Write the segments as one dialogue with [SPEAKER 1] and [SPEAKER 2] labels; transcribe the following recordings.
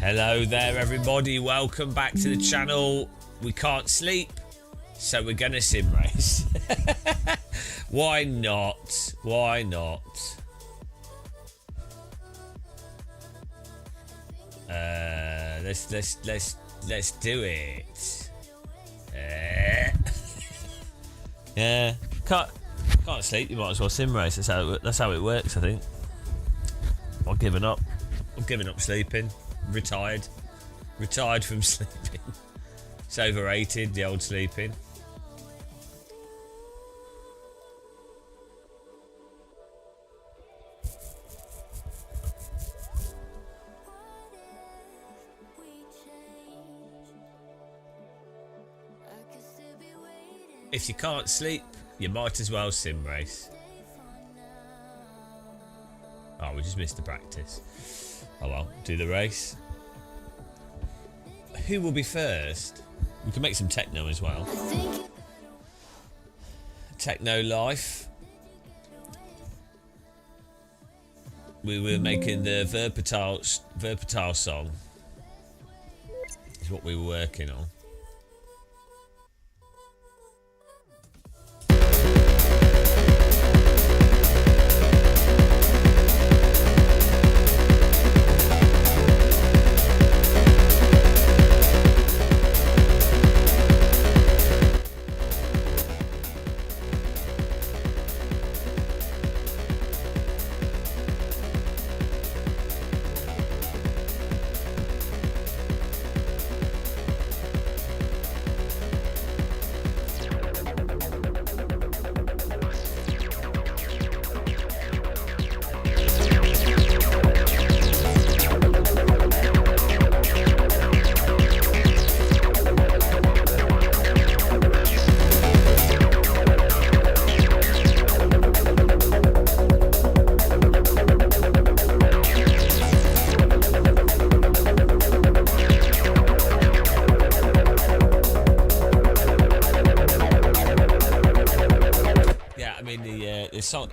[SPEAKER 1] Hello there everybody, welcome back to the channel. We can't sleep, so we're gonna sim race. Why not? Why not? Let's do it. Yeah, can't sleep. You might as well sim race. That's how it works. I think. I've given up. I'm giving up sleeping. Retired from sleeping. It's overrated, the old sleeping. If you can't sleep, you might as well sim race. Oh, we just missed the practice. Oh well, do the race. Who will be first? We can make some techno as well. Techno life. We were making the Verpatile song. Is what we were working on.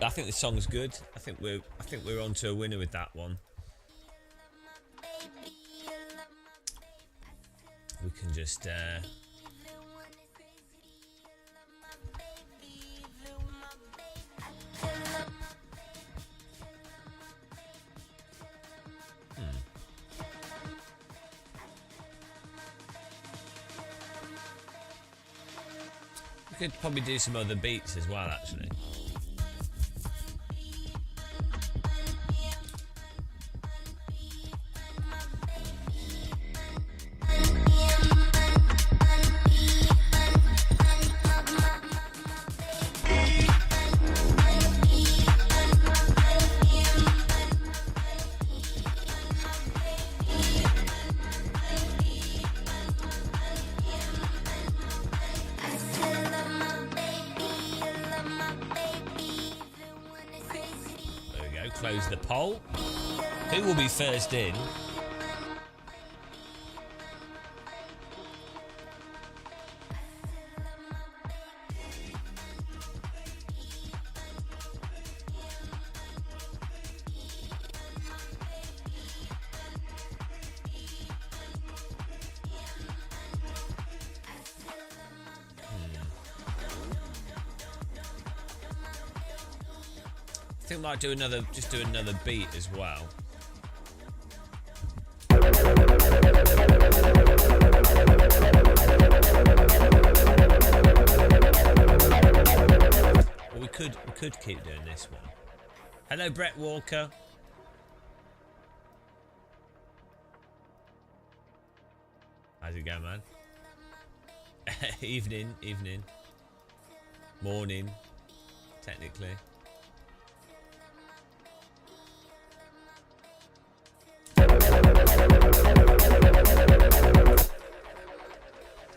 [SPEAKER 1] I think the song's good. I think we're on to a winner with that one. We can just we could probably do some other beats as well, actually. Close the poll. Who will be first in? I think I might do another beat as well. Well, we could keep doing this one. Hello, Brett Walker. How's it going, man? Evening, morning, technically.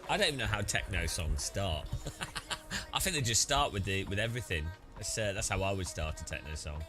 [SPEAKER 1] I don't even know how techno songs start. I think they just start with everything. That's how I would start a techno song.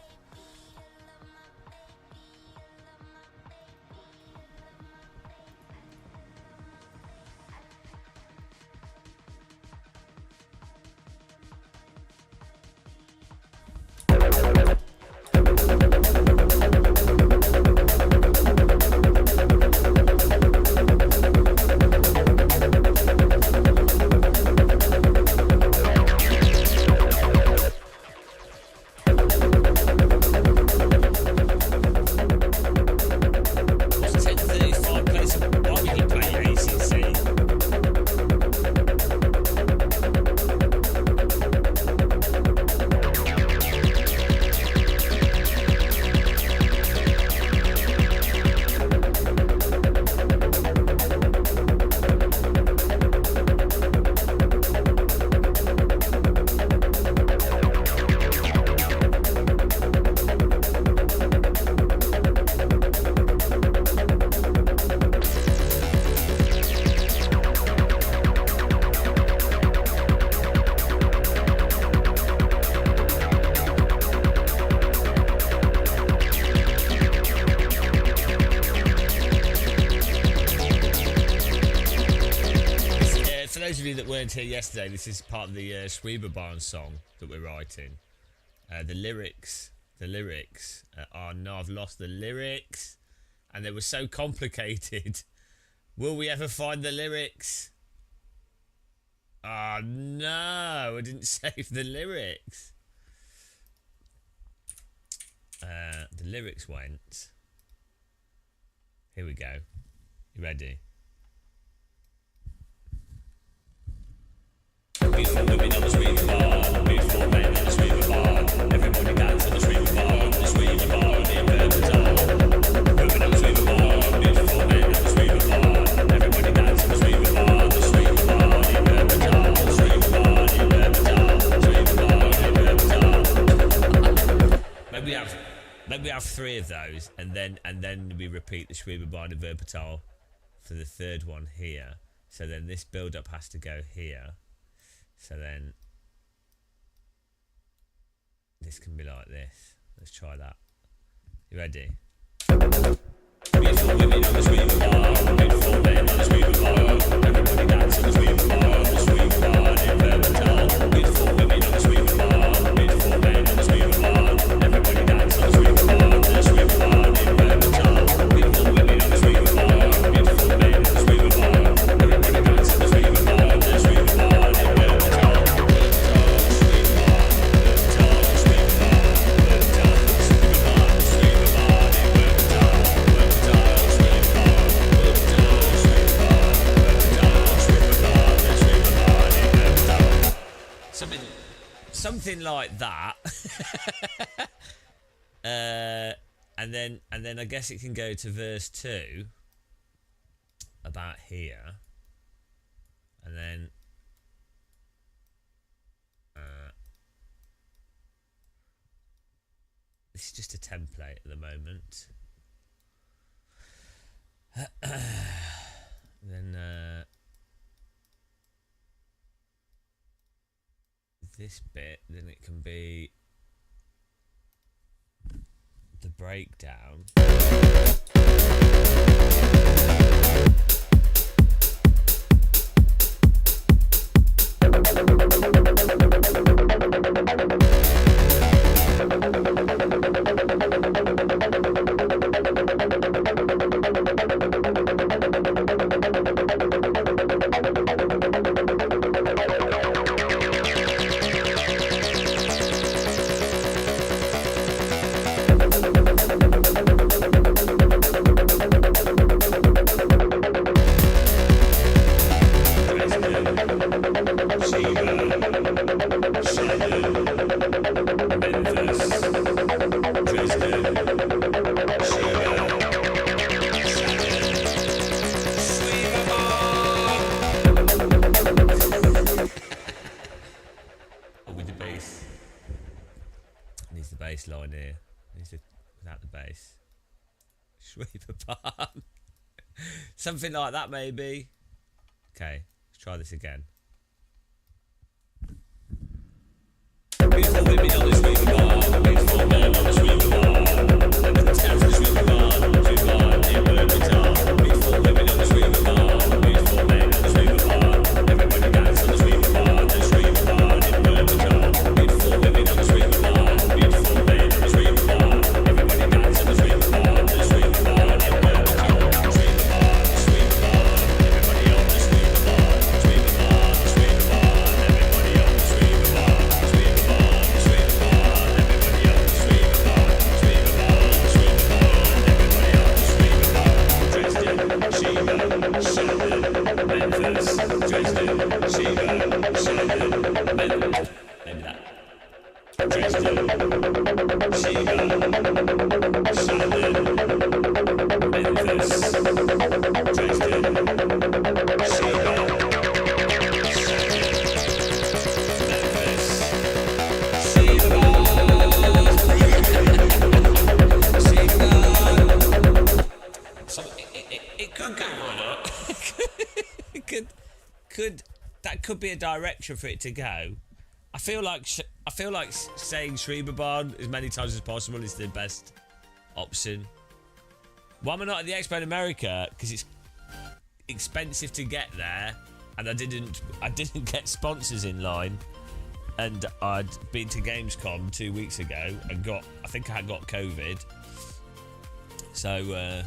[SPEAKER 1] those of you that weren't here yesterday, this is part of the Schwieberbarn song that we're writing. The lyrics are no, I've lost the lyrics, and they were so complicated. Will we ever find the lyrics? Oh no, I didn't save the lyrics. The lyrics went. Here we go. You ready? Beautiful women on the Schwieberbarn, beautiful men on the Schwieberbarn. Everybody dance on the Schwieberbarn, the Schwieberbarn in Berbertal. Women on the Schwieberbarn, beautiful men on the Schwieberbarn. Everybody dance on the Schwieberbarn, the Schwieberbarn in Berbertal. Schwieberbarn in Berbertal, Schwieberbarn in Berbertal. Maybe we have 3 of those, and then we repeat the Schwieberbarn in Berbertal for the 3rd one here. So then this build-up has to go here. So then this can be like this. Let's try that. You ready? Beautiful women on the Schwieberbarn, beautiful men on the Schwieberbarn. Everybody dance on the Schwieberbarn, the Schwieberbarn in Berbertal. Beautiful women on the Schwieberbarn, beautiful men on the Schwieberbarn. Everybody dance on the Schwieberbarn, the Schwieberbarn in Berbertal. Beautiful women on the Schwieberbarn, beautiful men on the Schwieberbarn. Everybody dance on the Schwieberbarn, the Schwieberbarn in Berbertal. Something like that. and then I guess it can go to verse 2 about here, and then this is just a template at the moment. Then this bit, then it can be the breakdown. Line here. Without the bass. Schwieberbarn. Something like that, maybe. Okay, let's try this again. Beautiful women on the Schwieberbarn, beautiful men on the Schwieberbarn. Everyone stands on the Schwieberbarn, Schwieberbarn in Berbertal. Beautiful women on the Schwieberbarn, beautiful men on the Schwieberbarn. Everybody dance on the Schwieberbarn, the Schwieberbarn in Berbertal. Beautiful women on the Schwieberbarn, beautiful men on the Schwieberbarn. Everybody dance on the Schwieberbarn, the Schwieberbarn in Berbertal. Schwieberbarn, Schwieberbarn, everybody on the Schwieberbarn. Schwieberbarn, Schwieberbarn, everybody on the Schwieberbarn. Schwieberbarn, Schwieberbarn, everybody on the Schwieberbarn. Schwieberbarn, Schwieberbarn, everybody on the Schwieberbarn. Dresden, Shiva, Shannon, Memphis. Dresden, Shiva, Shannon, Memphis. Maybe that. Dresden, Shiva, Shannon, Memphis. Dresden, Shiva, it could go on up. That could be a direction for it to go. I feel like saying Schwieberbarn as many times as possible is the best option. Why am I not at the expo in America? Because it's expensive to get there, and I didn't get sponsors in line, and I'd been to Gamescom 2 weeks ago and I think I had got COVID, so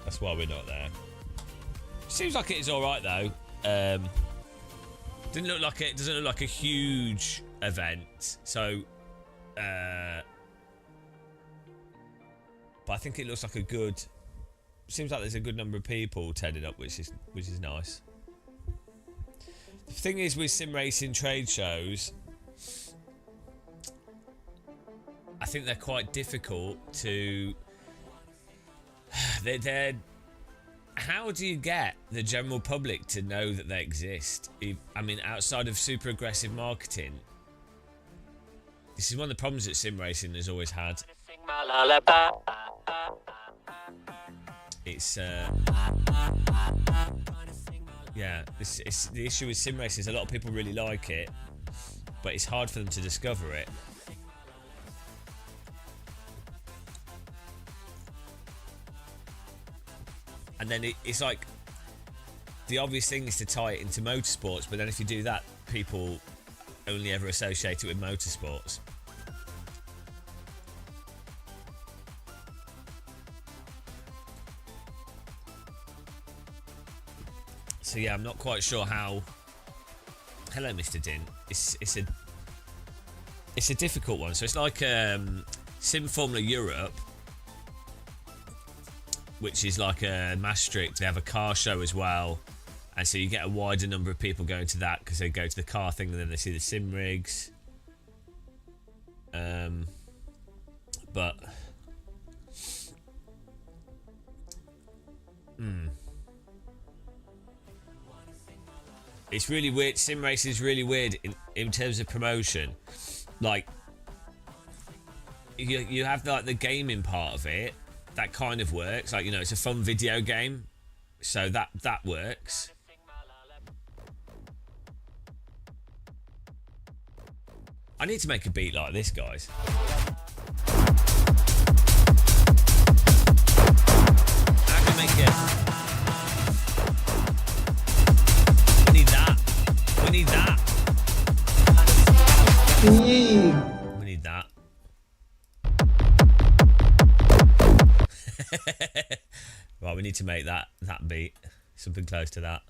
[SPEAKER 1] that's why we're not there. Seems like it is all right though. Doesn't look like a huge event. So, but I think it looks like a good. Seems like there's a good number of people turning up, which is nice. The thing is with sim racing trade shows, I think they're quite difficult to. They're how do you get the general public to know that they exist? I mean, outside of super aggressive marketing, this is one of the problems that sim racing has always had. It's yeah, it's the issue with sim racing is a lot of people really like it, but it's hard for them to discover it. And then it's like the obvious thing is to tie it into motorsports, but then if you do that, people only ever associate it with motorsports. So yeah, I'm not quite sure how. Hello, Mr. Din. It's a difficult one. So it's like Sim Formula Europe, which is like a Maastricht. They have a car show as well, and so you get a wider number of people going to that because they go to the car thing and then they see the sim rigs. But it's really weird. Sim racing is really weird in terms of promotion. Like you have like the gaming part of it. That kind of works, like, you know, it's a fun video game, so that works. I need to make a beat like this, guys. How can I make it? We need that. We need that. We need that. Right, we need to make that beat, something close to that.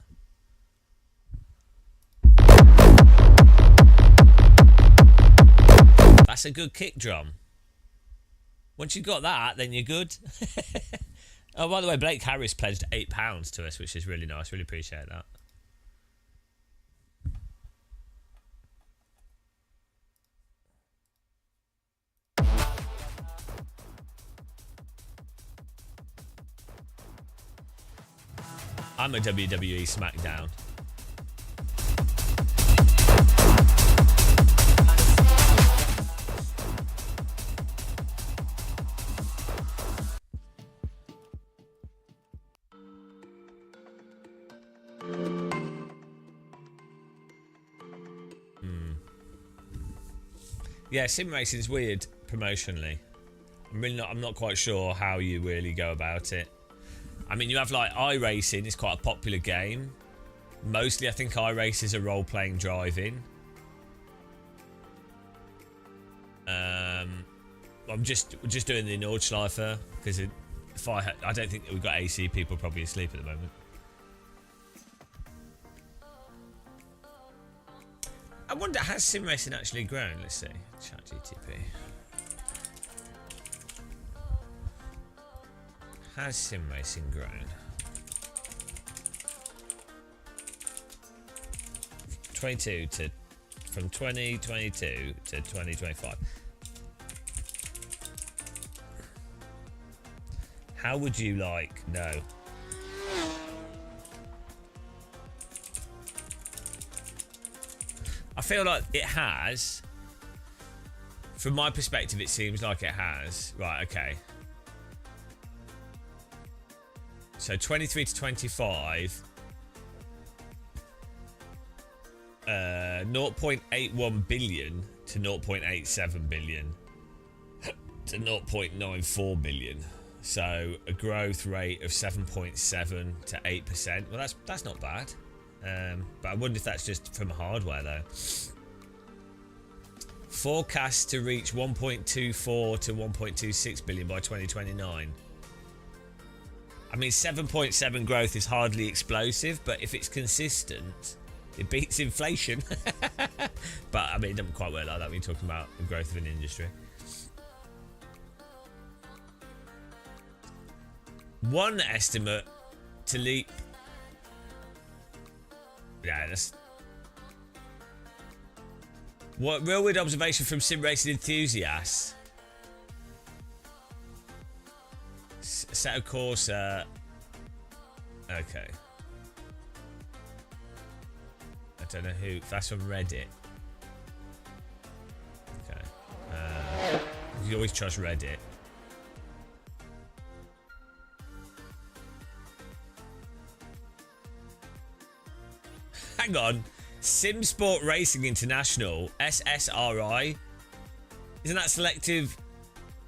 [SPEAKER 1] That's a good kick drum. Once you've got that, then you're good. Oh, by the way, Blake Harris pledged £8 to us, which is really nice. Really appreciate that. I'm a WWE SmackDown. Yeah, sim racing is weird promotionally. I'm not quite sure how you really go about it. I mean, you have like iRacing is quite a popular game. Mostly, I think iRace is a role-playing driving. I'm just doing the Nordschleifer because I don't think that we've got AC people probably asleep at the moment. I wonder, has sim racing actually grown? Let's see. ChatGTP. Has sim racing grown? From 2022 to 2025. How would you like know? I feel like it has. From my perspective, it seems like it has. Right, okay. So 23 to 25. 0.81 billion to 0.87 billion to 0.94 billion. So a growth rate of 7.7 to 8%. Well, that's not bad. But I wonder if that's just from hardware though. Forecast to reach 1.24 to 1.26 billion by 2029. I mean, 7.7 growth is hardly explosive, but if it's consistent, it beats inflation. But I mean, it doesn't quite work like that when you're talking about the growth of an industry. One estimate to leap. Yeah, that's. What real weird observation from Simracing enthusiasts. Set of course. Okay. I don't know who. That's from Reddit. Okay. You can always trust Reddit. Hang on. Sim Sport Racing International, SSRI. Isn't that selective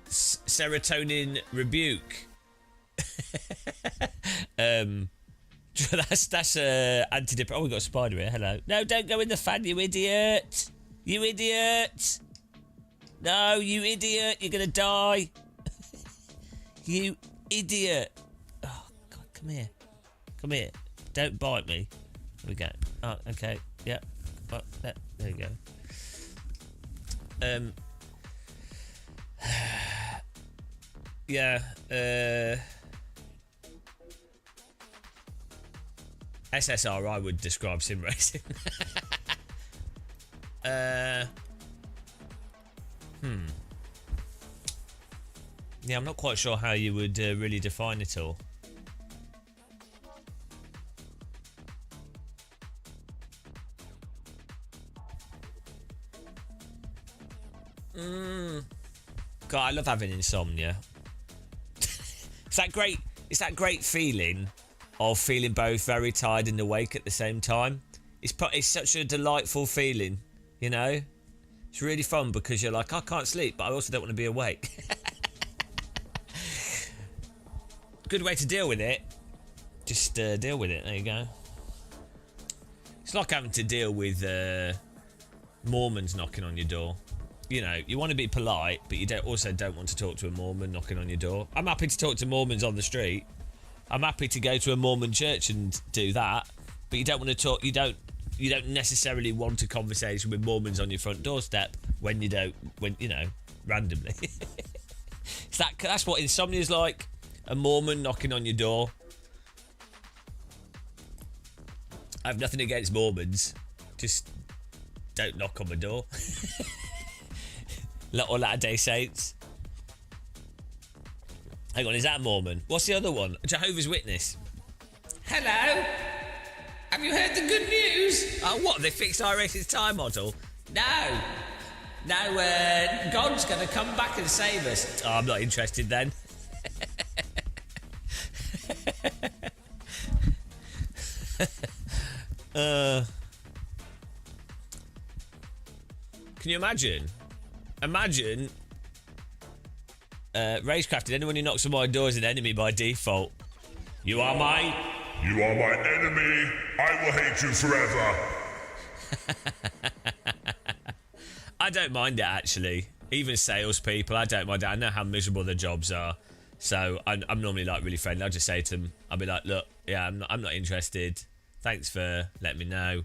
[SPEAKER 1] serotonin rebuke? That's antidepressant. Oh, we got a spider here. Hello. No, don't go in the fan, you idiot. You idiot. No, you idiot. You're gonna die. You idiot. Oh God, come here. Come here. Don't bite me. Here we go. Oh, okay. Yeah. Oh, there you go. Yeah. SSRI would describe sim racing. Yeah, I'm not quite sure how you would really define it all. God, I love having insomnia. It's that great feeling of feeling both very tired and awake at the same time. It's such a delightful feeling, you know? It's really fun because you're like, I can't sleep, but I also don't want to be awake. Good way to deal with it. Just deal with it. There you go. It's like having to deal with Mormons knocking on your door. You know, you want to be polite, but you also don't want to talk to a Mormon knocking on your door. I'm happy to talk to Mormons on the street. I'm happy to go to a Mormon church and do that, but you don't want to talk. You don't necessarily want a conversation with Mormons on your front doorstep when you know, randomly. That's what insomnia is like. A Mormon knocking on your door. I have nothing against Mormons. Just don't knock on my door. Or Latter-day Saints. Hang on, is that a Mormon? What's the other one? Jehovah's Witness. Hello? Have you heard the good news? Oh, what? They fixed iRacing's time model? No. No, God's going to come back and save us. Oh, I'm not interested then. Can you imagine? Imagine racecraft. Anyone who knocks on my door is an enemy by default. You are my enemy. I will hate you forever. I don't mind it actually. Even salespeople, I don't mind it. I know how miserable their jobs are, so I'm normally like really friendly. I'll just say to them, I'll be like, look, yeah, I'm not interested. Thanks for letting me know,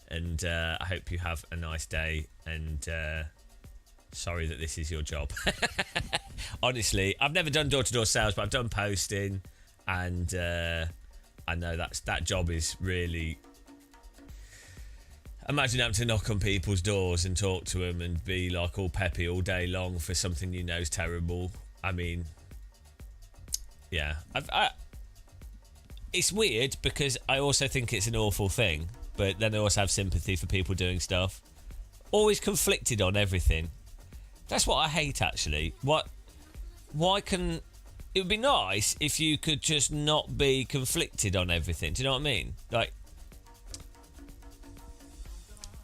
[SPEAKER 1] and I hope you have a nice day. And sorry that this is your job. Honestly, I've never done door-to-door sales, but I've done posting, and I know that job is really. Imagine having to knock on people's doors and talk to them and be like all peppy all day long for something you know is terrible. I mean, yeah, it's weird because I also think it's an awful thing, but then I also have sympathy for people doing stuff. Always conflicted on everything. That's what I hate, actually. Why can... It would be nice if you could just not be conflicted on everything. Do you know what I mean? Like,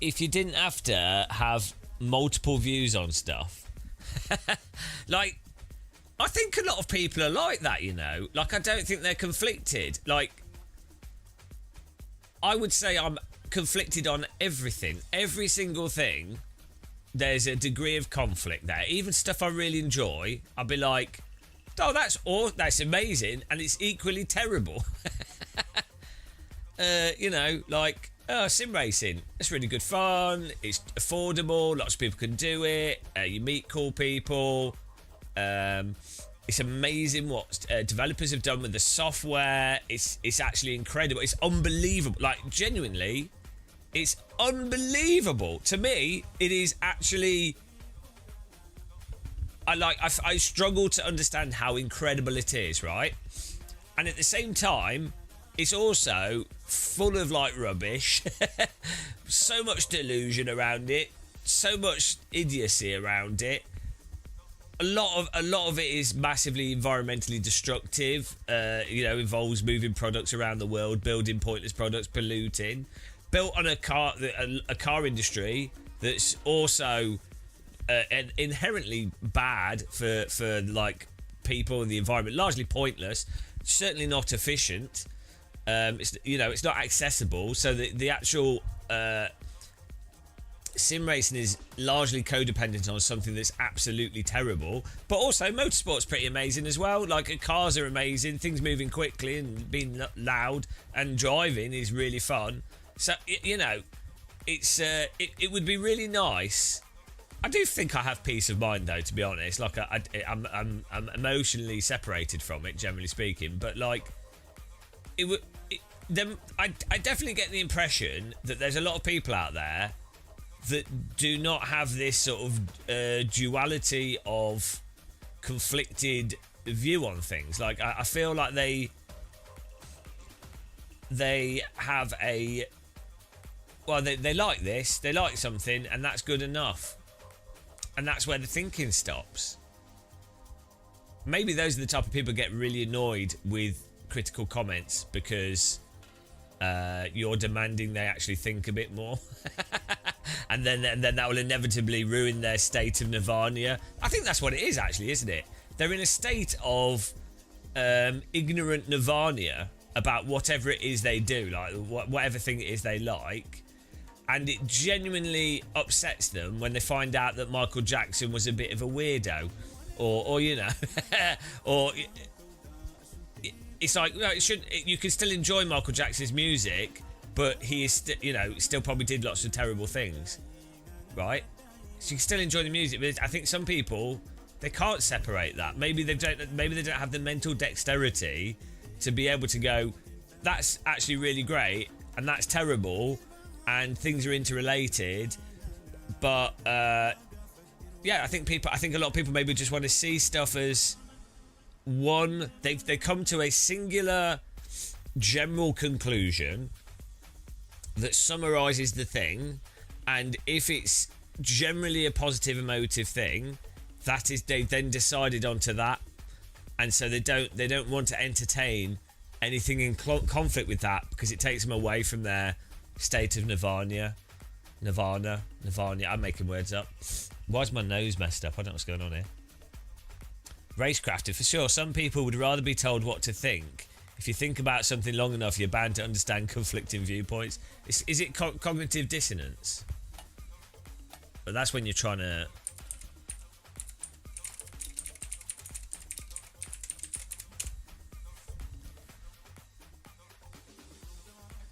[SPEAKER 1] if you didn't have to have multiple views on stuff, like, I think a lot of people are like that, you know. Like, I don't think they're conflicted. Like, I would say I'm conflicted on everything. Every single thing, there's a degree of conflict there. Even stuff I really enjoy, I'll be like, oh, that's amazing, and it's equally terrible. You know, like, sim racing. It's really good fun. It's affordable. Lots of people can do it. You meet cool people. It's amazing what developers have done with the software. It's actually incredible. It's unbelievable. Like, genuinely, it's unbelievable. To me, it is actually... I struggle to understand how incredible it is, right? And at the same time, it's also full of, like, rubbish. So much delusion around it. So much idiocy around it. A lot of it is massively environmentally destructive. You know, involves moving products around the world, building pointless products, polluting. Built on a car industry that's also inherently bad for like people and the environment. Largely pointless. Certainly not efficient. It's not accessible. So the actual sim racing is largely codependent on something that's absolutely terrible. But also motorsport's pretty amazing as well. Like, cars are amazing, things moving quickly and being loud, and driving is really fun. So you know, it would be really nice. I do think I have peace of mind, though, to be honest. Like, I'm emotionally separated from it, generally speaking. But like, I definitely get the impression that there's a lot of people out there that do not have this sort of duality of conflicted view on things. Like, I feel like they have a... Well, they like this, they like something, and that's good enough. And that's where the thinking stops. Maybe those are the type of people who get really annoyed with critical comments because you're demanding they actually think a bit more. and then that will inevitably ruin their state of nirvana. I think that's what it is, actually, isn't it? They're in a state of ignorant nirvana about whatever it is they do, like whatever thing it is they like. And it genuinely upsets them when they find out that Michael Jackson was a bit of a weirdo, or you know, or it's like, well, you can still enjoy Michael Jackson's music, but he is still probably did lots of terrible things, right? So you can still enjoy the music, but I think some people, they can't separate that. Maybe they don't have the mental dexterity to be able to go, that's actually really great and that's terrible. And things are interrelated, but I think a lot of people maybe just want to see stuff as one. They come to a singular general conclusion that summarises the thing, and if it's generally a positive emotive thing, that is, they've then decided onto that, and so they don't want to entertain anything in conflict with that because it takes them away from their state of nirvana. I'm making words up. Why is my nose messed up? I don't know what's going on here. Racecrafted, for sure. Some people would rather be told what to think. If you think about something long enough, you're bound to understand conflicting viewpoints. Is it cognitive dissonance? But that's when you're trying to...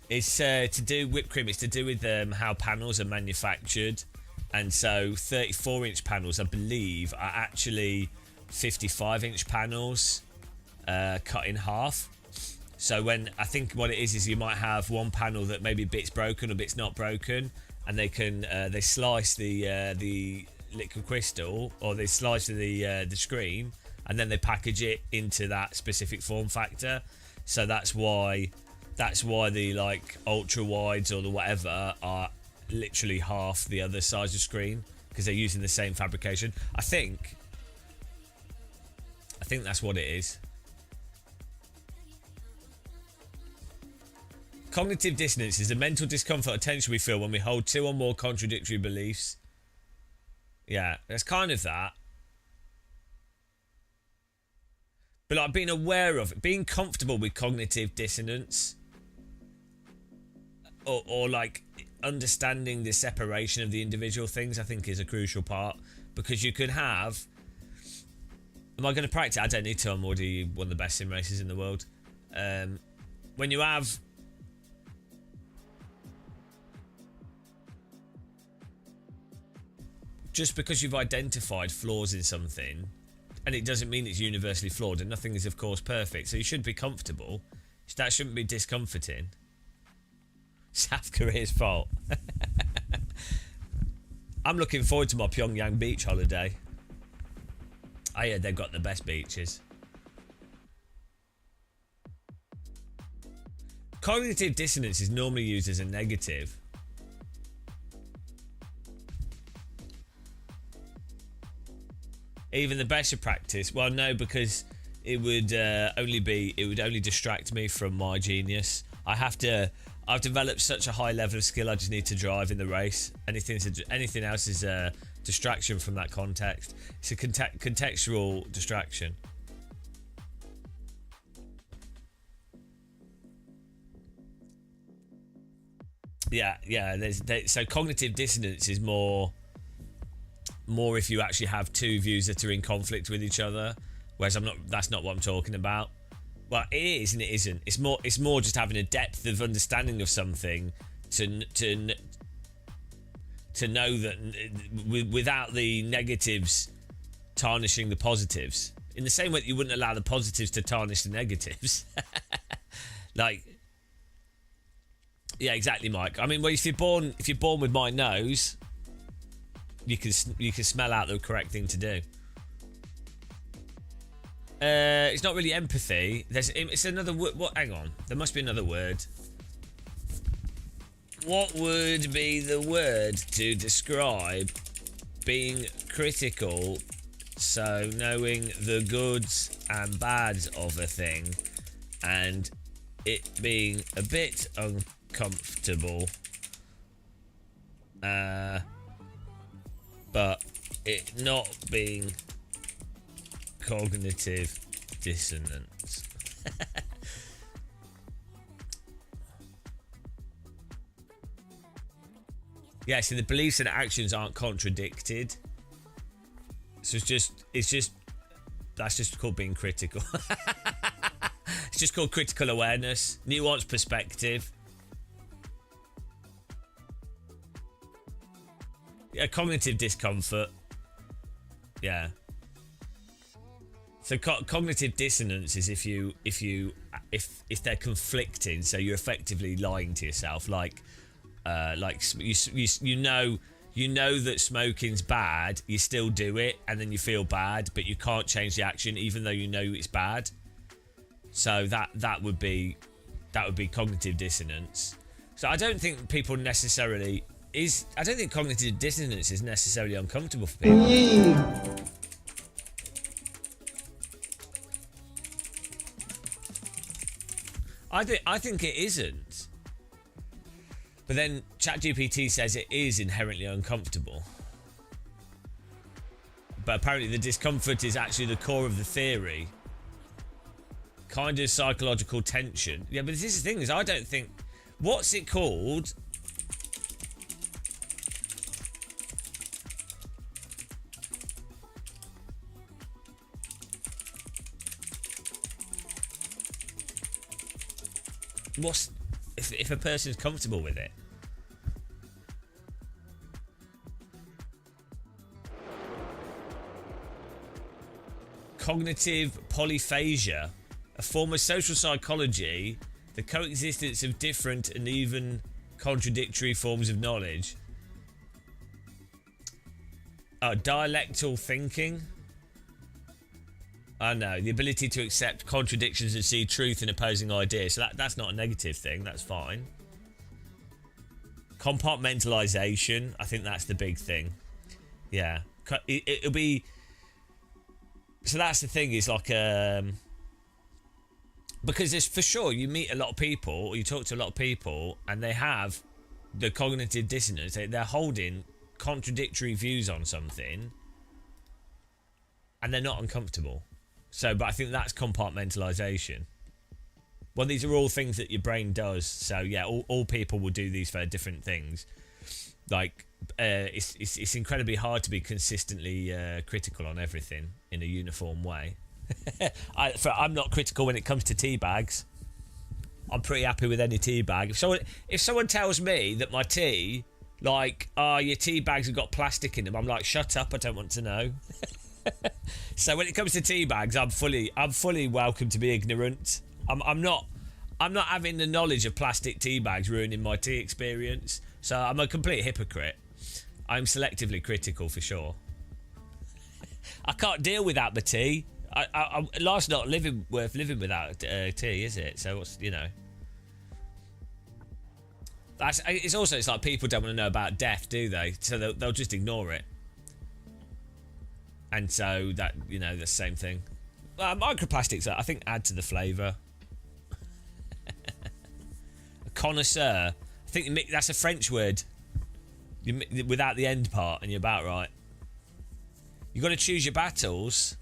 [SPEAKER 1] It's to do whipped cream. It's to do with how panels are manufactured, and so 34-inch panels, I believe, are actually 55-inch panels cut in half. So when I think what it is you might have one panel that maybe bit's broken or bit's not broken, and they can they slice the liquid crystal, or they slice the screen, and then they package it into that specific form factor. So that's why the like ultra wides or the whatever are literally half the other size of screen, because they're using the same fabrication. I think that's what it is. Cognitive dissonance is the mental discomfort or tension we feel when we hold two or more contradictory beliefs. Yeah, it's kind of that. But like being aware of it, being comfortable with cognitive dissonance, or like understanding the separation of the individual things, I think is a crucial part, because you could have. Am I going to practice? I don't need to. I'm already one of the best sim racers in the world. When you have just because you've identified flaws in something, and it doesn't mean it's universally flawed, and nothing is of course perfect, so you should be comfortable. That shouldn't be discomforting. South Korea's fault. I'm looking forward to my Pyongyang beach holiday. I heard they've got the best beaches. Cognitive dissonance is normally used as a negative. Even the best of practice. Well, no, because it would only distract me from my genius. I've developed such a high level of skill. I just need to drive in the race. Anything else is a distraction from that context. It's a contextual distraction. Yeah. So cognitive dissonance is more if you actually have two views that are in conflict with each other. Whereas that's not what I'm talking about. Well, it is and it isn't. It's more just having a depth of understanding of something to know that without the negatives tarnishing the positives. In the same way that you wouldn't allow the positives to tarnish the negatives. Like, yeah, exactly, Mike. I mean, well, if you're born with my nose, you can smell out the correct thing to do. It's not really empathy. It's another word. What? Hang on. There must be another word. What would be the word to describe being critical? So knowing the goods and bads of a thing, and it being a bit uncomfortable, but it not being cognitive dissonance. Yeah, so the beliefs and actions aren't contradicted. So that's just called being critical. It's just called critical awareness, nuanced perspective. Yeah, cognitive discomfort. Yeah. So cognitive dissonance is if they're conflicting, so you're effectively lying to yourself, like you know that smoking's bad, you still do it, and then you feel bad, but you can't change the action even though you know it's bad. So that would be cognitive dissonance. So I don't think people necessarily I don't think cognitive dissonance is necessarily uncomfortable for people. I think it isn't. But then ChatGPT says it is inherently uncomfortable. But apparently the discomfort is actually the core of the theory. Kind of psychological tension. Yeah, but this is the thing, is I don't think... What's it called? What's... If a person's comfortable with it? Cognitive polyphagia, a form of social psychology, the coexistence of different and even contradictory forms of knowledge. Dialectal thinking. I know, the ability to accept contradictions and see truth in opposing ideas. So that's not a negative thing, that's fine. Compartmentalization, I think that's the big thing. Yeah. It'll be... So that's the thing, is like... Because there's for sure you meet a lot of people, or you talk to a lot of people, and they have the cognitive dissonance. They're holding contradictory views on something, and they're not uncomfortable. So, but I think that's compartmentalization. Well, these are all things that your brain does. So yeah, all people will do these for different things. Like it's incredibly hard to be consistently critical on everything in a uniform way. I'm not critical when it comes to tea bags. I'm pretty happy with any tea bag. If someone tells me that my tea, like, your tea bags have got plastic in them, I'm like, shut up, I don't want to know. So when it comes to tea bags, I'm fully welcome to be ignorant. I'm not having the knowledge of plastic tea bags ruining my tea experience. So I'm a complete hypocrite. I'm selectively critical for sure. I can't deal without the tea. Life's not worth living without tea, is it? So what's, you know. It's like people don't want to know about death, do they? So they'll just ignore it. And so that, you know, the same thing. Microplastics, I think, add to the flavour. A connoisseur. I think that's a French word. Without the end part, and you're about right. You've got to choose your battles.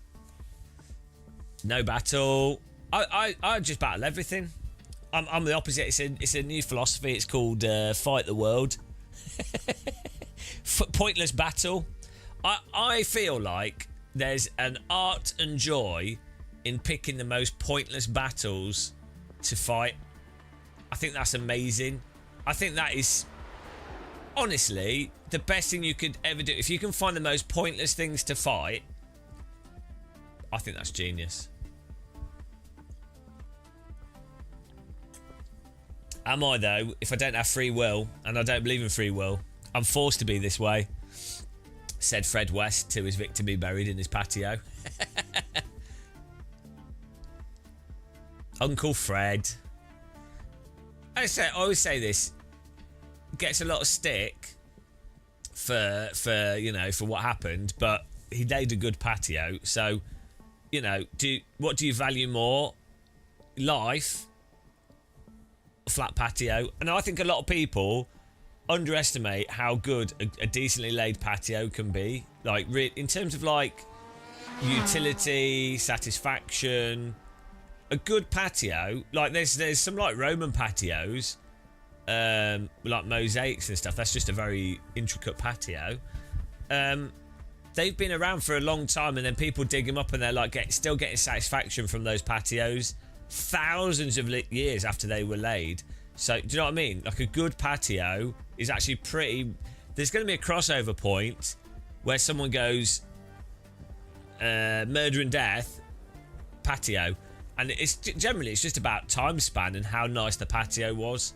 [SPEAKER 1] No battle. I just battle everything. I'm the opposite. It's a new philosophy. It's called fight the world. Pointless battle. I feel like there's an art and joy in picking the most pointless battles to fight. I think that's amazing. I think that is honestly the best thing you could ever do. If you can find the most pointless things to fight, I think that's genius. Am I though? If I don't have free will, and I don't believe in free will, I'm forced to be this way, said Fred West to his victim be buried in his patio. Uncle Fred. I always say this, gets a lot of stick for you know, for what happened, but he laid a good patio. So, you know, what do you value more? Life, flat patio? And I think a lot of people underestimate how good a decently laid patio can be. Like, in terms of like utility, satisfaction. A good patio, like there's some like Roman patios, like mosaics and stuff. That's just a very intricate patio. They've been around for a long time, and then people dig them up, and they're like still getting satisfaction from those patios thousands of years after they were laid. So do you know what I mean? Like a good patio is actually pretty. There's going to be a crossover point where someone goes murder and death patio. And it's just about time span and how nice the patio was.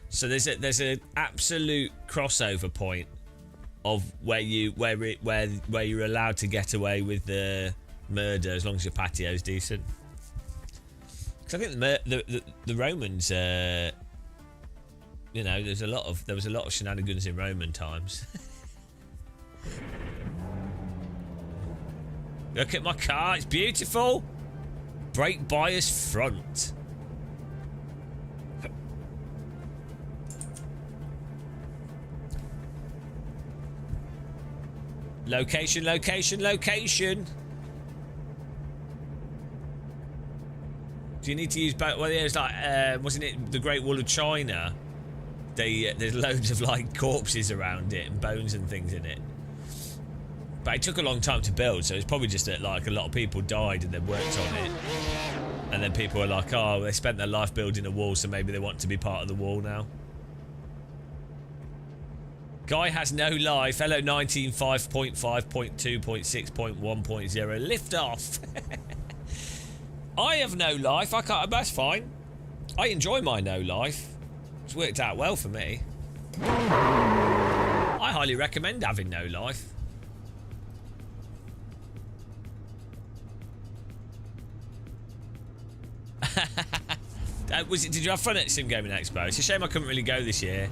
[SPEAKER 1] So there's an absolute crossover point of where you're allowed to get away with the murder as long as your patio's decent. Because I think the Romans, you know, there was a lot of shenanigans in Roman times. Look at my car, it's beautiful. Brake bias front. Location, location, location. Do you need to use both? Well, there's like, wasn't it the Great Wall of China? There's loads of like corpses around it and bones and things in it. But it took a long time to build, so it's probably just that like a lot of people died and then worked on it. And then people are like, oh, they spent their life building a wall, so maybe they want to be part of the wall now. Guy has no life. Hello, 19.5.5.2.6.1.0. Lift off. I have no life. I can't. That's fine. I enjoy my no life. It's worked out well for me. I highly recommend having no life. Did you have fun at Sim Gaming Expo? It's a shame I couldn't really go this year.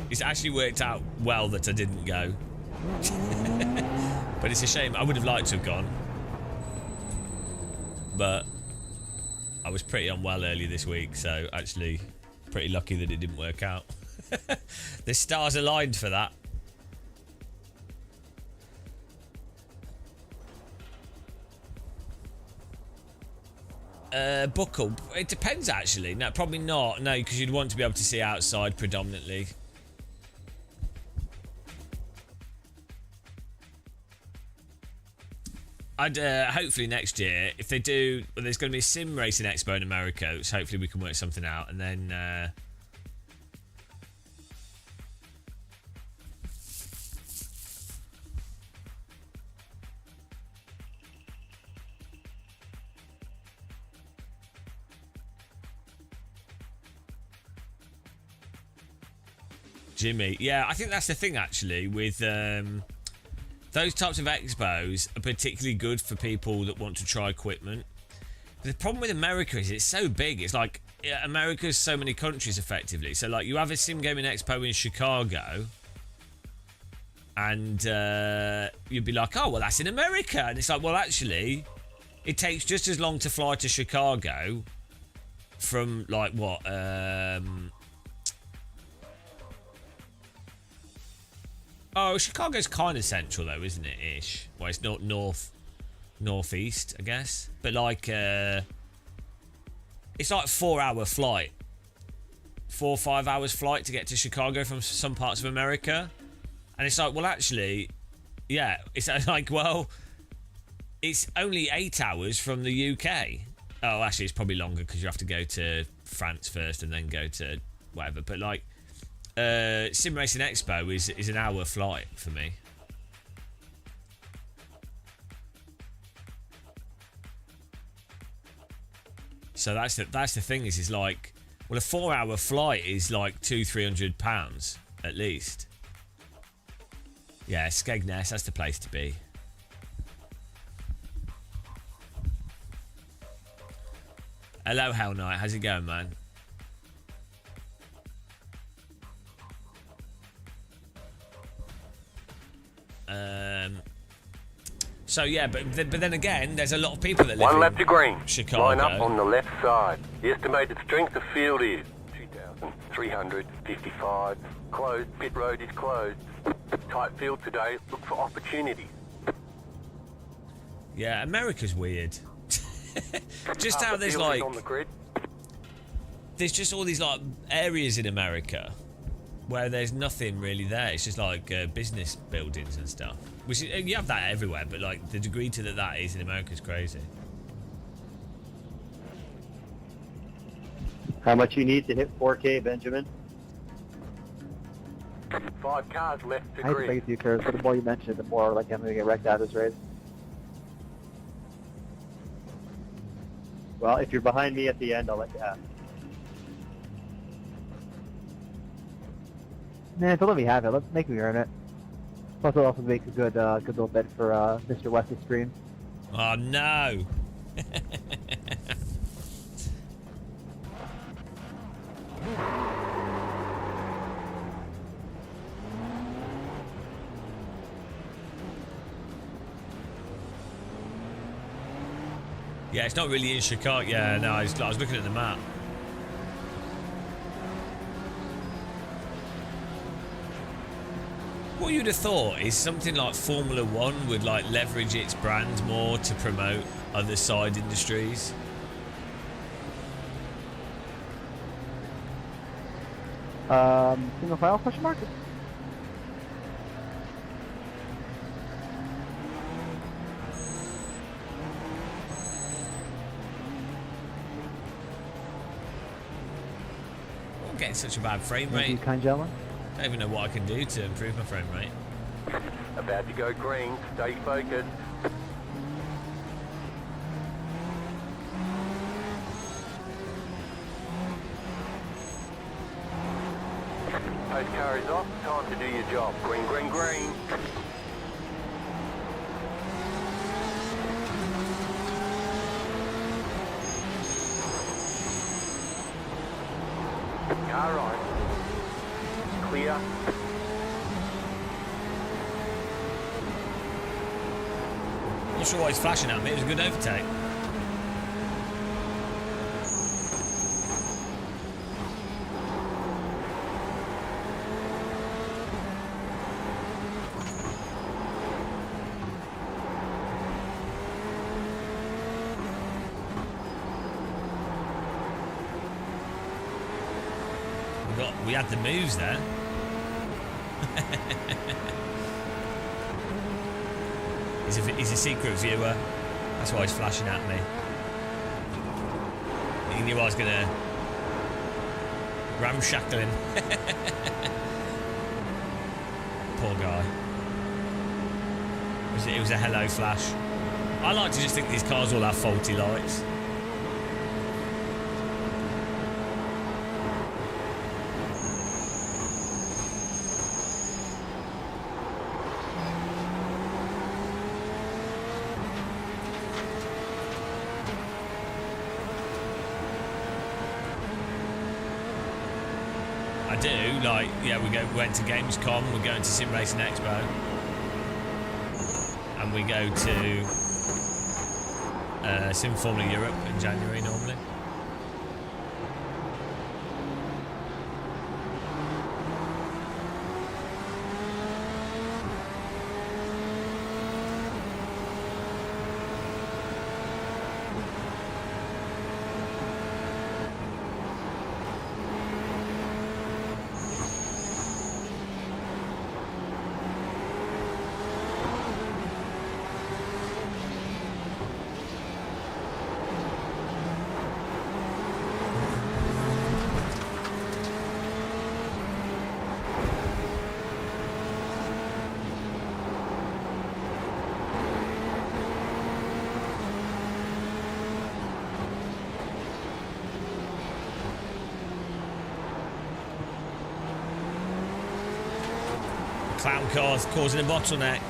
[SPEAKER 1] It's actually worked out well that I didn't go. But it's a shame. I would have liked to have gone. But I was pretty unwell earlier this week, so actually pretty lucky that it didn't work out. The stars aligned for that. Buckle. It depends, actually. No, probably not. No, because you'd want to be able to see outside predominantly. I'd hopefully next year, if they do, well, there's going to be a sim racing expo in America, so hopefully we can work something out, and then Jimmy. Yeah, I think that's the thing actually with those types of expos are particularly good for people that want to try equipment. But the problem with America is it's so big. It's like America's so many countries effectively. So like you have a sim gaming expo in Chicago and you'd be like, oh, well, that's in America. And it's like, well, actually, it takes just as long to fly to Chicago from like what? Oh, Chicago's kind of central though, isn't it? Ish. Well, it's not northeast, I guess. But like, it's like 4-hour flight, 4 or 5 hours flight to get to Chicago from some parts of America, and it's like, well, actually, yeah, it's like, well, it's only 8 hours from the UK. Oh, actually, it's probably longer because you have to go to France first and then go to whatever. But like. Sim Racing Expo is an hour flight for me. So that's the thing is like, well, a 4-hour flight is like £200-300 at least. Yeah, Skegness, that's the place to be. Hello, Hell Knight. How's it going, man? So yeah, but then again, there's a lot of people that live in
[SPEAKER 2] lap to green.
[SPEAKER 1] Chicago.
[SPEAKER 2] Line up on the left side. The estimated strength of field is 2,355. Closed. Pit road is closed. Tight field today. Look for opportunities.
[SPEAKER 1] Yeah, America's weird. Just how there's like
[SPEAKER 2] on the grid.
[SPEAKER 1] There's just all these like areas in America where there's nothing really there. It's just like business buildings and stuff. Which you have that everywhere, but like the degree to that is in America is crazy.
[SPEAKER 3] How much you need to hit 4K, Benjamin?
[SPEAKER 2] 5 cars left to
[SPEAKER 3] I hate to
[SPEAKER 2] grid.
[SPEAKER 3] break it to you, Curtis, but the more you mention it, the more like I'm going to get wrecked out of this race. Well, if you're behind me at the end, I'll let you have. Nah, don't let me have it. Let's make me earn it. Plus, it also makes a good little bet for Mr. West's stream.
[SPEAKER 1] Oh no! Yeah, it's not really in Chicago. Yeah, no, I was looking at the map. What you'd have thought is something like Formula One would like leverage its brand more to promote other side industries.
[SPEAKER 3] Single file question mark?
[SPEAKER 1] I'm getting such a bad frame
[SPEAKER 3] Thank you,
[SPEAKER 1] rate.
[SPEAKER 3] kind gentlemen.
[SPEAKER 1] I don't even know what I can do to improve my frame rate.
[SPEAKER 2] About to go green. Stay focused. Post car is off. Time to do your job. Green, green, green. Car right. Clear.
[SPEAKER 1] Not sure why he's flashing at me. It was a good overtake. We had the moves there. He's a secret viewer. That's why he's flashing at me. He knew I was gonna ramshackle him. Poor guy. It was a hello flash. I like to just think these cars all have faulty lights. I do, like, yeah, we went to Gamescom, we're going to Simracing Expo, and we go to Sim Formula Europe in January normally. Clown cars causing a bottleneck.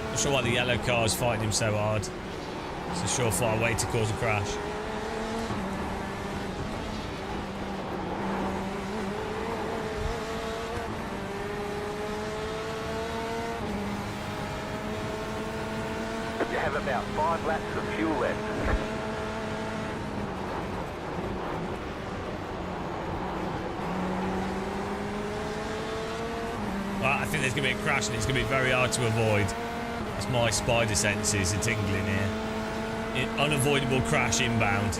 [SPEAKER 1] Not sure why the yellow car is fighting him so hard. It's a surefire way to cause a crash.
[SPEAKER 2] You have about 5 laps of fuel left.
[SPEAKER 1] Well, I think there's going to be a crash and it's going to be very hard to avoid. It's my spider senses are tingling here. Unavoidable crash inbound.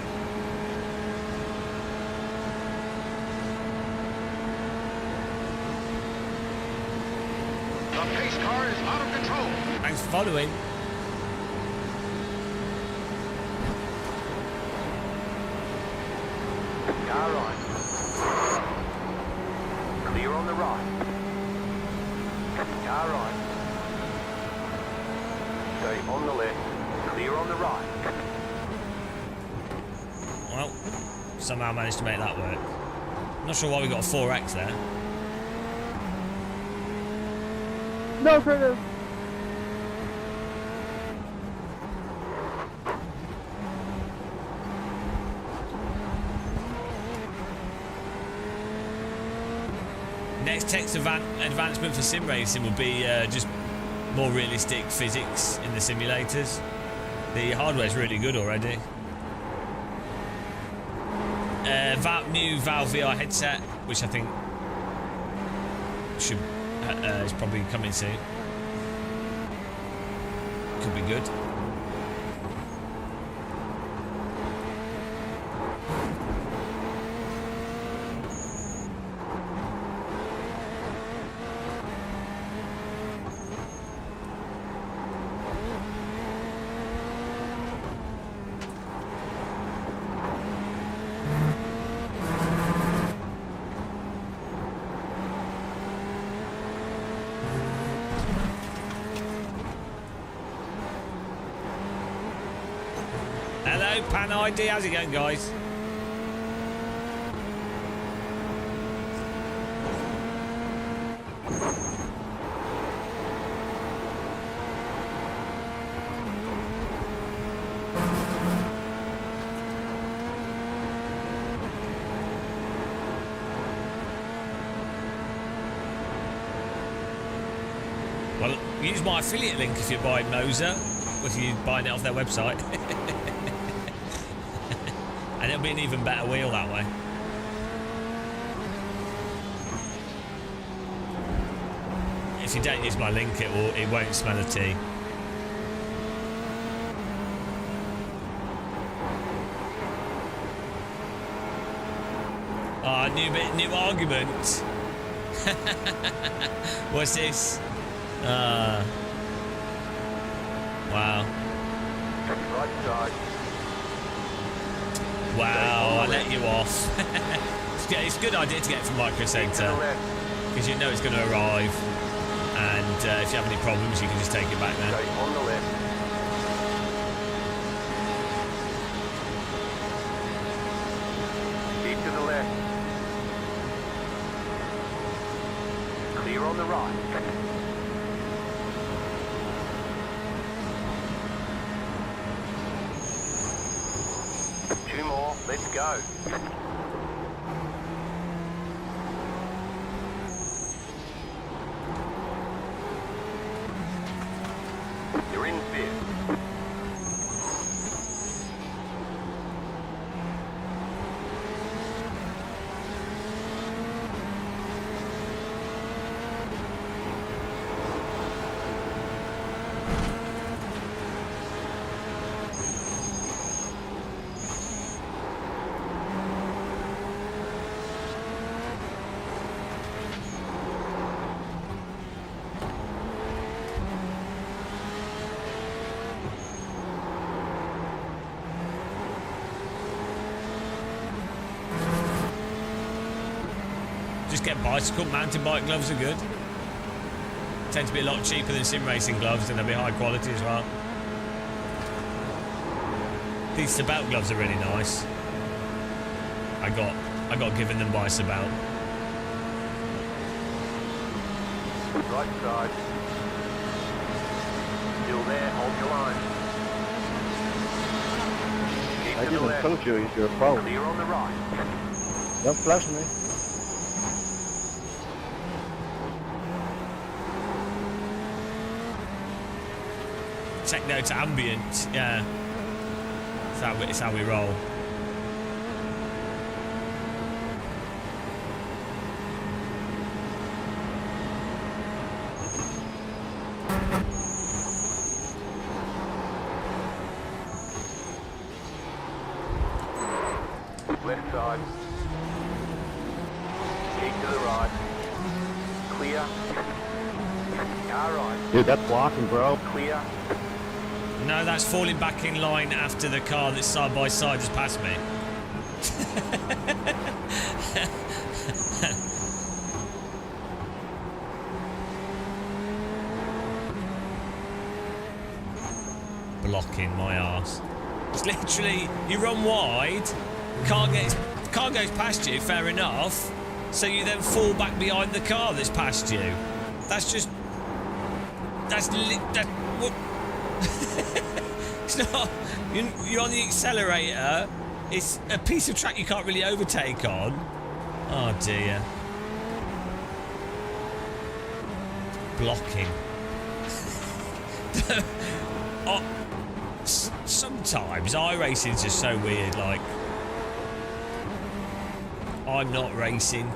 [SPEAKER 4] The pace car is out of control.
[SPEAKER 1] Thanks for following.
[SPEAKER 2] Car right. Clear on the right. Car right. Stay on the left. Clear on the right.
[SPEAKER 1] Well, somehow managed to make that work. Not sure why we got a 4X there.
[SPEAKER 3] No, Curtis!
[SPEAKER 1] Next text advancement for sim racing will be just more realistic physics in the simulators. The hardware's really good already. New Valve VR headset, which I think should is probably coming soon. Could be good. Hello, Pan ID. How's it going, guys? Well, use my affiliate link if you're buying Moser, or if you're buying it off their website. And it'll be an even better wheel that way. If you don't use my link, it won't smell of tea. Ah, new argument. What's this? Wow.
[SPEAKER 2] Right side.
[SPEAKER 1] Wow, I let you off. It's a good idea to get from Micro
[SPEAKER 2] Keep to the
[SPEAKER 1] Centre
[SPEAKER 2] left.
[SPEAKER 1] because you know it's going to arrive, and if you have any problems, you can just take it back now.
[SPEAKER 2] Stay on the left. Keep to the left. Clear on the right. Two more, let's go. You're in fifth.
[SPEAKER 1] Just get bicycle, mountain bike gloves are good. Tend to be a lot cheaper than sim racing gloves, and they'll be high quality as well. These Sabelt gloves are really nice. I got given them by Sabelt.
[SPEAKER 2] Right side. Still there, hold your line. Keep
[SPEAKER 3] I
[SPEAKER 2] to the
[SPEAKER 3] didn't
[SPEAKER 2] left.
[SPEAKER 3] told you you're a pro.
[SPEAKER 2] Clear on the right.
[SPEAKER 3] Don't flash me.
[SPEAKER 1] Techno to ambient, yeah. It's how we roll.
[SPEAKER 2] Left side. Keep to the right. Clear. Car right.
[SPEAKER 3] Dude, that's blocking, bro.
[SPEAKER 2] Clear.
[SPEAKER 1] No, that's falling back in line after the car that's side by side has passed me. Blocking my arse. It's literally, you run wide, car goes past you, fair enough, so you then fall back behind the car that's past you. That's just... What? It's not... You're on the accelerator, it's a piece of track you can't really overtake on. Oh dear. Blocking. Oh, sometimes iRacing's just so weird, like... I'm not racing.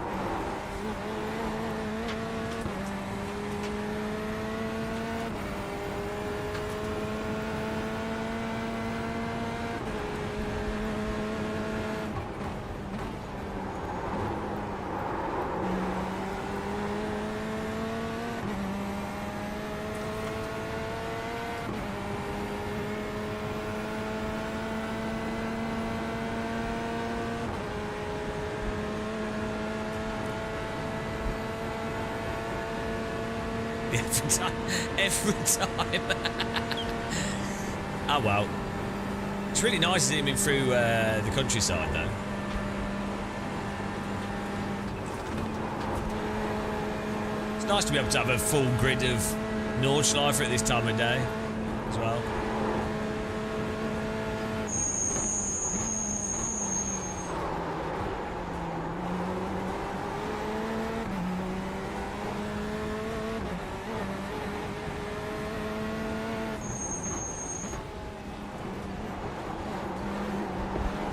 [SPEAKER 1] Every time. Oh well. It's really nice zooming through the countryside though. It's nice to be able to have a full grid of Nordschleifer at this time of day as well.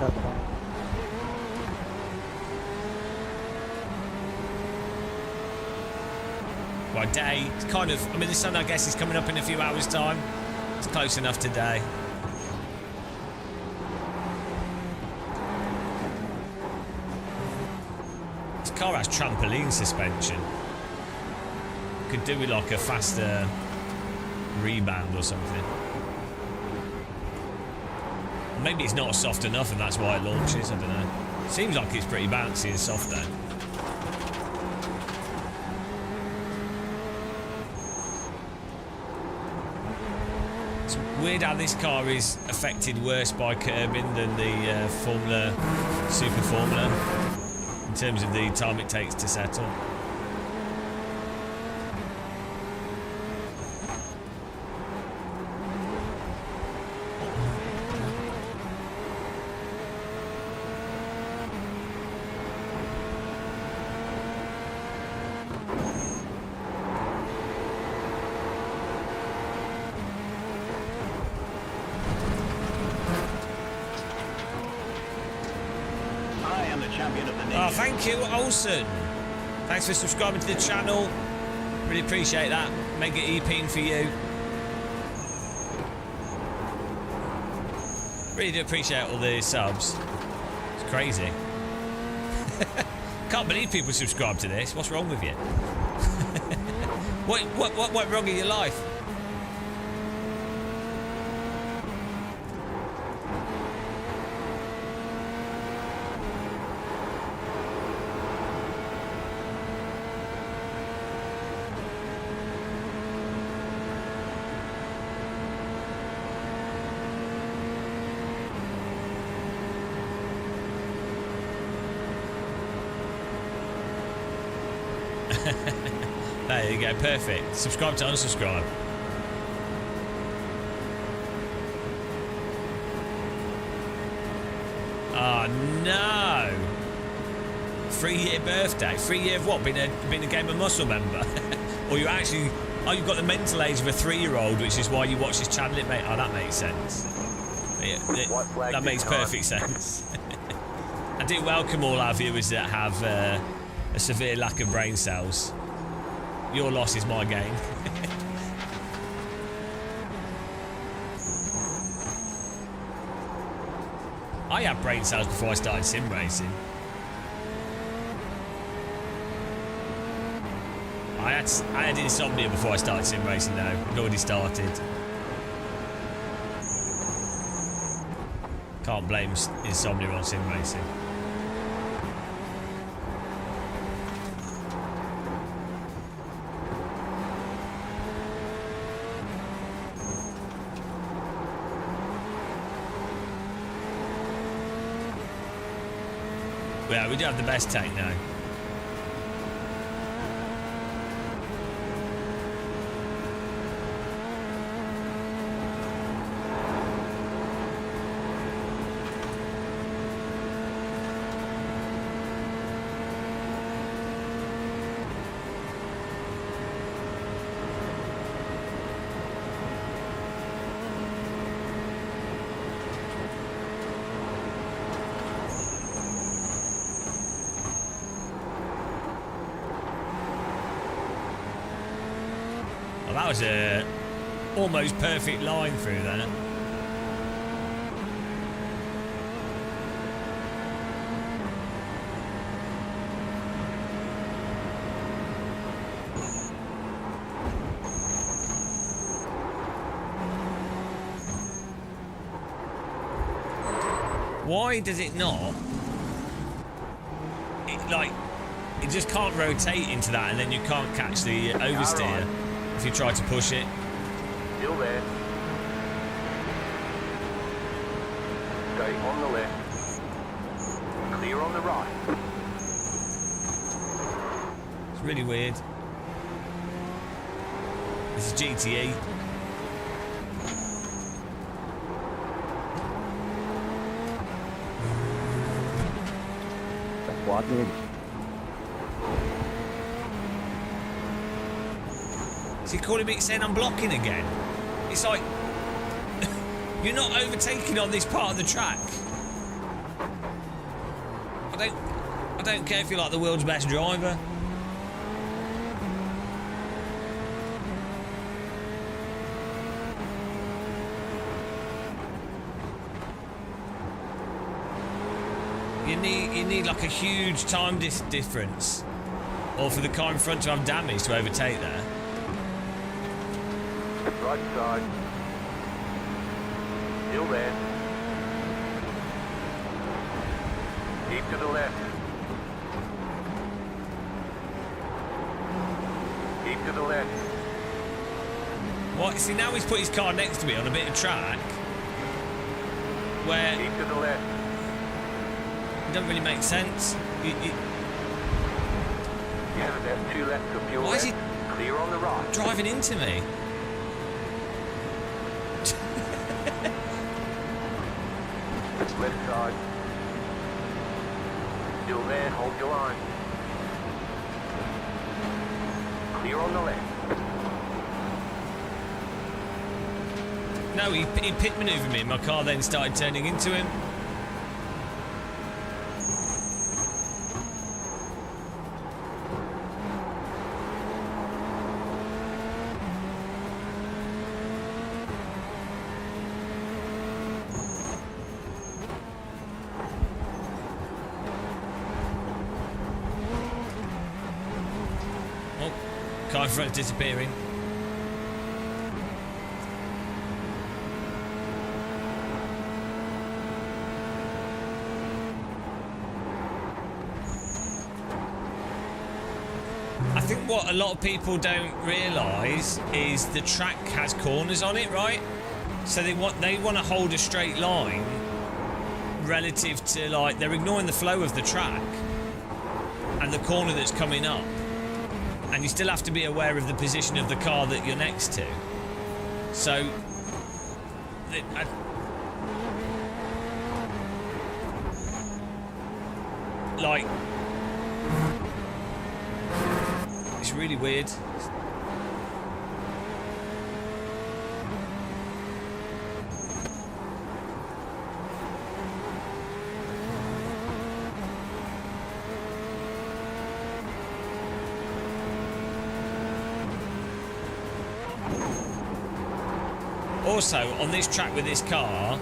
[SPEAKER 3] That's fine.
[SPEAKER 1] Well, day, it's kind of, I mean, the sun, I guess, is coming up in a few hours' time. It's close enough today. This car has trampoline suspension. Could do with like a faster rebound or something. Maybe it's not soft enough and that's why it launches, I don't know. Seems like it's pretty bouncy and soft though. It's weird how this car is affected worse by curbing than the Super Formula, in terms of the time it takes to settle. Thank you, Olsen. Thanks for subscribing to the channel. Really appreciate that. Mega EPing for you. Really do appreciate all the subs. It's crazy. Can't believe people subscribe to this. What's wrong with you? What went wrong in your life? There you go, perfect. Subscribe to unsubscribe. Oh no! 3-year birthday. 3 year of what? Being a Game of Muscle member? Or you actually... Oh, you've got the mental age of a 3-year-old, which is why you watch this channel. Oh, that makes sense. That makes perfect sense. I do welcome all our viewers that have a severe lack of brain cells. Your loss is my gain. I had brain cells before I started sim racing. I had insomnia before I started sim racing though. I'd already started. Can't blame insomnia on sim racing. Yeah, we do have the best Techno. That was a almost perfect line through there. Why does it not? It just can't rotate into that, and then you can't catch the oversteer. If you try to push it.
[SPEAKER 2] Still there. Stay on the left. Clear on the right.
[SPEAKER 1] It's really weird. This is GTE.
[SPEAKER 3] That's walking.
[SPEAKER 1] Is he calling me saying I'm blocking again? It's like you're not overtaking on this part of the track. I don't care if you're like the world's best driver. You're need like a huge time difference, or for the car in front to have damage to overtake there.
[SPEAKER 2] Right side. Still there. Keep to the left. Keep to the left.
[SPEAKER 1] What? See, now he's put his car next to me on a bit of track where
[SPEAKER 2] Keep to the left.
[SPEAKER 1] it doesn't really make sense.
[SPEAKER 2] You have about 2 laps of fuel
[SPEAKER 1] Why is
[SPEAKER 2] left.
[SPEAKER 1] he
[SPEAKER 2] Clear on the right.
[SPEAKER 1] driving into me?
[SPEAKER 2] Left side. Still there, hold your line. Clear on the left.
[SPEAKER 1] No, he pit manoeuvred me and my car then started turning into him. Oh, car in front disappearing. I think what a lot of people don't realise is the track has corners on it, right? So they want to hold a straight line relative to, like, they're ignoring the flow of the track and the corner that's coming up, and you still have to be aware of the position of the car that you're next to. So like, it's really weird. Also, on this track with this car,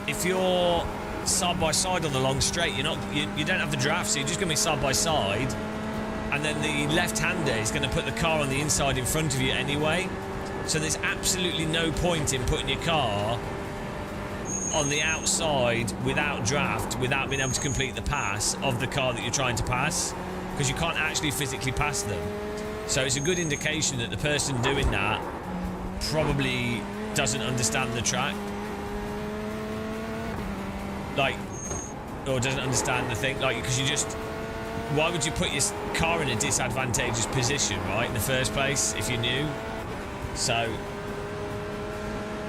[SPEAKER 1] if you're side by side on the long straight, you don't have the draft, so you're just going to be side by side, and then the left-hander is going to put the car on the inside in front of you anyway. So there's absolutely no point in putting your car on the outside without draft, without being able to complete the pass of the car that you're trying to pass, because you can't actually physically pass them. So it's a good indication that the person doing that probably doesn't understand the track, like, or doesn't understand the thing, like, because why would you put your car in a disadvantageous position, right, in the first place, if you knew? So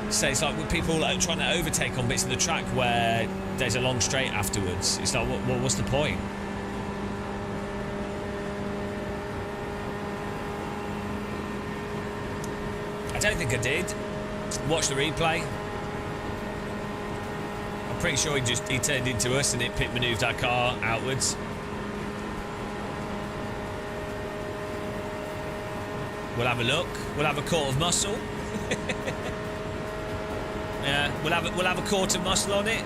[SPEAKER 1] it's like with people like trying to overtake on bits of the track where there's a long straight afterwards. It's like, what's the point? I don't think I did. Watch the replay. I'm pretty sure he turned into us and it pit manoeuvred our car outwards. We'll have a look. We'll have a quart of muscle. Yeah, we'll have a quart of muscle on it.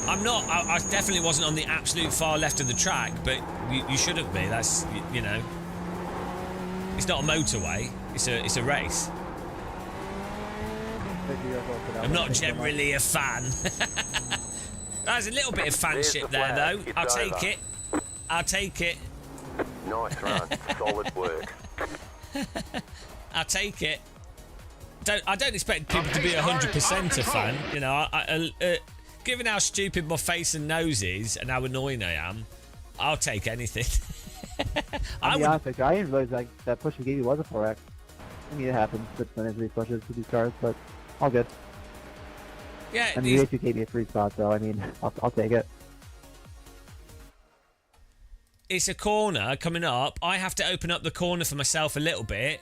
[SPEAKER 1] I definitely wasn't on the absolute far left of the track, but you shouldn't be. That's, you know, it's not a motorway. It's a race. I'm not generally a fan. There's a little bit of fanship there, though. I'll take it. I'll take it.
[SPEAKER 2] Nice run. Solid work.
[SPEAKER 1] I'll take it. I don't expect people to be 100% a fan. You know, given how stupid my face and nose is and how annoying I am, I'll take anything.
[SPEAKER 3] I didn't realize that push we gave you was a 4X. I mean, it happens with these pushes with these cars, but all good.
[SPEAKER 1] Yeah,
[SPEAKER 3] and the race you gave me a free spot, so I mean, I'll take it.
[SPEAKER 1] It's a corner coming up. I have to open up the corner for myself a little bit,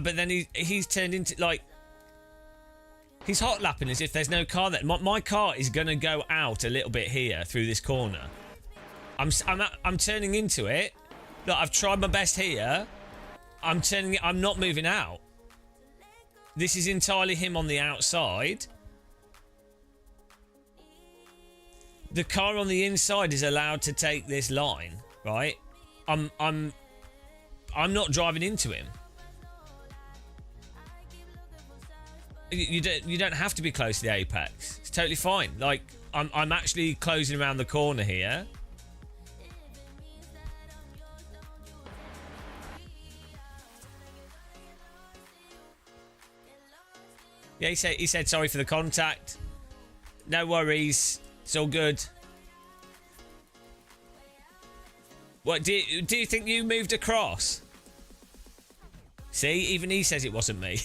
[SPEAKER 1] but then he's turned into, like, he's hot lapping as if there's no car there. My car is gonna go out a little bit here through this corner. I'm turning into it. Look, I've tried my best here. I'm turning it. I'm not moving out. This is entirely him on the outside. the car on the inside is allowed to take this line, right? I'm not driving into him. You don't have to be close to the apex. It's totally fine. Like I'm actually closing around the corner here. Yeah, he said sorry for the contact. No worries. It's all good. What do you think you moved across? See, even he says it wasn't me.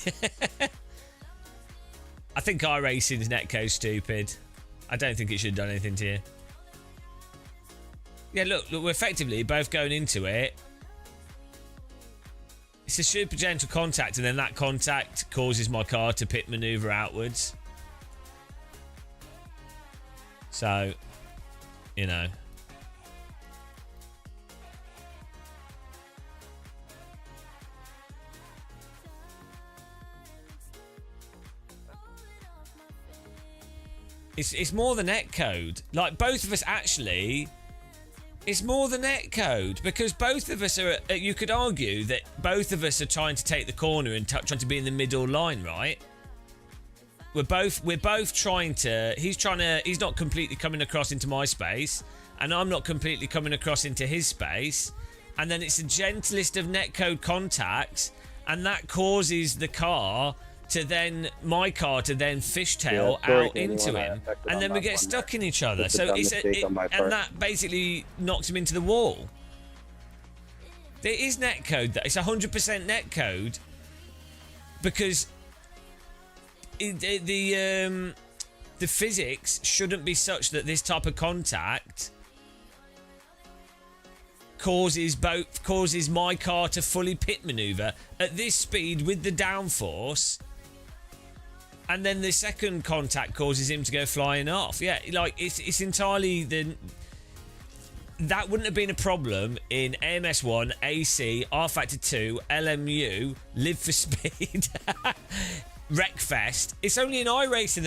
[SPEAKER 1] I think iRacing's netcode's stupid. I don't think it should have done anything to you. Yeah, look, we're effectively both going into it. It's a super gentle contact, and then that contact causes my car to pit maneuver outwards. So, you know. It's more the netcode. Like, both of us actually... It's more the netcode, because both of us are... You could argue that both of us are trying to take the corner and trying to be in the middle line, right? We're both trying to... He's not completely coming across into my space, and I'm not completely coming across into his space. And then it's the gentlest of netcode contacts, and that causes the car to then... My car to then fishtail out into him. And then we get stuck in each other. So and that basically knocks him into the wall. There is netcode. It's 100% netcode. Because... The physics shouldn't be such that this type of contact causes my car to fully pit maneuver at this speed with the downforce, and then the second contact causes him to go flying off. Yeah, like it's entirely that wouldn't have been a problem in AMS1, AC, R Factor 2, LMU, Live for Speed. Wreckfest. It's only in iRacing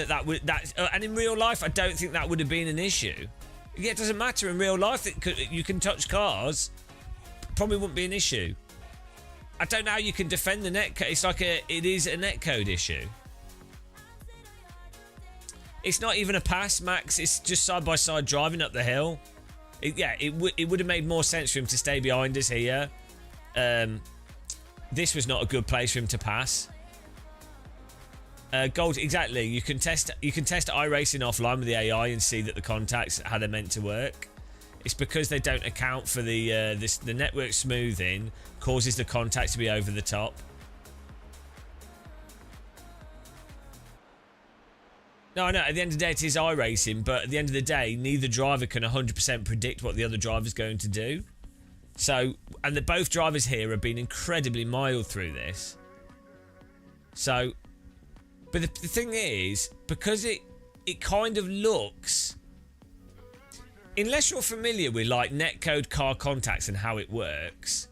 [SPEAKER 1] and in real life I don't think that would have been an issue. Yeah, it doesn't matter in real life. You can touch cars. Probably wouldn't be an issue. I don't know how you can defend the netcode. It's like it is a netcode issue. It's not even a pass, Max. It's just side by side driving up the hill. It would have made more sense for him to stay behind us here. This was not a good place for him to pass. Gold, exactly. You can test iRacing offline with the AI and see that the contacts, how they're meant to work. It's because they don't account for the network smoothing causes the contact to be over the top. No, I know. At the end of the day, it is iRacing, but at the end of the day, neither driver can 100% predict what the other driver's going to do. So, and both drivers here have been incredibly mild through this. So. But the thing is, because it kind of looks... Unless you're familiar with, like, netcode car contacts and how it works,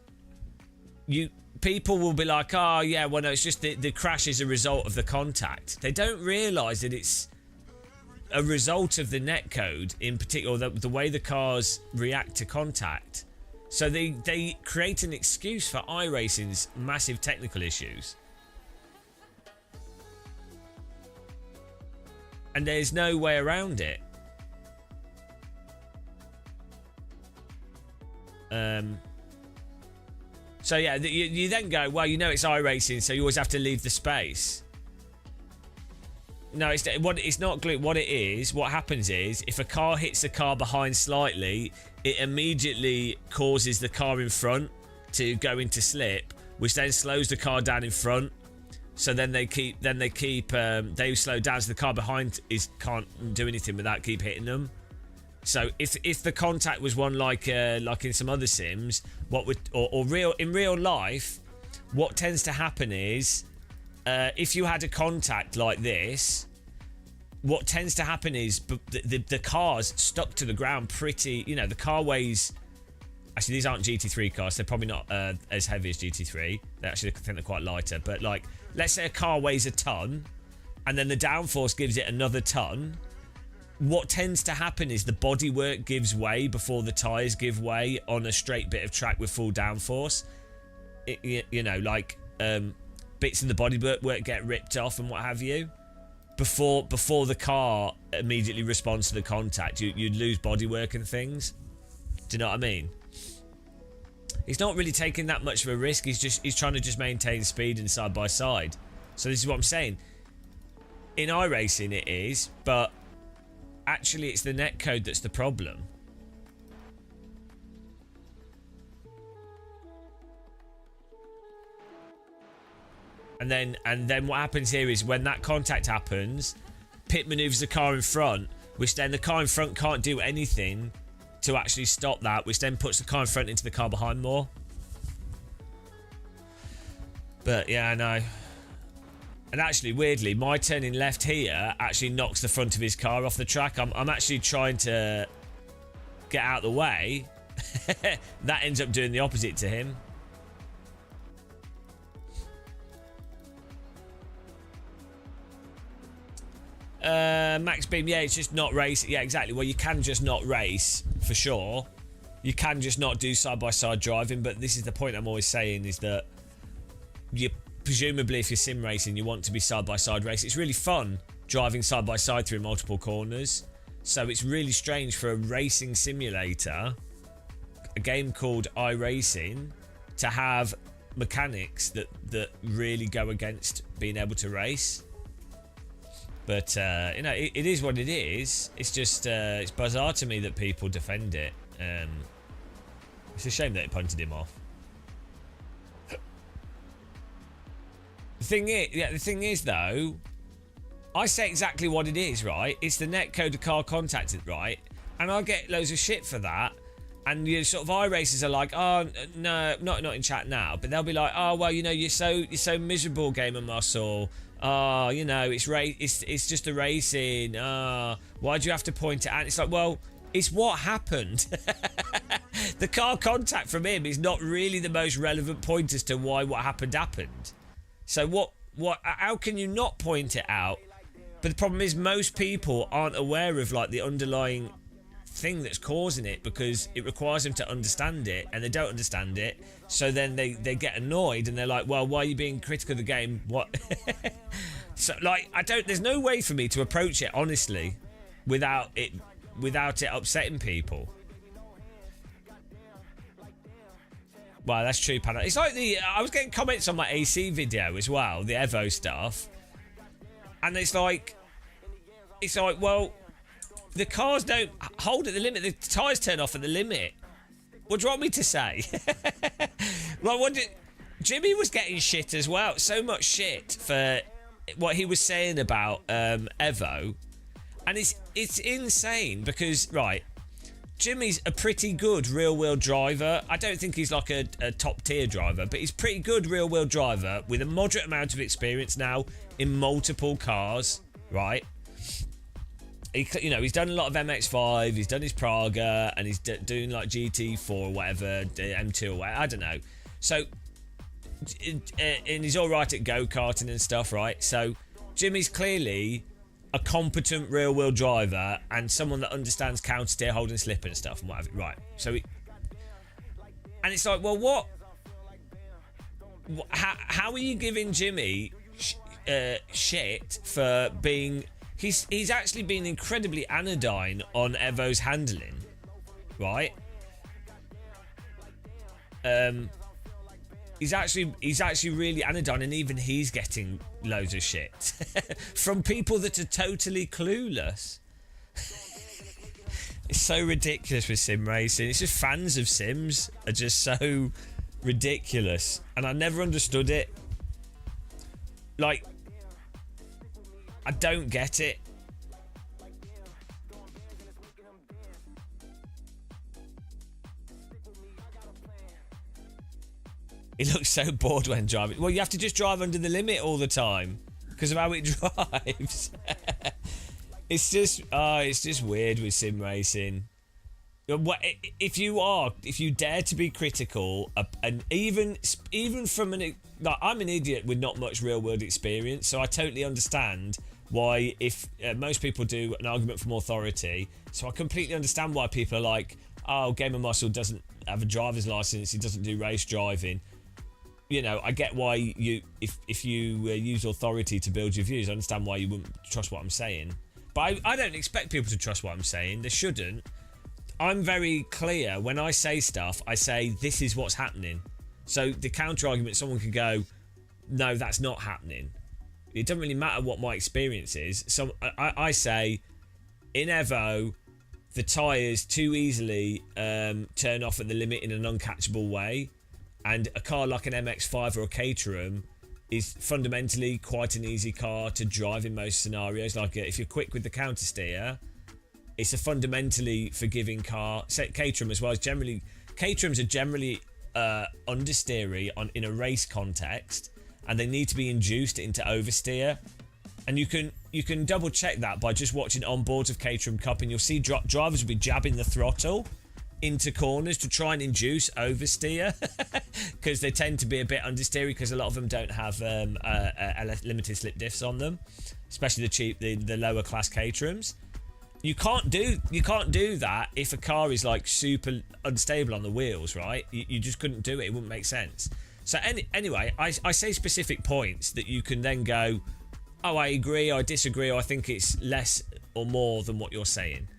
[SPEAKER 1] people will be like, oh, yeah, well, no, it's just the crash is a result of the contact. They don't realise that it's a result of the netcode, in particular, the way the cars react to contact. So they create an excuse for iRacing's massive technical issues. And there's no way around it. So yeah, you then go, well, you know it's iRacing, so you always have to leave the space. No, it's not glue. What it is, what happens is, if a car hits the car behind slightly, it immediately causes the car in front to go into slip, which then slows the car down in front. So then they slow down, so the car behind can't do anything without keep hitting them. So if the contact was one like in some other sims, in real life, what tends to happen is, if you had a contact like this, what tends to happen is the car's stuck to the ground pretty. You know, the car weighs. Actually, these aren't GT3 cars. They're probably not as heavy as GT3. I think they're quite lighter. But, like, let's say a car weighs a ton, and then the downforce gives it another ton. what tends to happen is the bodywork gives way before the tyres give way on a straight bit of track with full downforce. You know, like bits of the bodywork get ripped off and what have you. Before the car immediately responds to the contact, you'd lose bodywork and things. Do you know what I mean? He's not really taking that much of a risk. He's trying to just maintain speed and side by side. So this is what I'm saying. In iRacing it is, but actually it's the netcode that's the problem. And then what happens here is when that contact happens, pit manoeuvres the car in front, which then the car in front can't do anything to actually stop that, which then puts the car in front into the car behind more. But yeah, I know. And actually, weirdly, my turning left here actually knocks the front of his car off the track. I'm actually trying to get out of the way. That ends up doing the opposite to him. Max Beam, yeah, it's just not race. Yeah, exactly. Well, you can just not race, for sure. You can just not do side-by-side driving, but this is the point I'm always saying, is that you presumably, if you're sim racing, you want to be side-by-side race. It's really fun driving side-by-side through multiple corners. So it's really strange for a racing simulator, a game called iRacing, to have mechanics that really go against being able to race. But, you know, it is what it is. It's just, it's bizarre to me that people defend it. It's a shame that it punted him off. The thing is, though, I say exactly what it is, right? It's the netcode of car contacted, right? And I get loads of shit for that. And you sort of iRacers are like, oh no, not in chat now, but they'll be like, oh well, you know, you're so miserable, Gamer Muscle. Oh, you know, it's just a racing. Why do you have to point it out? It's like, well, it's what happened. The car contact from him is not really the most relevant point as to why what happened. So what? How can you not point it out? But the problem is most people aren't aware of like the underlying thing that's causing it, because it requires them to understand it, and they don't understand it. So then they get annoyed and they're like, well, why are you being critical of the game? What? So like, there's no way for me to approach it honestly without it upsetting people. Wow, that's true, Panda. It's like I was getting comments on my AC video as well, the Evo stuff, and it's like, well, the cars don't hold at the limit. The tyres turn off at the limit. What do you want me to say? Well, Jimmy was getting shit as well. So much shit for what he was saying about Evo, and it's insane because, right, Jimmy's a pretty good rear-wheel driver. I don't think he's like a top-tier driver, but he's pretty good rear-wheel driver with a moderate amount of experience now in multiple cars, right? You know, he's done a lot of MX-5, he's done his Praga, and he's doing like GT4 or whatever, M2 or whatever, I don't know. So, and he's all right at go-karting and stuff, right? So, Jimmy's clearly a competent rear-wheel driver and someone that understands counter-steer, hold and slip and stuff and whatever, right? So, and it's like, well, how are you giving Jimmy shit for being... He's actually been incredibly anodyne on Evo's handling, right? He's actually really anodyne, and even he's getting loads of shit from people that are totally clueless. It's so ridiculous with sim racing. It's just fans of Sims are just so ridiculous, and I never understood it. Like, I don't get it. He looks so bored when driving. Well, you have to just drive under the limit all the time because of how it drives. It's just weird with sim racing. If you dare to be critical, and even from like, I'm an idiot with not much real world experience, so I totally understand why if most people do an argument from authority. So I completely understand why people are like, oh, Gamer Muscle doesn't have a driver's license, he doesn't do race driving. You know, I get why you, if you use authority to build your views, I understand why you wouldn't trust what I'm saying. But I don't expect people to trust what I'm saying. They shouldn't. I'm very clear when I say stuff. I say this is what's happening. So the counter argument, someone could go, no, that's not happening. It doesn't really matter what my experience is. So I say in Evo, the tyres too easily turn off at the limit in an uncatchable way, and a car like an MX-5 or a Caterham is fundamentally quite an easy car to drive in most scenarios. Like if you're quick with the counter steer, it's a fundamentally forgiving car. Caterham as well is generally, Caterhams are generally understeery in a race context, and they need to be induced into oversteer. And you can double check that by just watching onboards of Caterham Cup, and you'll see drivers will be jabbing the throttle into corners to try and induce oversteer because they tend to be a bit understeery because a lot of them don't have limited slip diffs on them, especially the lower class Caterhams. You can't do that if a car is like super unstable on the wheels, right? You just couldn't do it. It wouldn't make sense. So anyway, I say specific points that you can then go, oh, I agree, I disagree, or I think it's less or more than what you're saying.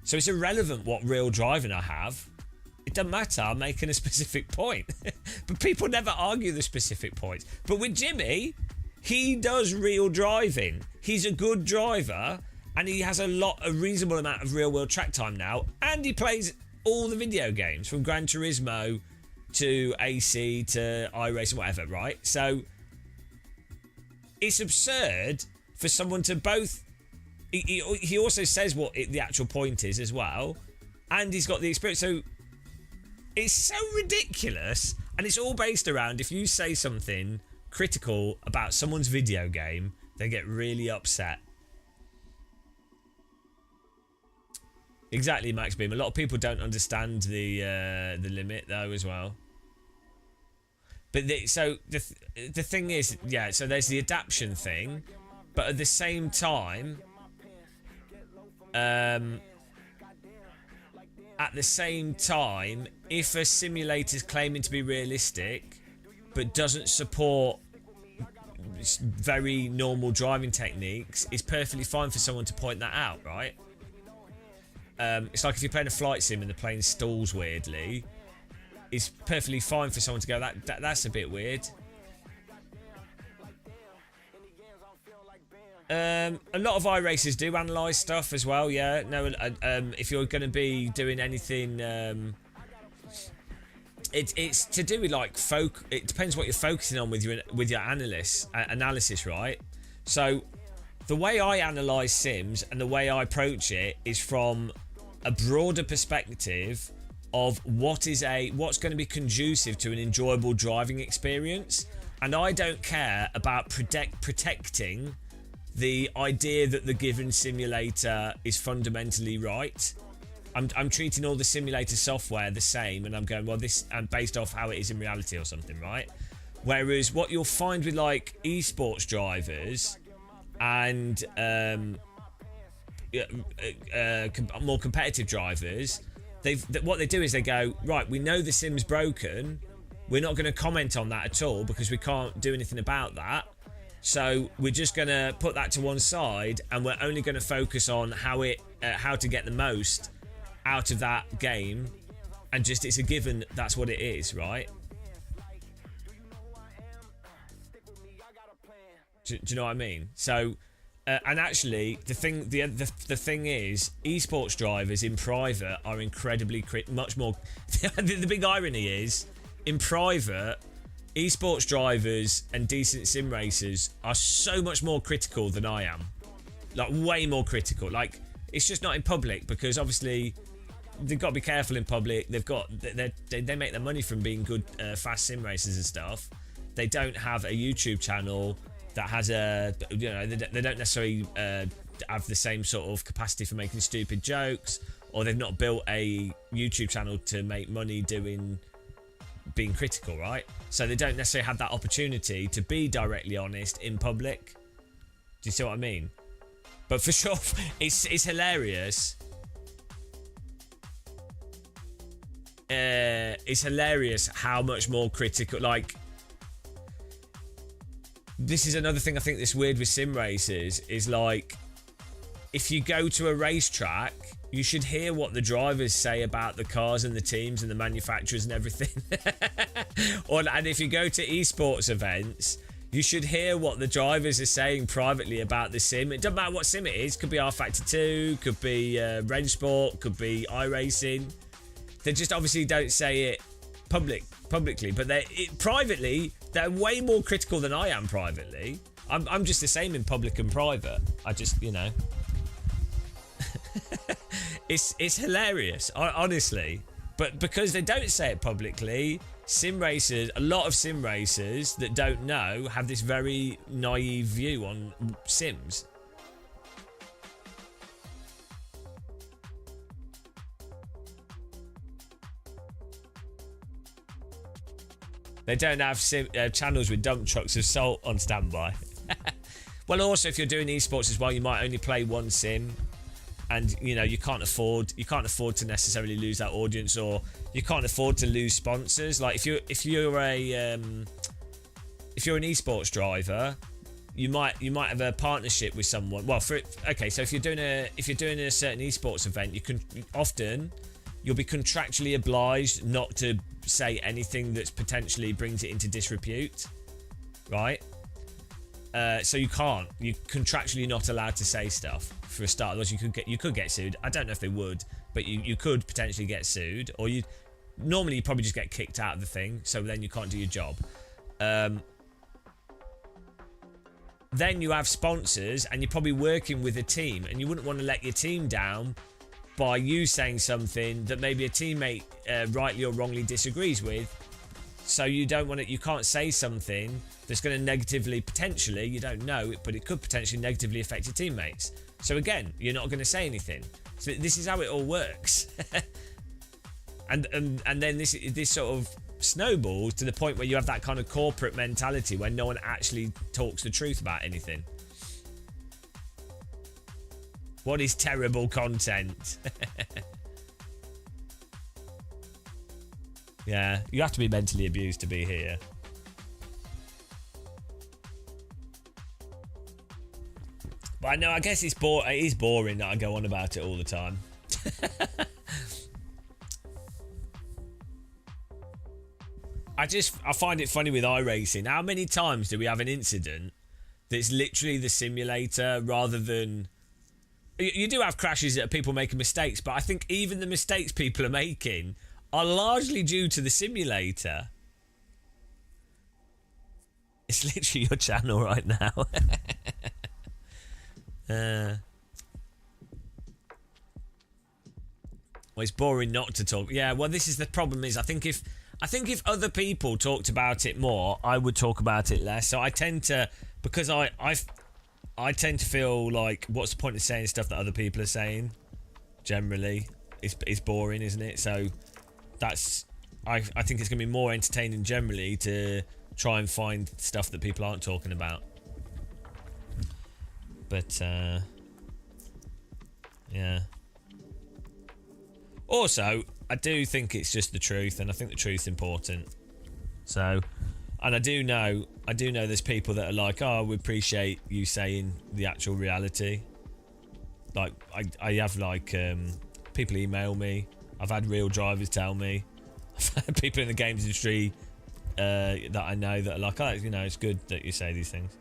[SPEAKER 1] So it's irrelevant what real driving I have. It doesn't matter, I'm making a specific point. But people never argue the specific points. But with Jimmy, he does real driving. He's a good driver, and he has a reasonable amount of real world track time now, and he plays all the video games from Gran Turismo to AC to iRacing, whatever, right? So it's absurd for someone to both. He also says what the actual point is as well, and he's got the experience. So it's so ridiculous, and it's all based around if you say something critical about someone's video game, they get really upset. Exactly, Max Beam. A lot of people don't understand the limit though as well. But so the thing is, yeah. So there's the adaption thing, but at the same time, if a simulator's claiming to be realistic, but doesn't support very normal driving techniques, it's perfectly fine for someone to point that out, right? It's like if you're playing a flight sim and the plane stalls weirdly, it's perfectly fine for someone to go, that's a bit weird. A lot of iRacers do analyse stuff as well, yeah. No, if you're going to be doing anything, it's to do with like it depends what you're focusing on with your analysis, right? So the way I analyse sims and the way I approach it is from a broader perspective of what's going to be conducive to an enjoyable driving experience, and I don't care about protecting the idea that the given simulator is fundamentally right. I'm treating all the simulator software the same, and I'm going, well, this and based off how it is in reality or something, right? Whereas what you'll find with like esports drivers and more competitive drivers, what they do is they go, right, we know the sim's broken, we're not going to comment on that at all because we can't do anything about that. So we're just going to put that to one side, and we're only going to focus on how to get the most out of that game, and just it's a given that's what it is, right? Do you know what I mean? So, and actually, the thing is, esports drivers in private are incredibly much more. The big irony is, in private, esports drivers and decent sim racers are so much more critical than I am. Like, way more critical. Like, it's just not in public because obviously they've got to be careful in public. They make their money from being good fast sim racers and stuff. They don't have a YouTube channel that has they don't necessarily have the same sort of capacity for making stupid jokes, or they've not built a YouTube channel to make money being critical, right? So they don't necessarily have that opportunity to be directly honest in public. Do you see what I mean? But for sure, it's hilarious. It's hilarious how much more critical. Like, this is another thing I think that's weird with sim racers is like, if you go to a racetrack, you should hear what the drivers say about the cars and the teams and the manufacturers and everything. And if you go to esports events, you should hear what the drivers are saying privately about the sim. It doesn't matter what sim it is. Could be R-Factor 2, could be Range Sport, could be iRacing. They just obviously don't say it publicly, but privately, they're way more critical than I am privately. I'm just the same in public and private. I just, you know... It's hilarious, honestly. But because they don't say it publicly, a lot of sim racers that don't know have this very naive view on sims. They don't have channels with dump trucks of salt on standby. Well, also, if you're doing esports as well, you might only play one sim. And you know you can't afford to necessarily lose that audience, or you can't afford to lose sponsors. Like if you're an esports driver, you might have a partnership with someone. Well, so if you're doing a certain esports event, you'll be contractually obliged not to say anything that potentially brings it into disrepute, right? So you're contractually not allowed to say stuff for a start. Otherwise, you could get sued. I don't know if they would, but you could potentially get sued, or you probably just get kicked out of the thing. So then you can't do your job. Then you have sponsors, and you're probably working with a team, and you wouldn't want to let your team down by you saying something that maybe a teammate rightly or wrongly disagrees with. So you can't say something that's going to negatively, potentially, you don't know, but it could potentially negatively affect your teammates. So again, you're not going to say anything. So this is how it all works. and then this sort of snowballs to the point where you have that kind of corporate mentality where no one actually talks the truth about anything. What is terrible content? Yeah, you have to be mentally abused to be here. But I know, I guess it is boring that I go on about it all the time. I find it funny with iRacing. How many times do we have an incident that's literally the simulator rather than... You do have crashes that are people making mistakes, but I think even the mistakes people are making are largely due to the simulator. It's literally your channel right now. Well, it's boring not to talk. Yeah, well, this is the problem. I think if other people talked about it more, I would talk about it less. So I tend to, because I tend to feel like, what's the point of saying stuff that other people are saying? Generally, it's boring, isn't it? So I think it's going to be more entertaining generally to try and find stuff that people aren't talking about. But yeah. Also, I do think it's just the truth, and I think the truth's important. So, and I do know there's people that are like, oh, we appreciate you saying the actual reality. Like, I have like people email me. I've had real drivers tell me. I've had people in the games industry that I know that are like, oh, you know, it's good that you say these things.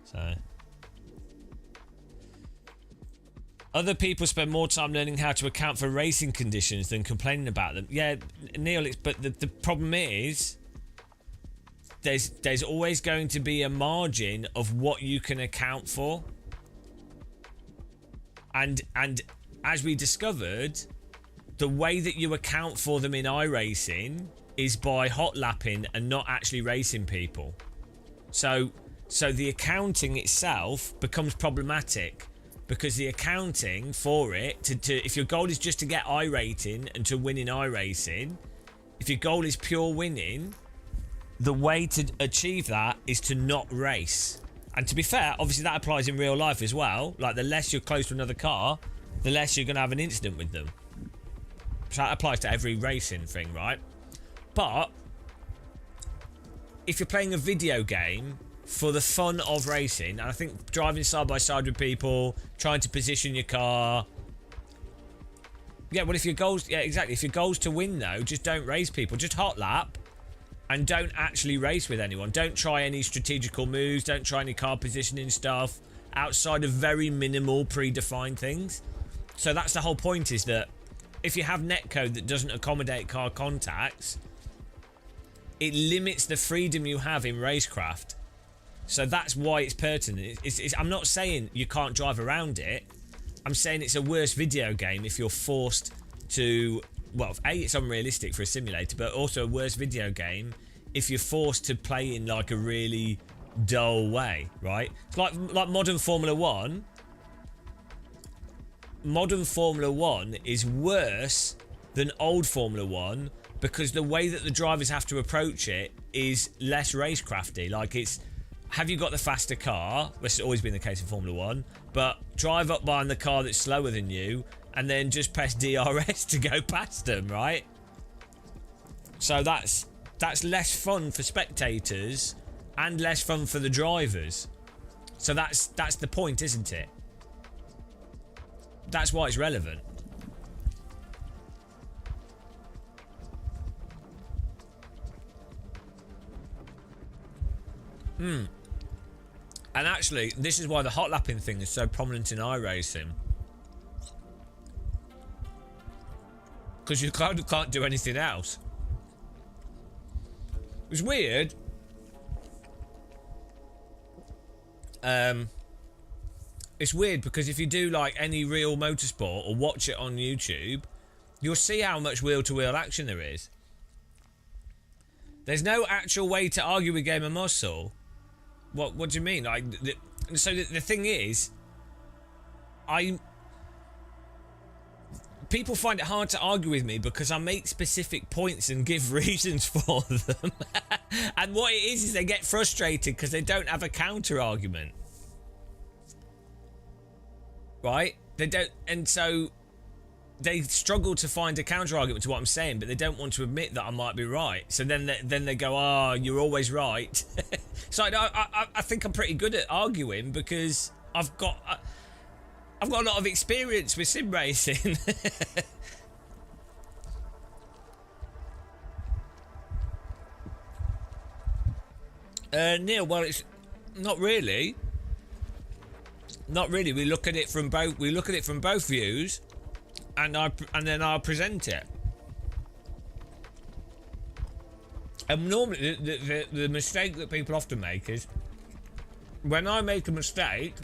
[SPEAKER 1] So. Other people spend more time learning how to account for racing conditions than complaining about them. Yeah, Neil, but the problem is there's always going to be a margin of what you can account for. And as we discovered, the way that you account for them in iRacing is by hot lapping and not actually racing people. So the accounting itself becomes problematic. Because the accounting for it, if your goal is just to get I rating and to win in iRacing, if your goal is pure winning, the way to achieve that is to not race. And to be fair, obviously that applies in real life as well. Like, the less you're close to another car, the less you're going to have an incident with them. So that applies to every racing thing, right? But if you're playing a video game for the fun of racing, and I think driving side by side with people, trying to position your car. Yeah, well, if your goal's, yeah, exactly. If your goal's to win, though, just don't race people. Just hot lap and don't actually race with anyone. Don't try any strategical moves. Don't try any car positioning stuff outside of very minimal predefined things. So that's the whole point, is that if you have netcode that doesn't accommodate car contacts, it limits the freedom you have in racecraft. So that's why it's pertinent. I'm not saying you can't drive around it. I'm saying it's a worse video game if you're forced to... Well, A, it's unrealistic for a simulator, but also a worse video game if you're forced to play in like a really dull way, right? It's like modern Formula 1. Modern Formula 1 is worse than old Formula 1 because the way that the drivers have to approach it is less racecrafty. Like, it's... Have you got the faster car? Which has always been the case in Formula 1. But drive up behind the car that's slower than you and then just press DRS to go past them, right? So that's less fun for spectators and less fun for the drivers. So that's the point, isn't it? That's why it's relevant. And actually, this is why the hot lapping thing is so prominent in iRacing. Because you kind of can't do anything else. It's weird. It's weird because if you do like any real motorsport or watch it on YouTube, you'll see how much wheel-to-wheel action there is. There's no actual way to argue a game of muscle. What do you mean? Like, so the thing is, people find it hard to argue with me because I make specific points and give reasons for them. And what it is they get frustrated because they don't have a counter argument. Right? They don't, and so they struggle to find a counter argument to what I'm saying, but they don't want to admit that I might be right. So then they go, "Ah, oh, you're always right." So I think I'm pretty good at arguing because I've got a lot of experience with sim racing. Neil, well, it's not really. Not really. We look at it from both views, and then I'll present it. And normally, the mistake that people often make is when I make a mistake.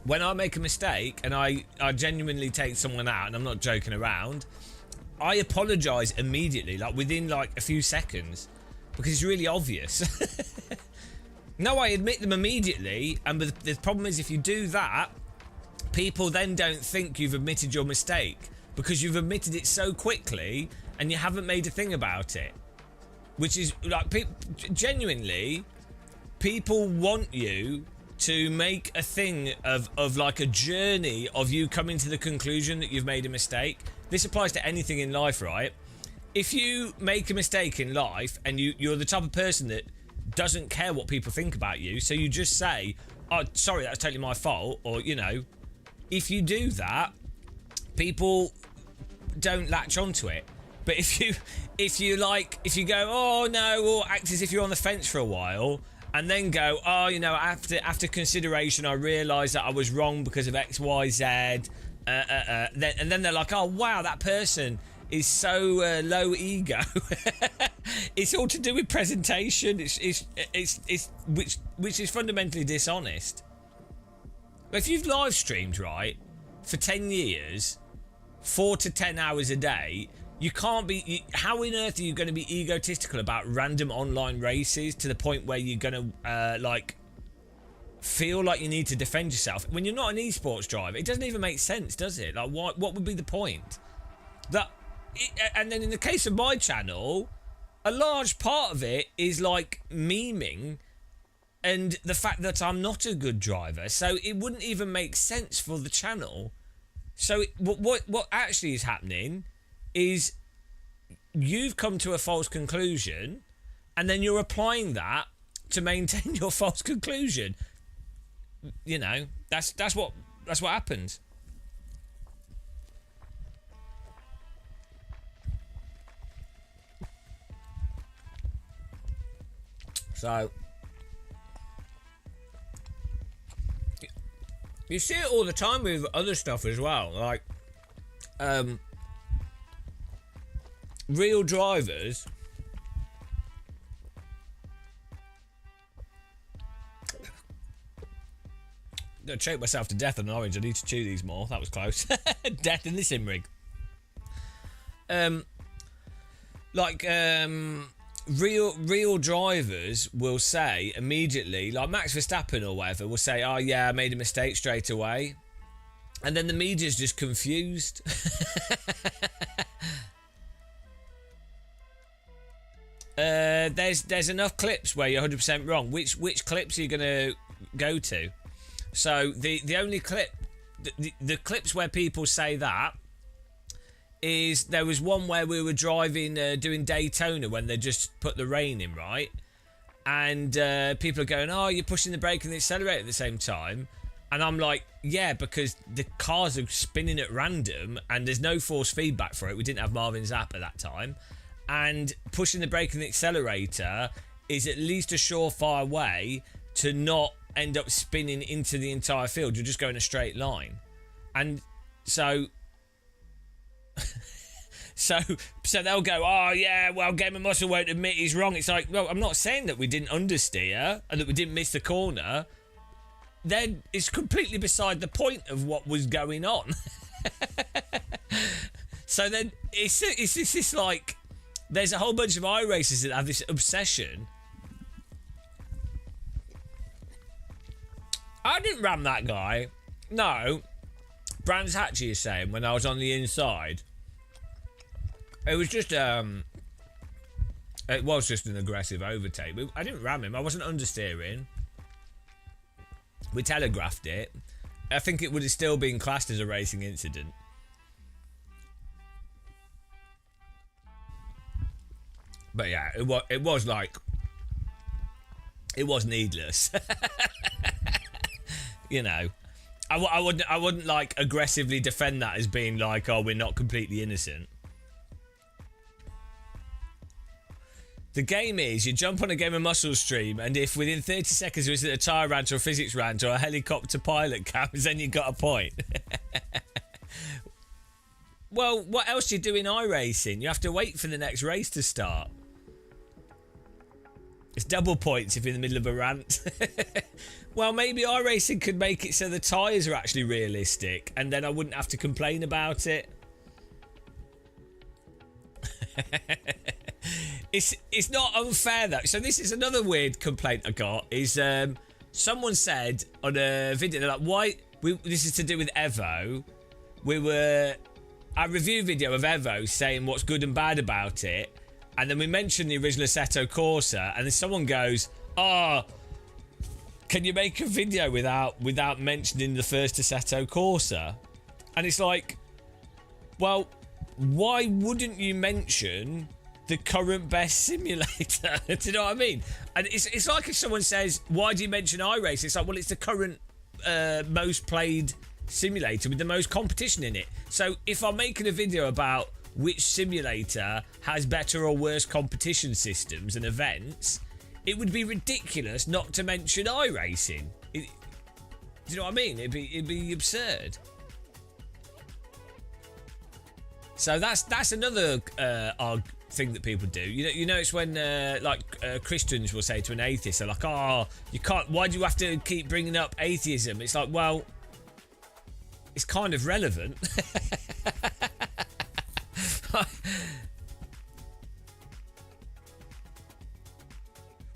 [SPEAKER 1] When I make a mistake and I genuinely take someone out, and I'm not joking around, I apologise immediately, like within like a few seconds, because it's really obvious. No, I admit them immediately, and the problem is if you do that, people then don't think you've admitted your mistake because you've admitted it so quickly and you haven't made a thing about it. Which is like, genuinely, people want you to make a thing of like a journey of you coming to the conclusion that you've made a mistake. This applies to anything in life, right? If you make a mistake in life and you're the type of person that doesn't care what people think about you, so you just say, "Oh, sorry, that's totally my fault," or, you know, if you do that, people don't latch onto it. But if you go, "Oh no," or act as if you're on the fence for a while, and then go, "Oh, you know, after consideration, I realised that I was wrong because of X, Y, Z," and then they're like, "Oh wow, that person is so low ego." It's all to do with presentation. It's which is fundamentally dishonest. But if you've live streamed, right, for 10 years, 4 to 10 hours a day, you can't be... how on earth are you going to be egotistical about random online races to the point where you're going to, like, feel like you need to defend yourself? When you're not an esports driver, it doesn't even make sense, does it? Like, what would be the point? And then in the case of my channel, a large part of it is like memeing and the fact that I'm not a good driver. So it wouldn't even make sense for the channel. So what actually is happening is you've come to a false conclusion and then you're applying that to maintain your false conclusion. You know, that's what happens. So you see it all the time with other stuff as well, like real drivers. I'm gonna choke myself to death on an orange. I need to chew these more. That was close. Death in the sim rig. Real drivers will say immediately, like Max Verstappen or whatever, will say, "Oh yeah, I made a mistake straight away," and then the media's just confused. There's enough clips where you're 100% wrong. Which clips are you gonna go to? So the only clip, the clips where people say that is there was one where we were driving, doing Daytona when they just put the rain in, right? And people are going, "Oh, you're pushing the brake and the accelerator at the same time." And I'm like, yeah, because the cars are spinning at random and there's no force feedback for it. We didn't have Marvin's app at that time. And pushing the brake and the accelerator is at least a surefire way to not end up spinning into the entire field. You're just going a straight line. And so so they'll go, "Oh yeah, well, Game of Muscle won't admit he's wrong." It's like, well, I'm not saying that we didn't understeer and that we didn't miss the corner. Then it's completely beside the point of what was going on. So then it's this like, there's a whole bunch of iRacers that have this obsession. I didn't ram that guy. No. Brands Hatchie is saying when I was on the inside. It was just an aggressive overtake. I didn't ram him. I wasn't understeering. We telegraphed it. I think it would have still been classed as a racing incident. But yeah, it was like, it was needless. You know, I wouldn't like aggressively defend that as being like, "Oh, we're not completely innocent." The game is, you jump on a Game of Muscle stream, and if within 30 seconds there isn't a tyre rant or a physics rant or a helicopter pilot comes, then you got a point. Well, what else do you do in iRacing? You have to wait for the next race to start. It's double points if you're in the middle of a rant. Well, maybe iRacing could make it so the tyres are actually realistic, and then I wouldn't have to complain about it. It's not unfair though. So this is another weird complaint I got. Is someone said on a video, they're like, "Why?" This is to do with Evo. Our review video of Evo saying what's good and bad about it, and then we mentioned the original Assetto Corsa, and then someone goes, "Oh, can you make a video without mentioning the first Assetto Corsa?" And it's like, well, why wouldn't you mention the current best simulator? Do you know what I mean? And it's like if someone says, "Why do you mention iRacing?" It's like, well, it's the current most played simulator with the most competition in it. So if I'm making a video about which simulator has better or worse competition systems and events, it would be ridiculous not to mention iRacing. Do you know what I mean? It'd be absurd. So that's another thing that people do. You know, it's when Christians will say to an atheist, they're like, "Oh, you can't. Why do you have to keep bringing up atheism?" It's like, well, it's kind of relevant.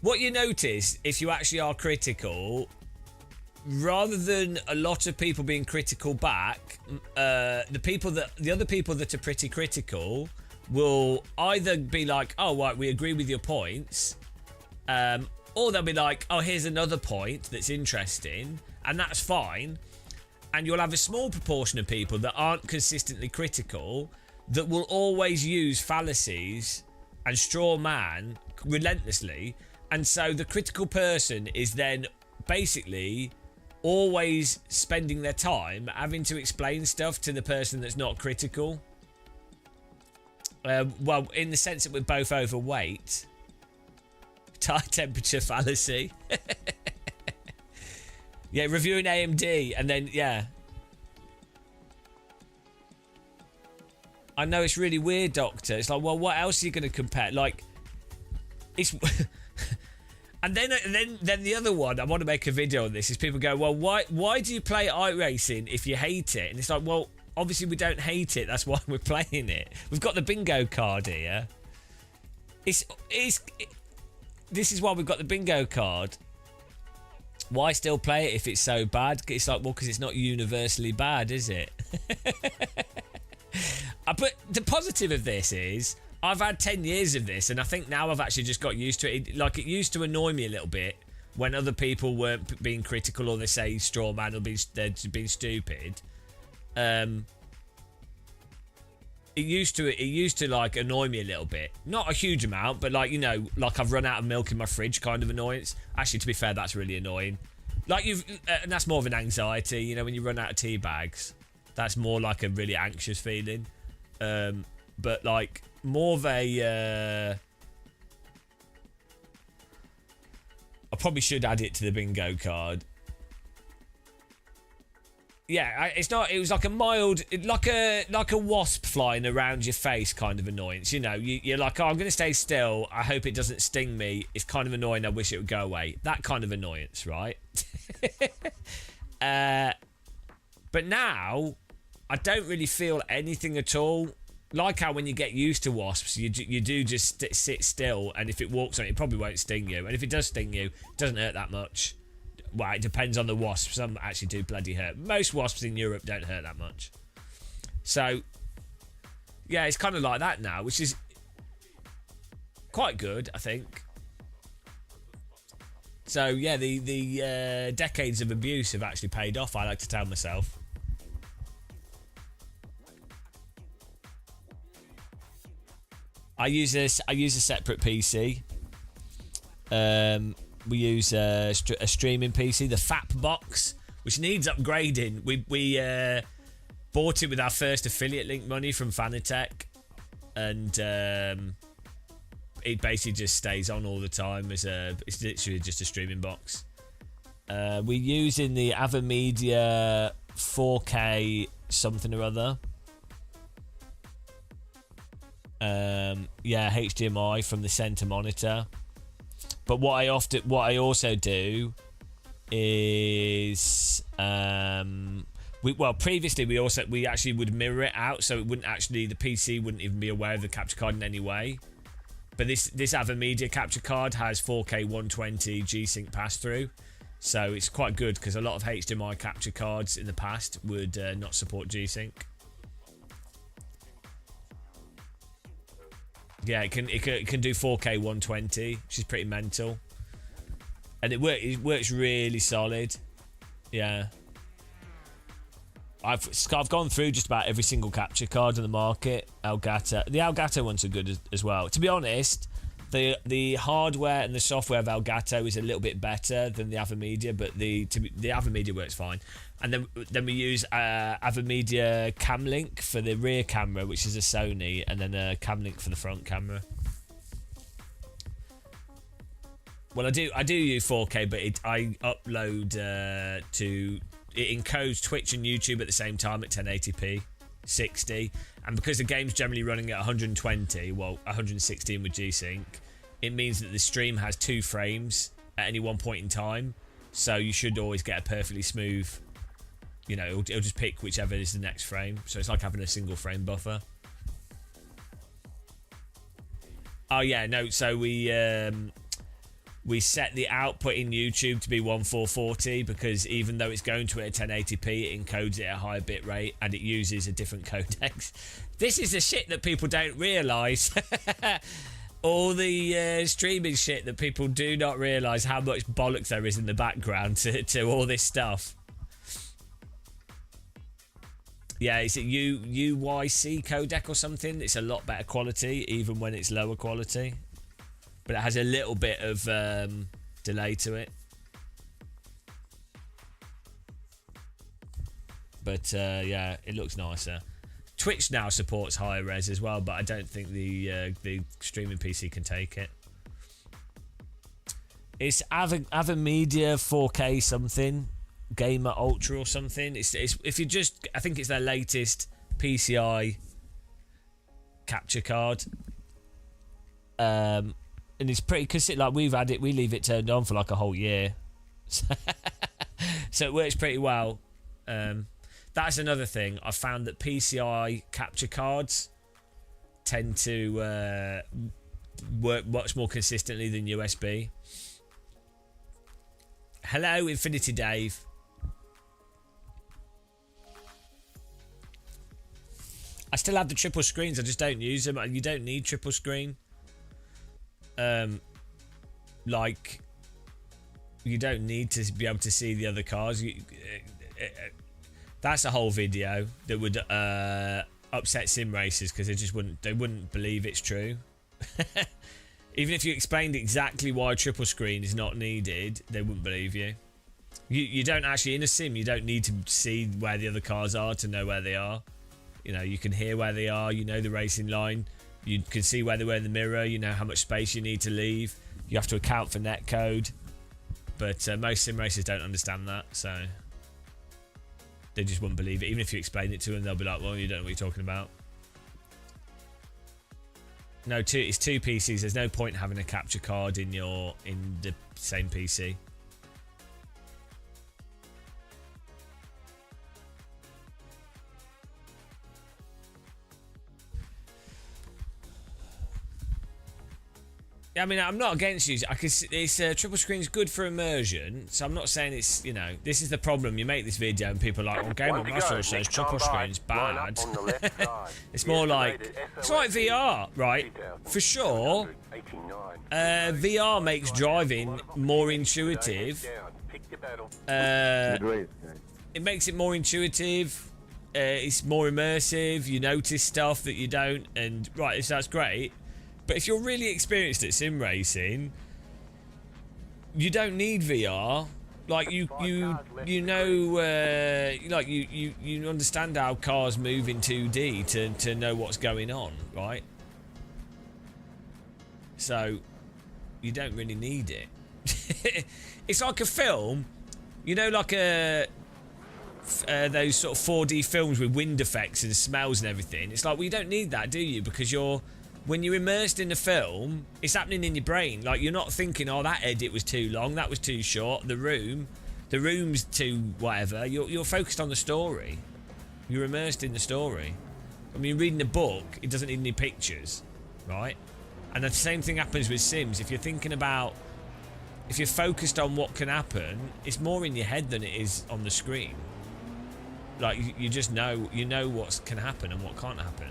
[SPEAKER 1] What you notice, if you actually are critical, rather than a lot of people being critical back, the other people that are pretty critical will either be like, oh, right, we agree with your points, or they'll be like, oh, here's another point that's interesting, and that's fine. And you'll have a small proportion of people that aren't consistently critical that will always use fallacies and straw man relentlessly. And so the critical person is then basically always spending their time having to explain stuff to the person that's not critical. Well, in the sense that we're both overweight. High temperature fallacy. Yeah, reviewing AMD and then, yeah. I know it's really weird, Doctor. It's like, well, what else are you going to compare? Like, it's... And then the other one, I want to make a video on this, is people go, well, why do you play iRacing if you hate it? And it's like, well, obviously we don't hate it. That's why we're playing it. We've got the bingo card here. This is why we've got the bingo card. Why still play it if it's so bad? It's like, well, because it's not universally bad, is it? But the positive of this is I've had 10 years of this, and I think now I've actually just got used to it. Like, it used to annoy me a little bit when other people weren't being critical, or they say straw man or they're being stupid. It used to like annoy me a little bit. Not a huge amount, but like, you know, like I've run out of milk in my fridge kind of annoyance. Actually, to be fair, that's really annoying. Like and that's more of an anxiety, you know, when you run out of tea bags. That's more like a really anxious feeling. But like more of a I probably should add it to the bingo card. Yeah, it's not. It was like a mild, like a wasp flying around your face kind of annoyance. You know, you're like, oh, I'm going to stay still. I hope it doesn't sting me. It's kind of annoying. I wish it would go away. That kind of annoyance, right? But now, I don't really feel anything at all. Like how when you get used to wasps, you do just sit still, and if it walks on it probably won't sting you. And if it does sting you, it doesn't hurt that much. Well, it depends on the wasp. Some actually do bloody hurt. Most wasps in Europe don't hurt that much. So, yeah, it's kind of like that now, which is quite good, I think. So, yeah, the decades of abuse have actually paid off, I like to tell myself. I use a separate PC. We use a streaming PC, the FAP box, which needs upgrading. We bought it with our first affiliate link money from Fanatec, and it basically just stays on all the time. It's literally just a streaming box. We're using the AverMedia 4K something or other. Yeah, HDMI from the center monitor. But what I also do is previously we actually would mirror it out, so it wouldn't actually, the PC wouldn't even be aware of the capture card in any way. But this AverMedia capture card has 4K 120 G-Sync pass-through, so it's quite good because a lot of HDMI capture cards in the past would not support G-Sync. Yeah, it can do 4K 120, which is pretty mental, and it works really solid. Yeah, I've gone through just about every single capture card in the market. Elgato, the Elgato ones are good as well. To be honest, the hardware and the software of Elgato is a little bit better than the AverMedia, but the AverMedia works fine. And then we use AverMedia Camlink for the rear camera, which is a Sony, and then a Camlink for the front camera. Well, I do use 4K, but I upload to, it encodes Twitch and YouTube at the same time at 1080p, 60, and because the game's generally running at 120, well, 116 with G-Sync, it means that the stream has 2 frames at any one point in time, so you should always get a perfectly smooth. You know, it'll just pick whichever is the next frame. So it's like having a single frame buffer. Oh yeah, no. So we we set the output in YouTube to be 1440 because even though it's going to it at 1080p, it encodes it at a higher bit rate and it uses a different codecs. This is the shit that people don't realise. All the streaming shit that people do not realise how much bollocks there is in the background to all this stuff. Yeah, is it UYC codec or something? It's a lot better quality, even when it's lower quality. But it has a little bit of delay to it. But yeah, it looks nicer. Twitch now supports higher res as well, but I don't think the streaming PC can take it. It's Avimedia 4K something, Gamer Ultra or something. It's if you just, I think it's their latest PCI capture card. And it's pretty, because like we leave it turned on for like a whole year, so it works pretty well. That's another thing. I found that PCI capture cards tend to work much more consistently than USB. Hello, Infinity Dave. I still have the triple screens. I just don't use them. You don't need triple screen. Like, you don't need to be able to see the other cars. That's a whole video that would upset sim racers because they wouldn't believe it's true. Even if you explained exactly why triple screen is not needed, they wouldn't believe you. You don't actually, in a sim, you don't need to see where the other cars are to know where they are. You know, you can hear where they are, you know the racing line, you can see where they were in the mirror, you know how much space you need to leave, you have to account for netcode. But most sim racers don't understand that, so they just wouldn't believe it. Even if you explain it to them, they'll be like, well, you don't know what you're talking about. No, it's two PCs. There's no point having a capture card in the same PC. I mean, I'm not against you. It's triple screen's good for immersion, so I'm not saying it's, you know, this is the problem. You make this video and people are like, well, Game of Muscle says triple screen's bad. It's more like, it's like VR, right? For sure, VR makes driving more intuitive. It makes it more intuitive. It's more immersive. You notice stuff that you don't, and right, so that's great. But if you're really experienced at sim racing, you don't need VR. Like you know, like you understand how cars move in 2D to know what's going on, right? So you don't really need it. It's like a film, you know, like those sort of 4D films with wind effects and smells and everything. It's like, well, you don't need that, do you? Because when you're immersed in the film, it's happening in your brain. Like, you're not thinking, oh, that edit was too long, that was too short, the room's too whatever. You're focused on the story. You're immersed in the story. I mean, reading a book, it doesn't need any pictures, right? And the same thing happens with Sims. If you're focused on what can happen, it's more in your head than it is on the screen. Like, you just know, what can happen and what can't happen.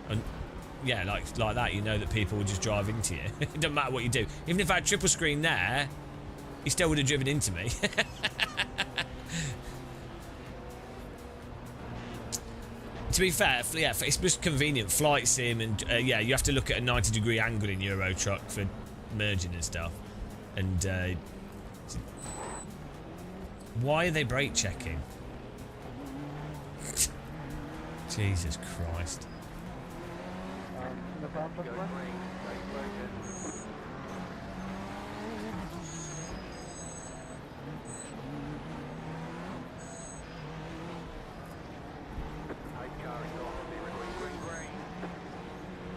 [SPEAKER 1] And yeah, like that, you know that people will just drive into you. It doesn't matter what you do. Even if I had triple screen there, he still would have driven into me. To be fair, yeah, it's just convenient. Flight sim and yeah, you have to look at a 90-degree angle in Euro Truck for merging and stuff. And why are they brake checking? Jesus Christ.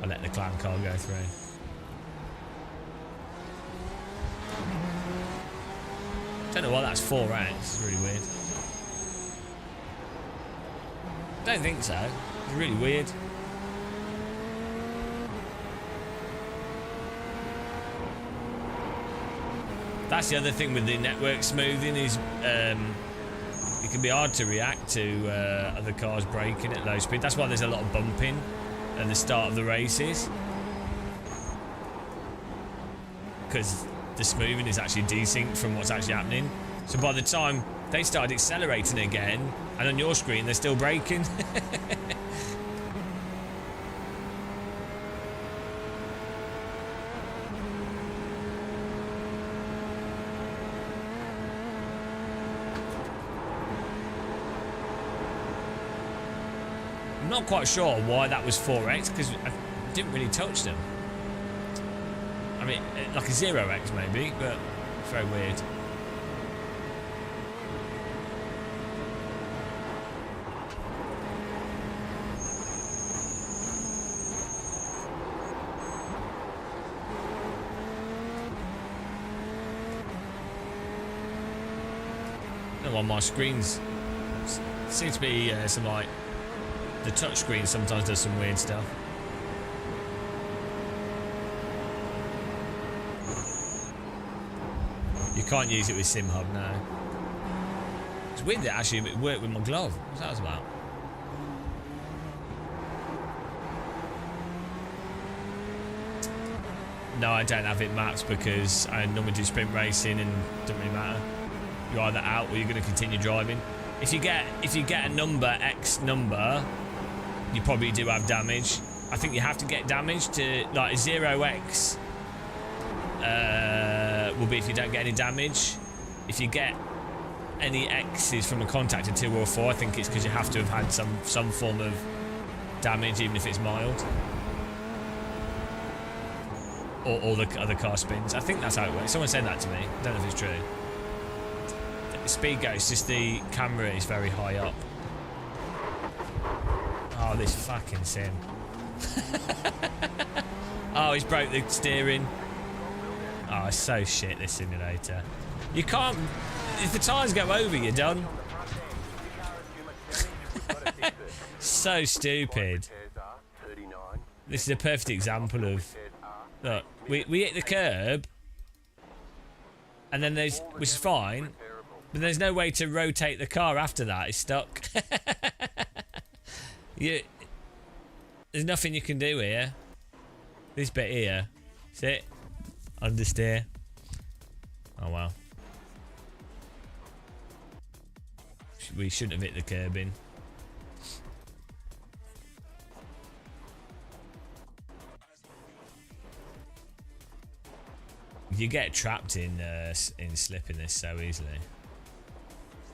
[SPEAKER 1] I'll let the clan car go through. Don't know what that's for, right? It's really weird. Don't think so. It's really weird. That's the other thing with the network smoothing is it can be hard to react to other cars braking at low speed. That's why there's a lot of bumping at the start of the races, because the smoothing is actually desynced from what's actually happening. So by the time they started accelerating again, and on your screen they're still braking. I'm not quite sure why that was 4x, because I didn't really touch them. I mean, like a 0x maybe, but it's very weird. I don't know why my screens seem to be some like the touch screen sometimes does some weird stuff. You can't use it with SimHub now. It's weird that actually it worked with my glove. What's that about? No, I don't have it mapped because I normally do sprint racing and it doesn't really matter. You're either out or you're going to continue driving. If you get a number, X number, you probably do have damage. I think you have to get damage to, like, 0x will be if you don't get any damage. If you get any X's from a contact of 2 or 4, I think it's because you have to have had some form of damage, even if it's mild. Or the other car spins. I think that's how it works. Someone said that to me. I don't know if it's true. The speed goes, just the camera is very high up. Oh, this fucking sim. Oh, he's broke the steering. Oh, it's so shit, this simulator. You can't... If the tyres go over, you're done. So stupid. This is a perfect example of... Look, we hit the curb, and then there's... Which is fine, but there's no way to rotate the car after that. It's stuck. There's nothing you can do here. This bit here. Sit. Understeer. Oh, wow. We shouldn't have hit the curbing. You get trapped in slipping this so easily.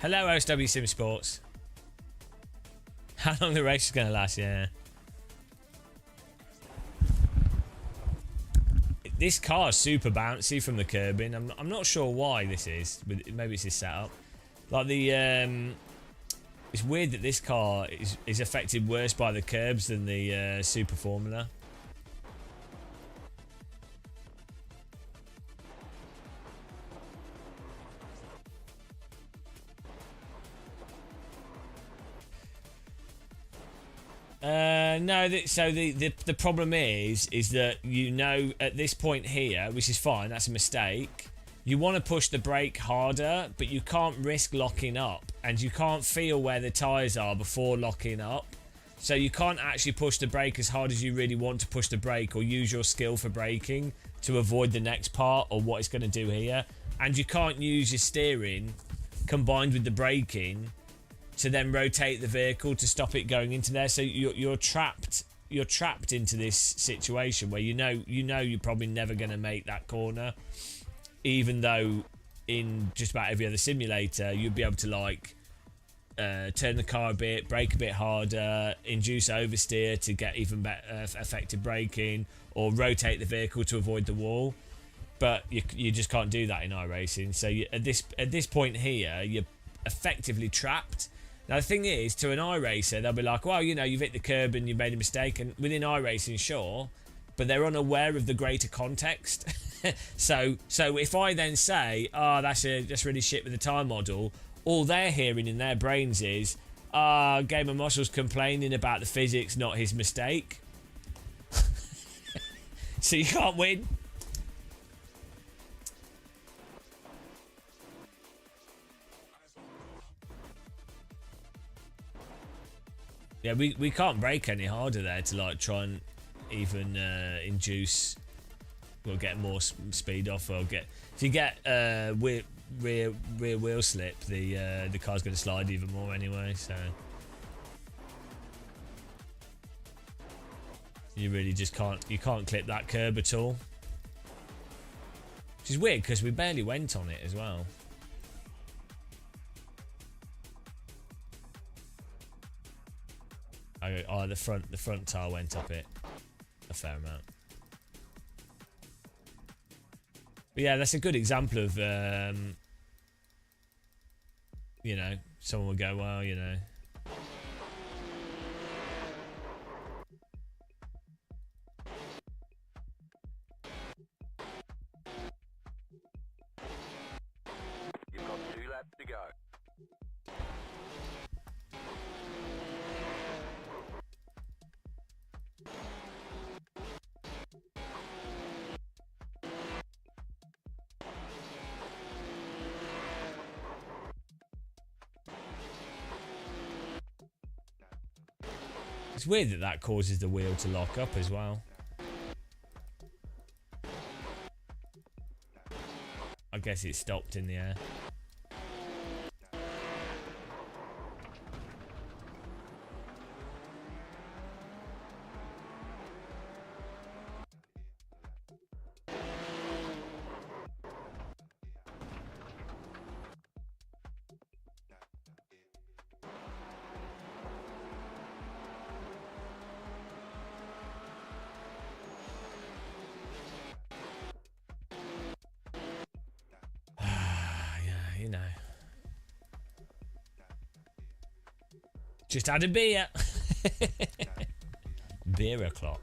[SPEAKER 1] Hello, OSW Sim Sports. How long the race is going to last? Yeah. This car is super bouncy from the curbing. I'm not sure why this is. Maybe it's his setup. Like the it's weird that this car is affected worse by the curbs than the Super Formula. No, so the problem is that, you know, at this point here, which is fine, that's a mistake, you want to push the brake harder, but you can't risk locking up, and you can't feel where the tyres are before locking up, so you can't actually push the brake as hard as you really want to push the brake, or use your skill for braking to avoid the next part or what it's going to do here, and you can't use your steering combined with the braking to then rotate the vehicle to stop it going into there. So you're trapped into this situation where you know you're probably never going to make that corner, even though in just about every other simulator you'd be able to, like, turn the car a bit, brake a bit harder, induce oversteer to get even better effective braking, or rotate the vehicle to avoid the wall. But you just can't do that in iRacing. So at this point here, you're effectively trapped. Now, the thing is, to an iRacer, they'll be like, well, you know, you've hit the curb and you've made a mistake. And within iRacing, sure, but they're unaware of the greater context. So if I then say, oh, that's really shit with the time model, all they're hearing in their brains is, Game of Muscles complaining about the physics, not his mistake. So you can't win. Yeah, we can't brake any harder there to like try and even induce, or get more speed off, or get, if you get rear wheel slip, the car's going to slide even more anyway. So you really just can't clip that curb at all, which is weird because we barely went on it as well. Oh, the front tire went up it a fair amount. But yeah, that's a good example of, you know, someone would go, well, you know.
[SPEAKER 2] You've got 2 laps to go.
[SPEAKER 1] It's weird that that causes the wheel to lock up as well. I guess it stopped in the air. You know, just had a beer. Beer o'clock.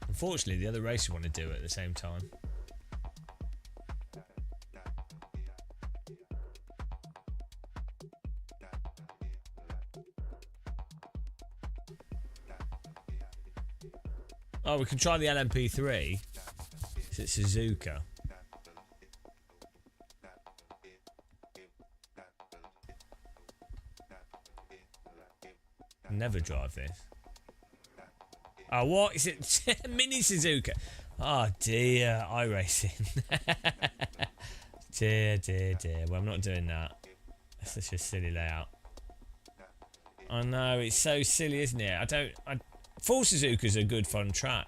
[SPEAKER 1] Unfortunately, the other racers want to do it at the same time. Oh, we can try the LMP3. Is it Suzuka? Never drive this. Oh, what is it? Mini Suzuka. Oh dear, iRacing. Dear. Well, I'm not doing that. That's such a silly layout. I know, it's so silly, isn't it? Full Suzuka's a good fun track.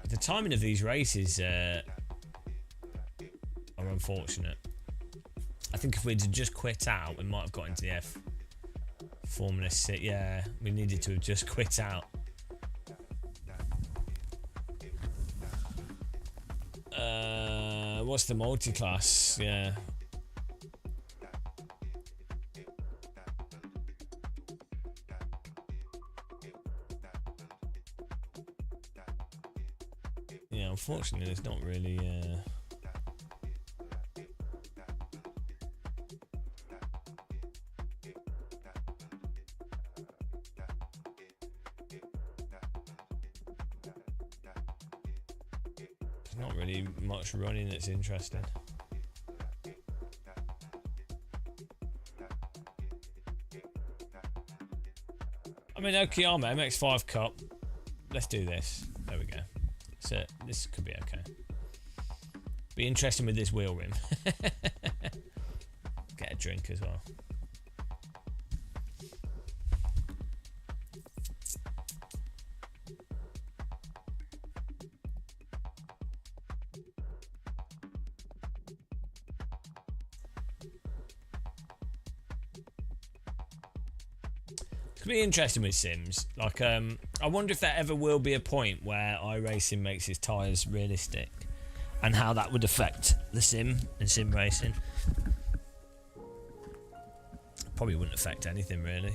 [SPEAKER 1] The timing of these races are unfortunate. I think if we'd just quit out, we might have got into the Formula 6. Yeah, we needed to have just quit out. What's the multi-class? Yeah. Yeah, unfortunately, there's not really... not really much running that's interesting. I mean, Okayama MX5 Cup. Let's do this. There we go. So this could be okay. Be interesting with this wheel rim. Get a drink as well. It's gonna be interesting with Sims. Like, I wonder if there ever will be a point where iRacing makes its tyres realistic, and how that would affect the sim and sim racing. Probably wouldn't affect anything really.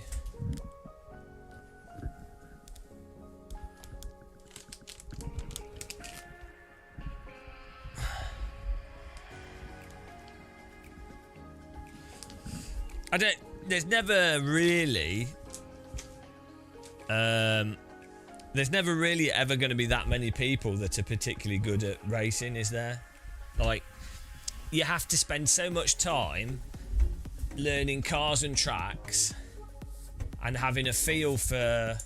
[SPEAKER 1] There's never really ever going to be that many people that are particularly good at racing, is there? Like, you have to spend so much time learning cars and tracks and having a feel for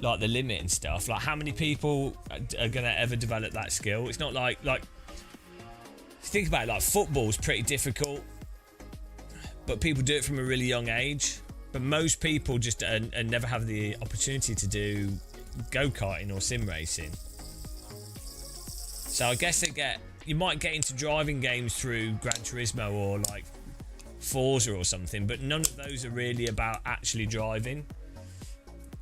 [SPEAKER 1] like the limit and stuff. Like, how many people are going to ever develop that skill? It's not like think about it, like football's pretty difficult, but people do it from a really young age. But most people just never have the opportunity to do go-karting or sim racing. So I guess you might get into driving games through Gran Turismo or like Forza or something, but none of those are really about actually driving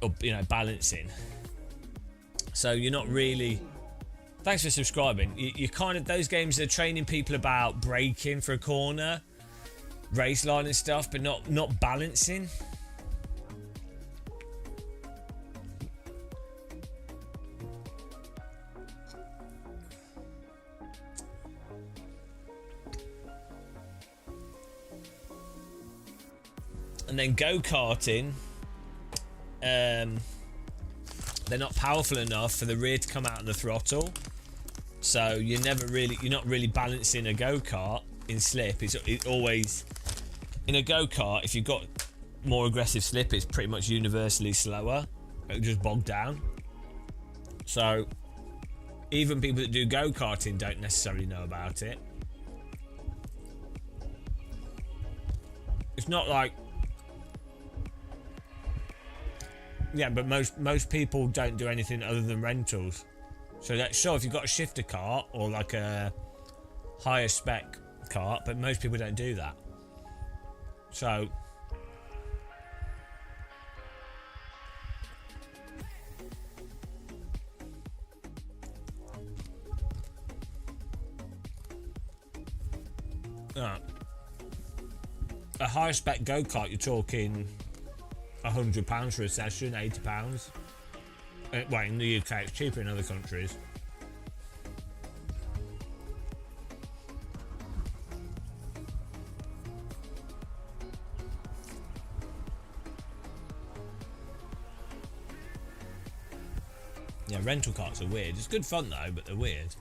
[SPEAKER 1] or, you know, balancing. So you're not really. Thanks for subscribing. You kind of, those games are training people about braking for a corner, race line and stuff, but not balancing. And then go-karting, they're not powerful enough for the rear to come out of the throttle. So you're not really balancing a go-kart in slip. It's always, in a go-kart, if you've got more aggressive slip, it's pretty much universally slower. It'll just bog down. So even people that do go-karting don't necessarily know about it. It's not like, yeah, but most people don't do anything other than rentals. So that's sure if you've got a shifter cart or like a higher spec cart, but most people don't do that. So a higher spec go-kart, you're talking £100 for a session, £80. Well, in the UK, it's cheaper in other countries. Yeah, rental carts are weird. It's good fun though, but they're weird.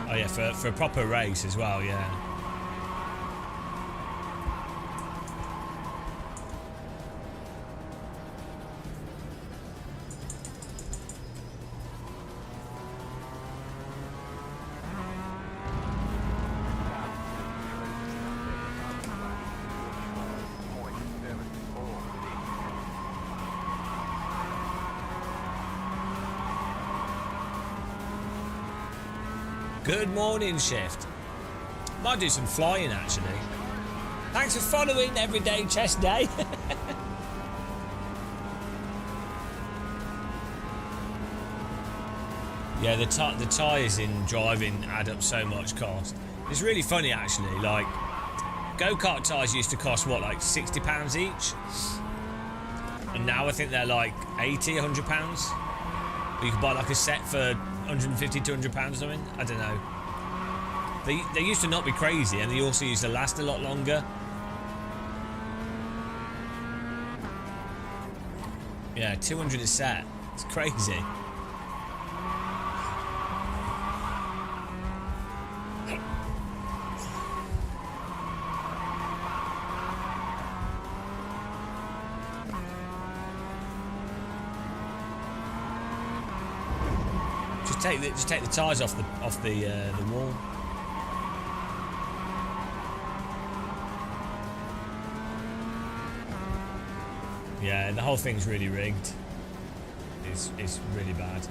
[SPEAKER 1] Oh yeah, for a proper race as well, yeah. Good morning, Shift. Might do some flying, actually. Thanks for following Everyday Chest Day. Yeah, the tyres in driving add up so much cost. It's really funny, actually. Like, go-kart tyres used to cost, what, like £60 each? And now I think they're like £80, £100. Or you could buy like a set for £150, £200 or something. I don't know. They used to not be crazy, and they also used to last a lot longer. Yeah, 200 a set. It's crazy. Just take the tyres off the wall. Yeah, the whole thing's really rigged. It's really bad.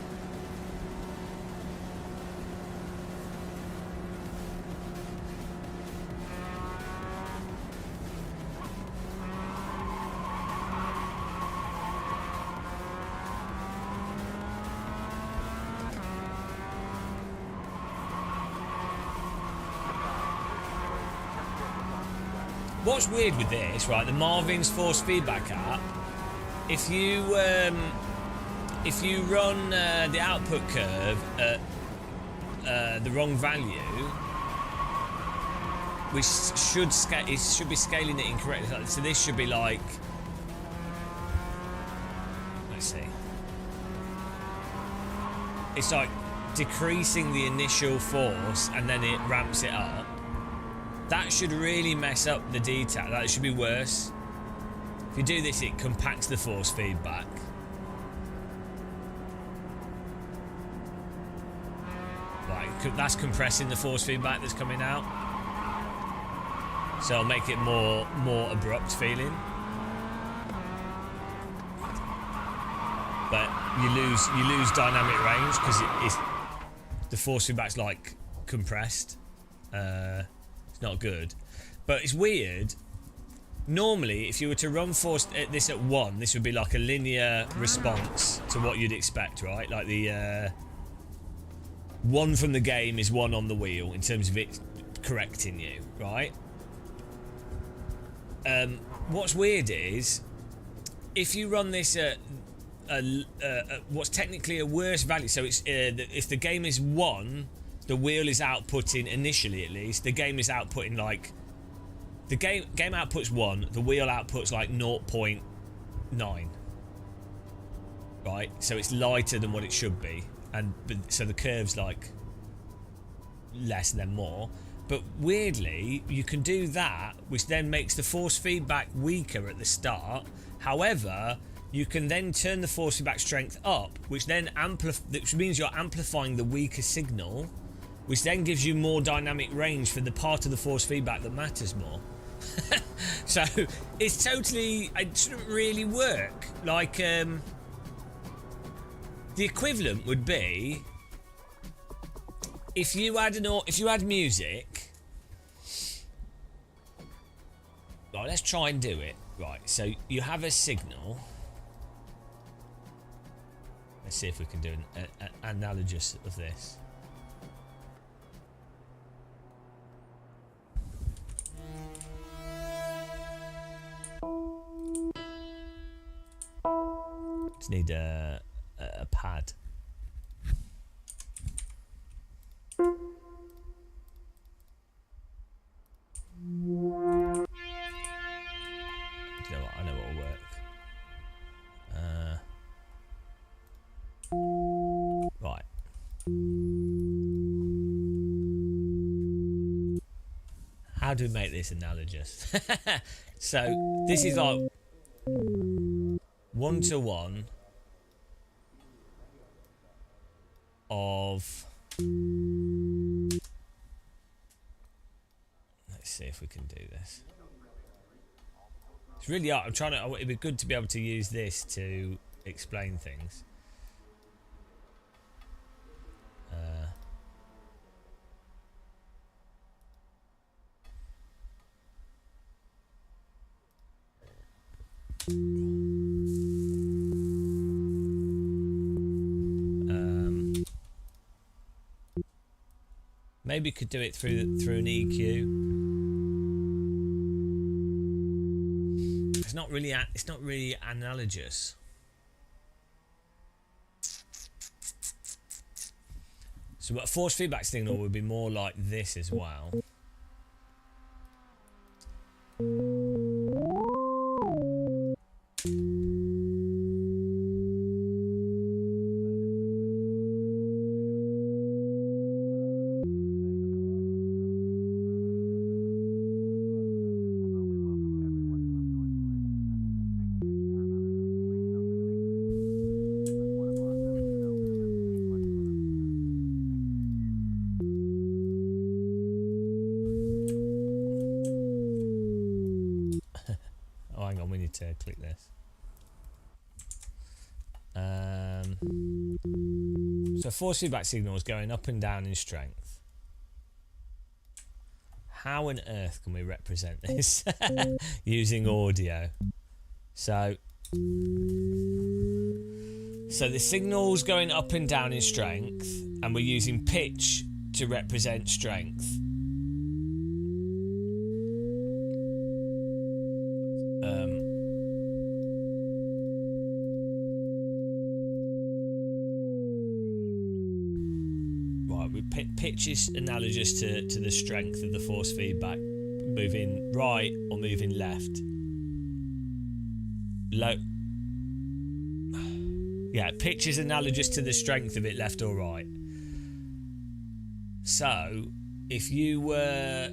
[SPEAKER 1] What's weird with this, right? The Marvin's force feedback app. If you run the output curve at the wrong value, it should be scaling it incorrectly. So this should be like, let's see. It's like decreasing the initial force and then it ramps it up. That should really mess up the detail. That should be worse. If you do this, it compacts the force feedback. Right, that's compressing the force feedback that's coming out. So it'll make it more abrupt feeling. But you lose dynamic range because the force feedback's like compressed. It's not good. But it's weird. Normally, if you were to run this at 1, this would be like a linear response to what you'd expect, right? Like the 1 from the game is 1 on the wheel in terms of it correcting you, right? What's weird is if you run this at what's technically a worse value, so it's if the game is 1, the wheel is outputting, initially at least, the game is outputting like, the game outputs 1, the wheel outputs like 0.9, right? So it's lighter than what it should be, so the curve's like less than more. But weirdly, you can do that, which then makes the force feedback weaker at the start. However, you can then turn the force feedback strength up, which then which means you're amplifying the weaker signal, which then gives you more dynamic range for the part of the force feedback that matters more. So it's totally, it shouldn't really work. Like the equivalent would be if you had music. Right, let's try and do it. Right, so you have a signal. Let's see if we can do an analogous of this. Just need a pad. You know what? I know what will work. Right. How do we make this analogous? So this is like 1-to-1 of. Let's see if we can do this. It's really hard. I'm trying to. It'd be good to be able to use this to explain things. Maybe you could do it through an EQ. It's not really analogous. So a force feedback signal would be more like this as well. To click this. So force feedback signal is going up and down in strength. How on earth can we represent this using audio? So the signal's going up and down in strength, and we're using pitch to represent strength. pitch is analogous to the strength of the force feedback, moving right or moving left. Yeah, pitch is analogous to the strength of it, left or right. So, if you were...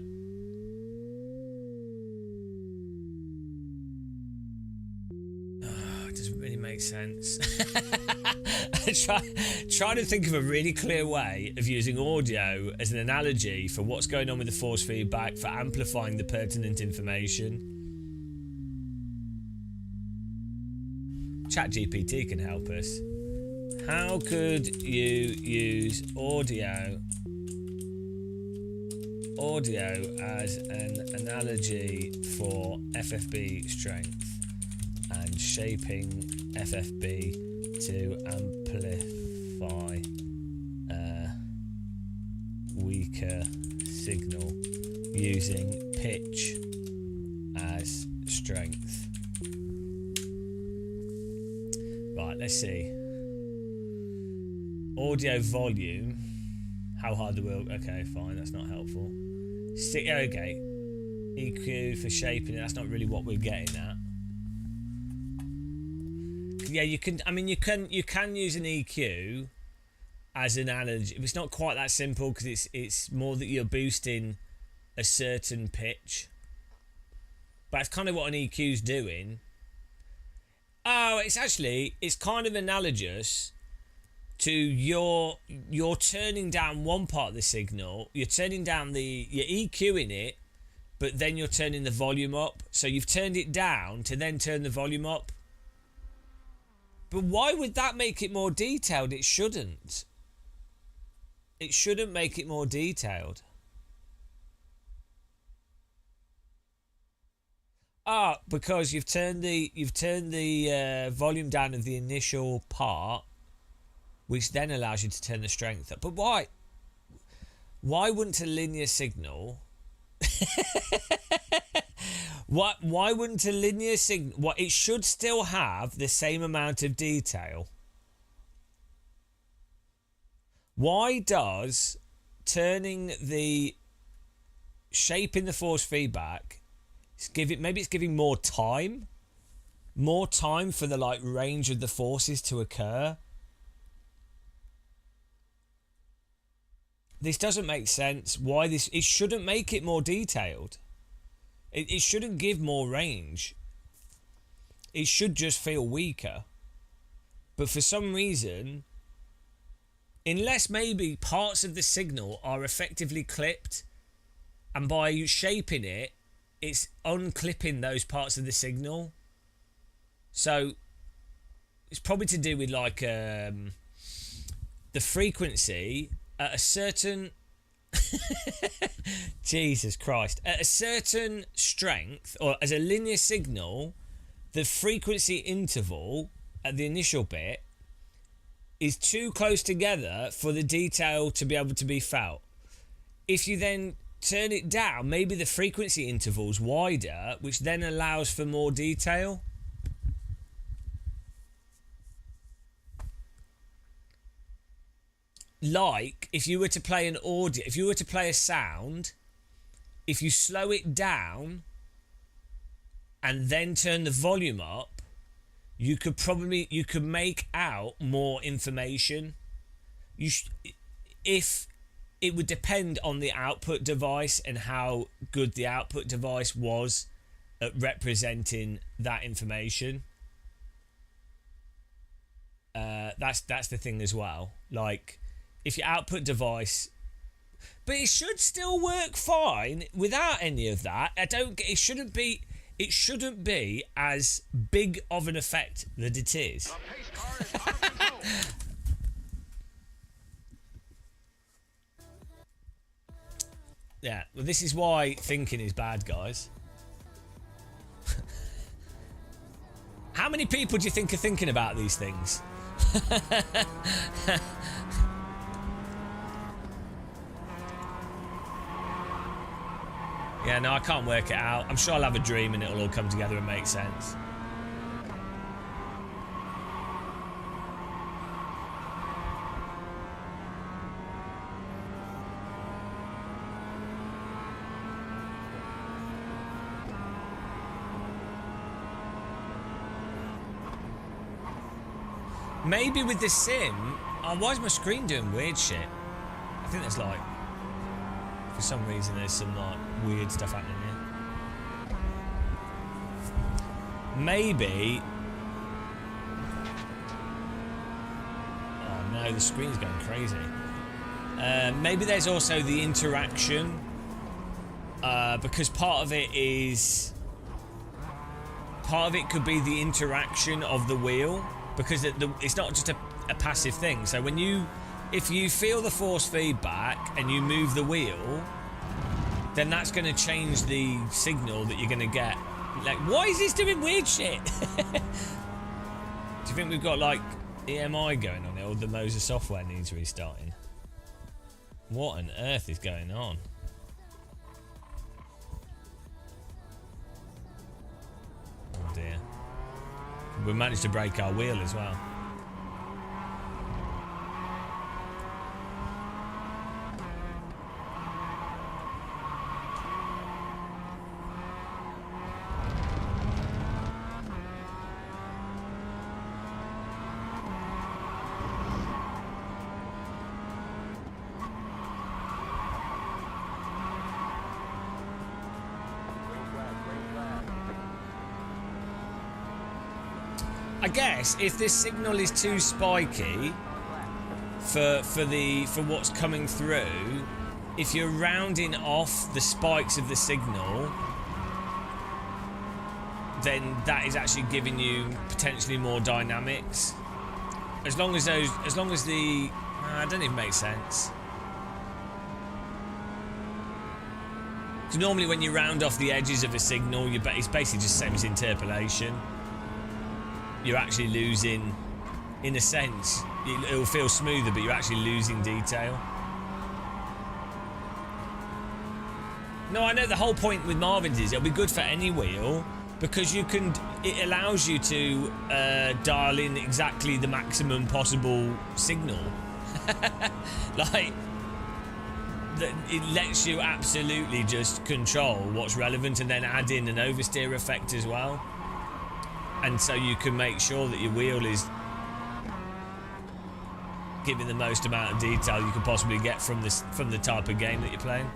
[SPEAKER 1] it doesn't really make sense. Try to think of a really clear way of using audio as an analogy for what's going on with the force feedback, for amplifying the pertinent information. ChatGPT can help us. How could you use audio as an analogy for FFB strength and shaping FFB to amplify weaker signal using pitch as strength? Right, let's see. Audio volume. How hard the wheel? Okay, fine, that's not helpful. Okay. EQ for shaping it, that's not really what we're getting at. Yeah, you can. I mean, you can use an EQ as an analogy. It's not quite that simple because it's more that you're boosting a certain pitch. But that's kind of what an EQ's doing. Oh, it's kind of analogous to you're turning down one part of the signal. You're turning down you're EQing it, but then you're turning the volume up. So you've turned it down to then turn the volume up. But why would that make it more detailed? It shouldn't. It shouldn't make it more detailed. Because you've turned the volume down of the initial part, which then allows you to turn the strength up. But why? Why wouldn't a linear signal? Why wouldn't a linear signal? It should still have the same amount of detail. Why does shaping the force feedback maybe it's giving more time for the range of the forces to occur? This doesn't make sense. It shouldn't make it more detailed. It shouldn't give more range. It should just feel weaker. But for some reason, unless maybe parts of the signal are effectively clipped, and by shaping it, it's unclipping those parts of the signal. So it's probably to do with the frequency at a certain Jesus Christ, at a certain strength, or as a linear signal, the frequency interval at the initial bit is too close together for the detail to be able to be felt. If you then turn it down, maybe the frequency interval's wider, which then allows for more detail. Like if you were to play a sound, if you slow it down and then turn the volume up, you could make out more information. If it would depend on the output device and how good the output device was at representing that information. That's the thing as well. Like, if your output device, but it should still work fine without any of that. It shouldn't be as big of an effect that it is.
[SPEAKER 4] The pace car is out of control.
[SPEAKER 1] Yeah, well, this is why thinking is bad, guys. How many people do you think are thinking about these things? Yeah, no, I can't work it out. I'm sure I'll have a dream and it'll all come together and make sense. Maybe with the sim... Oh, why is my screen doing weird shit? I think there's like... For some reason there's some like weird stuff happening here. Maybe... Oh no, the screen's going crazy. Maybe there's also the interaction. Because part of it is... Part of it could be the interaction of the wheel. Because it's not just a passive thing. So when you... If you feel the force feedback and you move the wheel, then that's going to change the signal that you're going to get. Like, why is this doing weird shit? Do you think we've got, like, EMI going on here, or the Moser software needs restarting? What on earth is going on? Oh dear. We managed to break our wheel as well. I guess if this signal is too spiky for what's coming through, if you're rounding off the spikes of the signal, then that is actually giving you potentially more dynamics. As long as the it doesn't even make sense. Because normally when you round off the edges of a signal, it's basically just the same as interpolation. You're actually losing, in a sense, it'll feel smoother, but you're actually losing detail. No, I know the whole point with Marvin's is it'll be good for any wheel, because it allows you to dial in exactly the maximum possible signal. Like, it lets you absolutely just control what's relevant and then add in an oversteer effect as well. And so you can make sure that your wheel is giving the most amount of detail you can possibly get from the type of game that you're playing.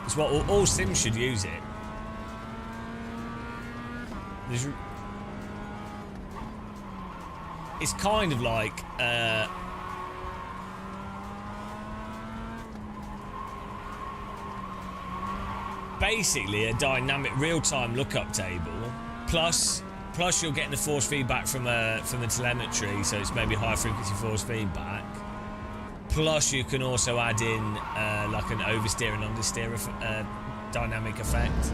[SPEAKER 1] It's what all sims should use it. It's kind of like basically a dynamic real-time lookup table, plus you're getting the force feedback from the telemetry, so it's maybe high frequency force feedback. Plus you can also add in like an oversteer and understeer dynamic effect.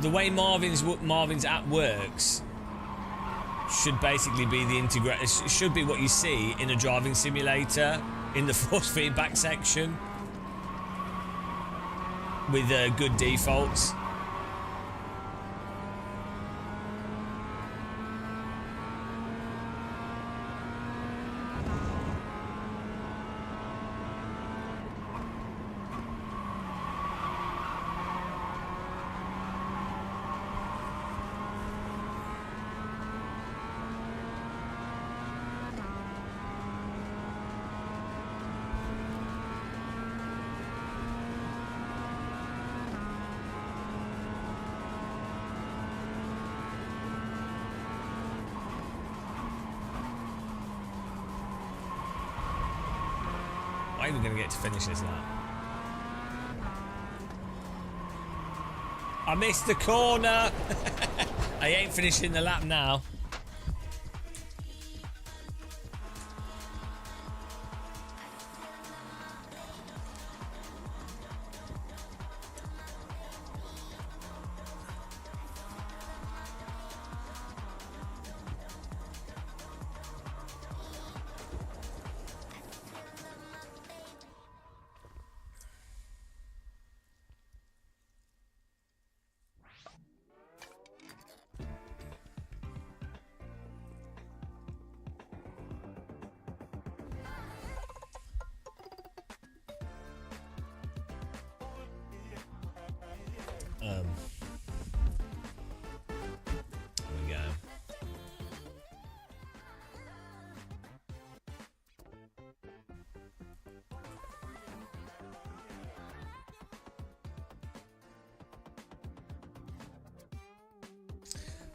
[SPEAKER 1] The way Marvin's app works should basically be the integrate. It should be what you see in a driving simulator in the force feedback section with good defaults. Why are we going to get to finish this lap? I missed the corner! I ain't finishing the lap now.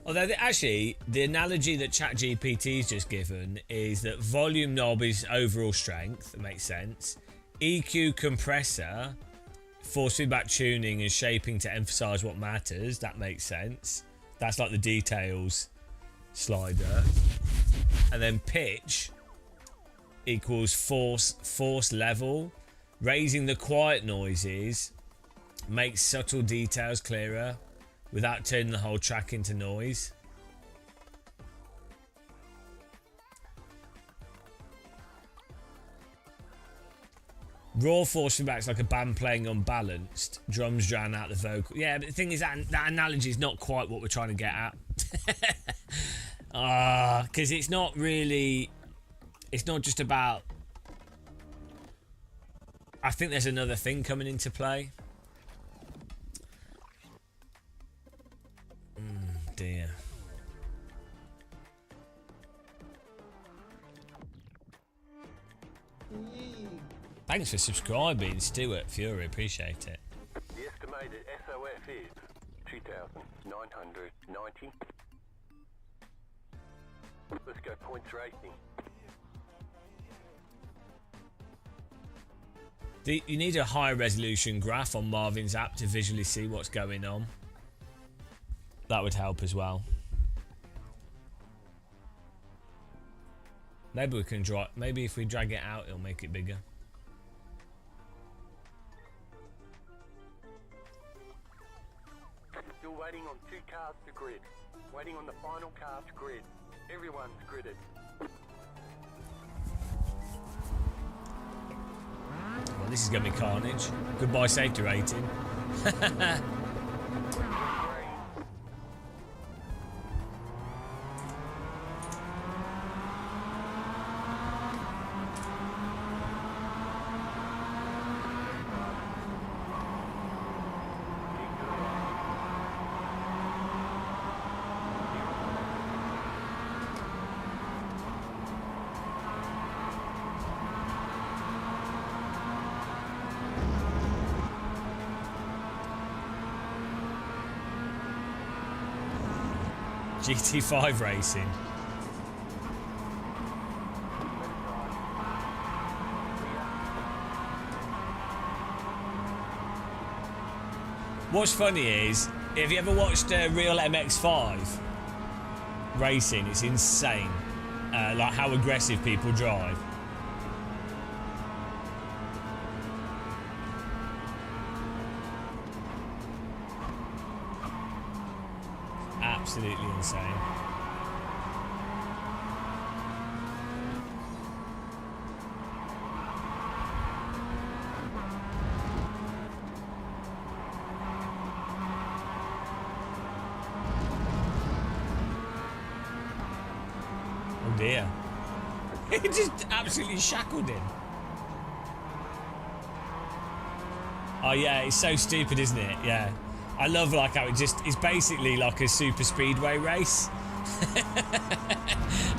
[SPEAKER 1] Although actually, the analogy that ChatGPT's just given is that volume knob is overall strength. That makes sense. EQ compressor, force feedback tuning and shaping to emphasize what matters. That makes sense. That's like the details slider. And then pitch equals force level. Raising the quiet noises makes subtle details clearer without turning the whole track into noise. Raw force feedback's like a band playing unbalanced. Drums drown out the vocal. Yeah, but the thing is that analogy is not quite what we're trying to get at. Because it's not really... It's not just about... I think there's another thing coming into play. Dear. Thanks for subscribing, Stuart Fury. Appreciate it.
[SPEAKER 2] The estimated SOF is 2,990. Let's go points racing.
[SPEAKER 1] You need a high resolution graph on Marvin's app to visually see what's going on. That would help as well. Maybe we can draw. Maybe if we drag it out, it'll make it bigger.
[SPEAKER 2] Still waiting on 2 cars to grid. Waiting on the final car to grid. Everyone's gridded.
[SPEAKER 1] Well, this is going to be carnage. Goodbye safety rating. GT5 racing. What's funny is, have you ever watched Real MX5 racing? It's insane, like how aggressive people drive. Absolutely insane. Oh dear. It just absolutely shackled him. Oh yeah, it's so stupid, isn't it? Yeah. I love like how it's basically like a super speedway race.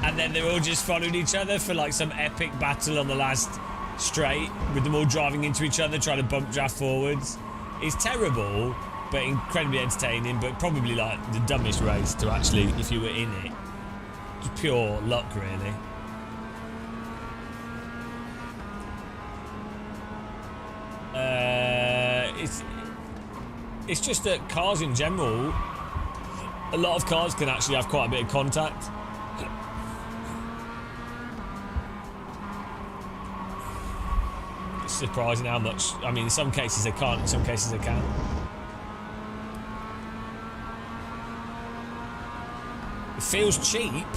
[SPEAKER 1] And then they're all just following each other for like some epic battle on the last straight, with them all driving into each other, trying to bump draft forwards. It's terrible, but incredibly entertaining, but probably like the dumbest race to actually, if you were in it. Just pure luck, really. It's just that cars in general, a lot of cars can actually have quite a bit of contact. It's surprising how much. I mean, in some cases they can't, in some cases they can. It feels cheap.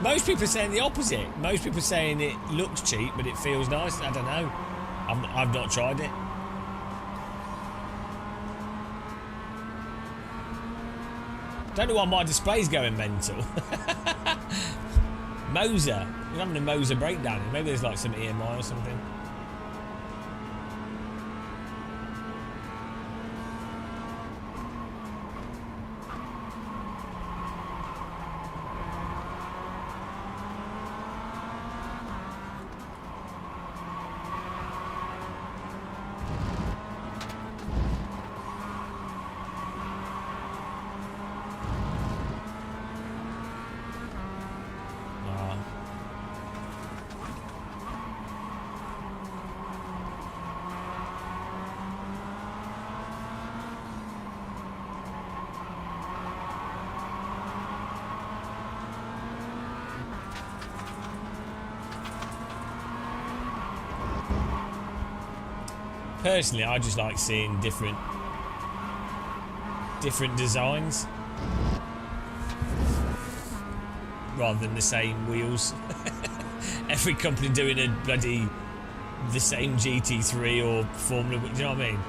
[SPEAKER 1] Most people are saying the opposite. Most people are saying it looks cheap, but it feels nice. I don't know. I've not tried it. Don't know why my display's going mental. Moser. We're having a Moser breakdown. Maybe there's like some EMI or something. Personally, I just like seeing different designs rather than the same wheels. Every company doing a bloody the same GT3 or Formula. Do you know what I mean?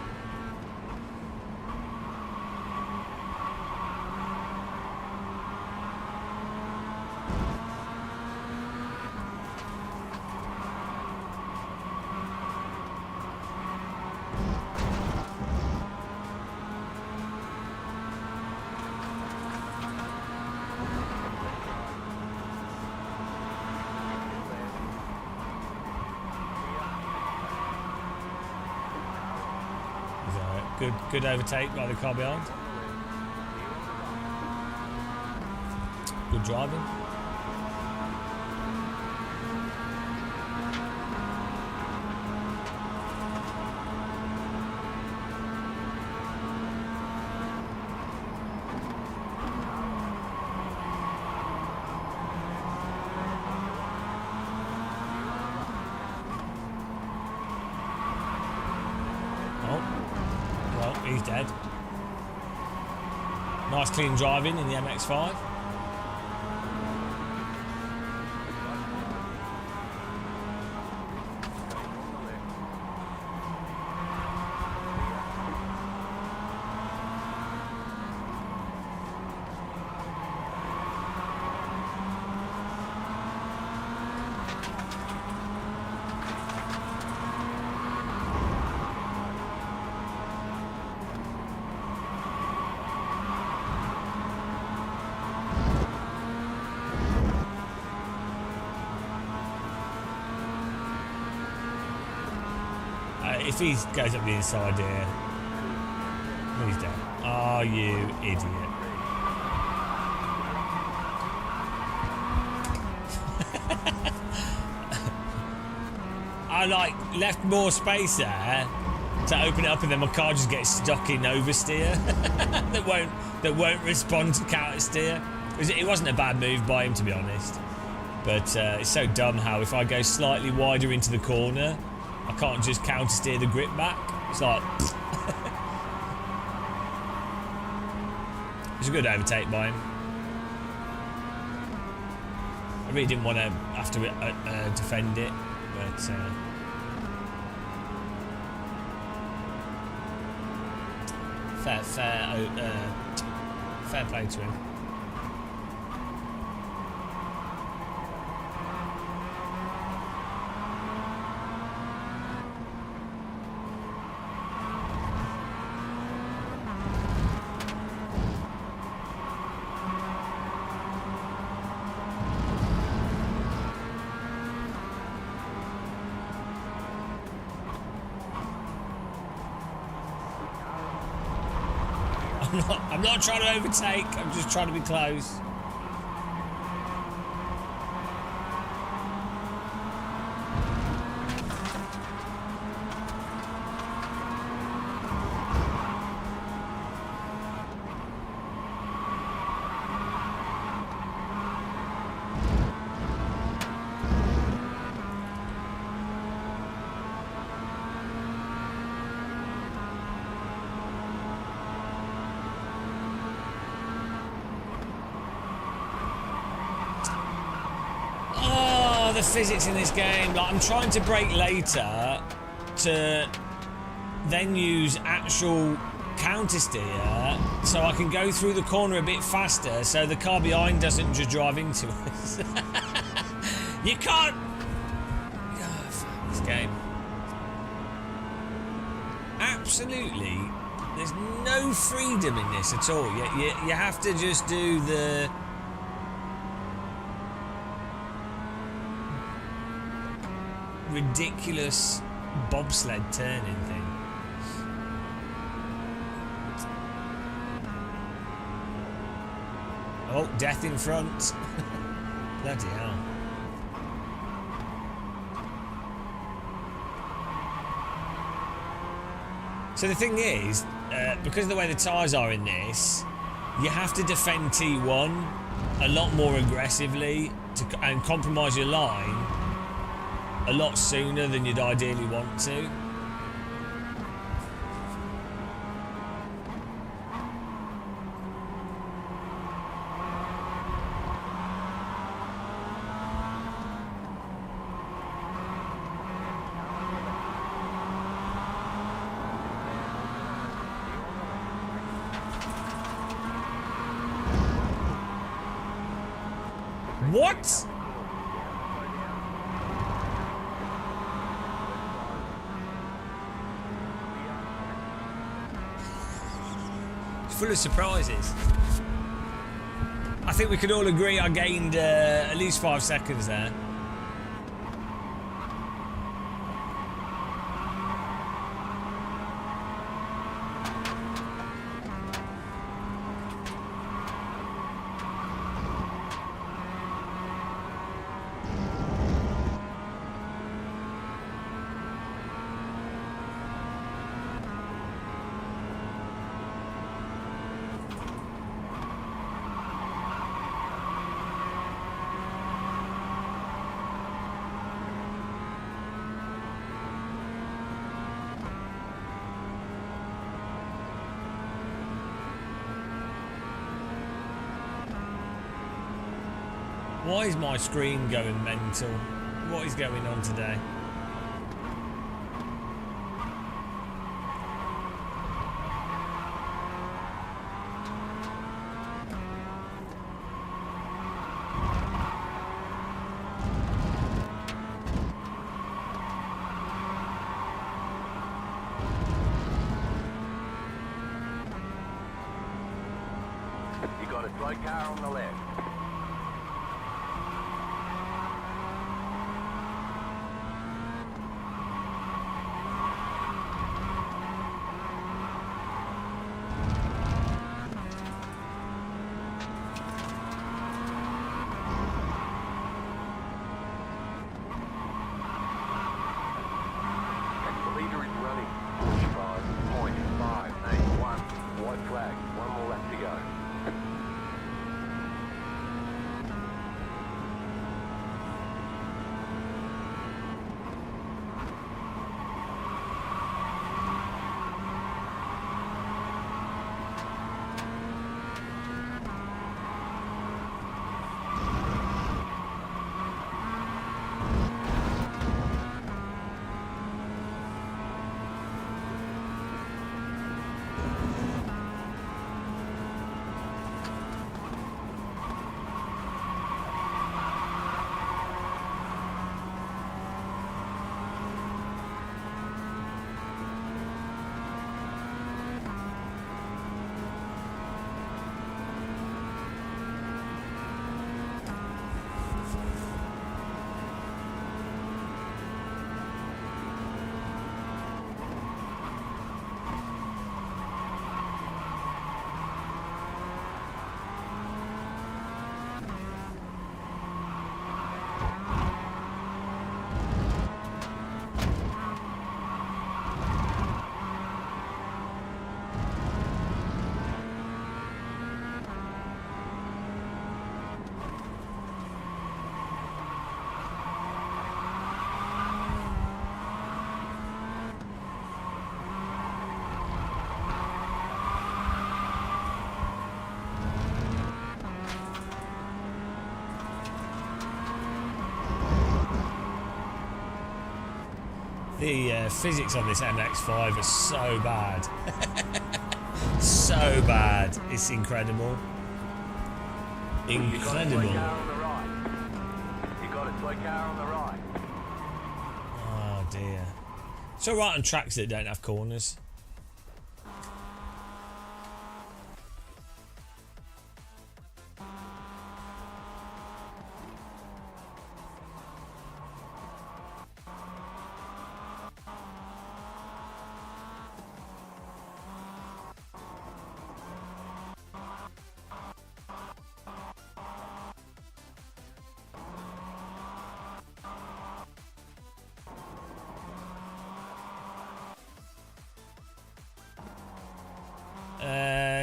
[SPEAKER 1] Good overtake by the car behind. Good driving. He's dead. Nice clean driving in the MX-5. If he goes up the inside here, he's dead. Oh, you idiot. I left more space there to open it up, and then my car just gets stuck in oversteer that won't respond to counter steer. It wasn't a bad move by him, to be honest, but it's so dumb how if I go slightly wider into the corner, I can't just counter steer the grip back. It's like it's a good overtake by him. I really didn't want to have to defend it, but fair play to him. I'm not trying to overtake, I'm just trying to be close. The physics in this game, like I'm trying to brake later to then use actual counter steer so I can go through the corner a bit faster so the car behind doesn't just drive into us. You can't. Oh, fuck this game. Absolutely, there's no freedom in this at all. You have to just do the ridiculous bobsled turning thing. Oh, death in front. Bloody hell. So the thing is, because of the way the tyres are in this, you have to defend T1 a lot more aggressively and compromise your line a lot sooner than you'd ideally want to. What? It's full of surprises. I think we could all agree I gained at least 5 seconds there. Why is my screen going mental? What is going on today?
[SPEAKER 2] You got a slow car on the left. The leader is running 45.581. White flag. One more lap to go.
[SPEAKER 1] The physics on this MX-5 are so bad. So bad. It's incredible. Incredible.
[SPEAKER 2] You got a slow car on the right.
[SPEAKER 1] Oh dear. It's alright on tracks that don't have corners.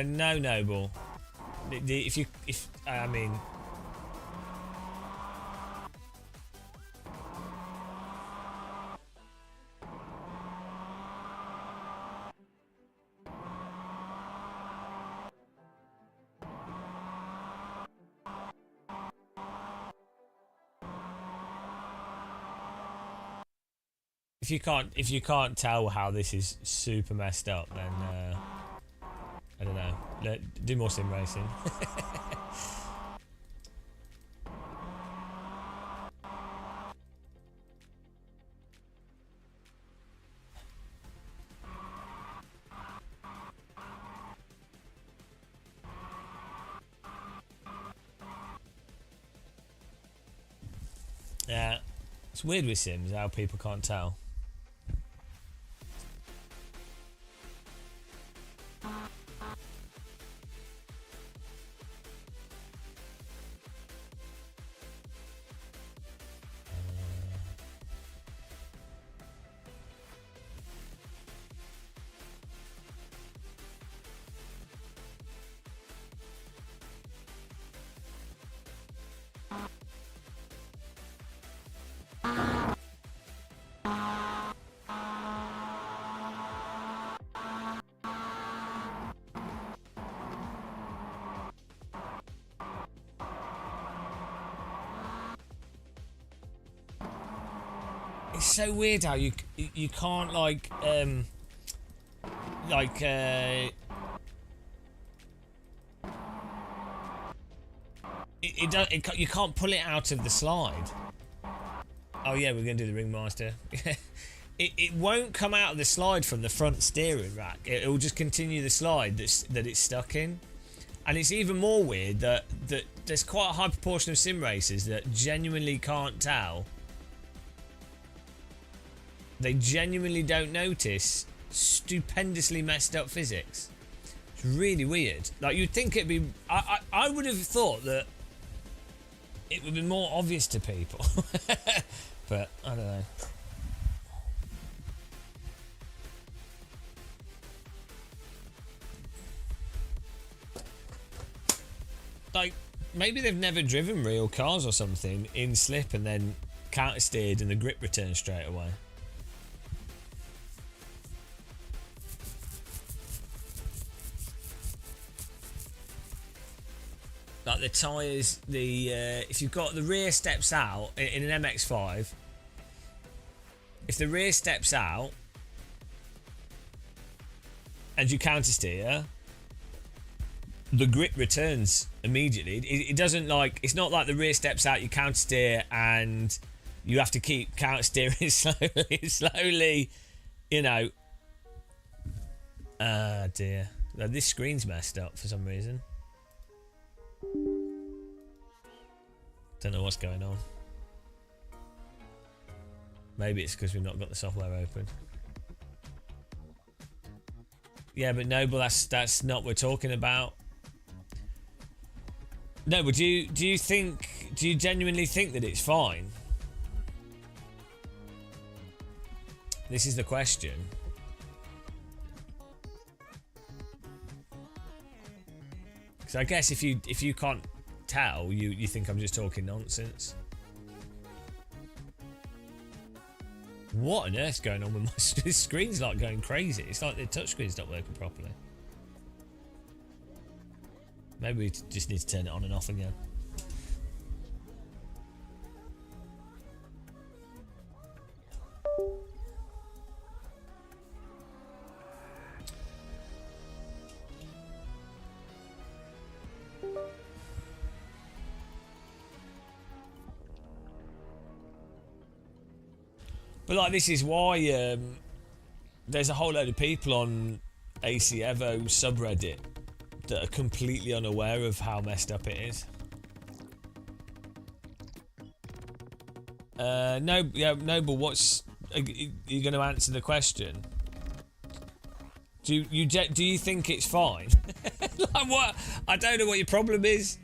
[SPEAKER 1] No, Noble. I mean, if you can't tell how this is super messed up, then I don't know. Do more sim racing. Yeah, it's weird with Sims how people can't tell. It's so weird how you can't like you can't pull it out of the slide. Oh yeah, we're gonna do the ringmaster. It won't come out of the slide from the front steering rack. It will just continue the slide that it's stuck in. And it's even more weird that there's quite a high proportion of sim racers that genuinely can't tell. They genuinely don't notice stupendously messed up physics. It's really weird. Like, you'd think it'd be... I would have thought that it would be more obvious to people. But, I don't know. Like, maybe they've never driven real cars or something in slip and then counter-steered and the grip returns straight away. Like the tyres, if you've got the rear steps out in an MX-5, if the rear steps out and you counter steer, the grip returns immediately. It doesn't like, it's not like the rear steps out, you counter steer and you have to keep counter steering slowly, you know. Ah dear. Now, this screen's messed up for some reason. Don't know what's going on. Maybe it's because we've not got the software open. Yeah, but no, but that's not what we're talking about. No, but do you genuinely think that it's fine? This is the question. Because I guess if you can't tell, you think I'm just talking nonsense. What on earth's going on with my screen's like going crazy? It's like the touchscreen's not working properly. Maybe we just need to turn it on and off again. But like, this is why there's a whole load of people on AC Evo subreddit that are completely unaware of how messed up it is. No, but what's... Are you going to answer the question? Do you think it's fine? Like, what? I don't know what your problem is.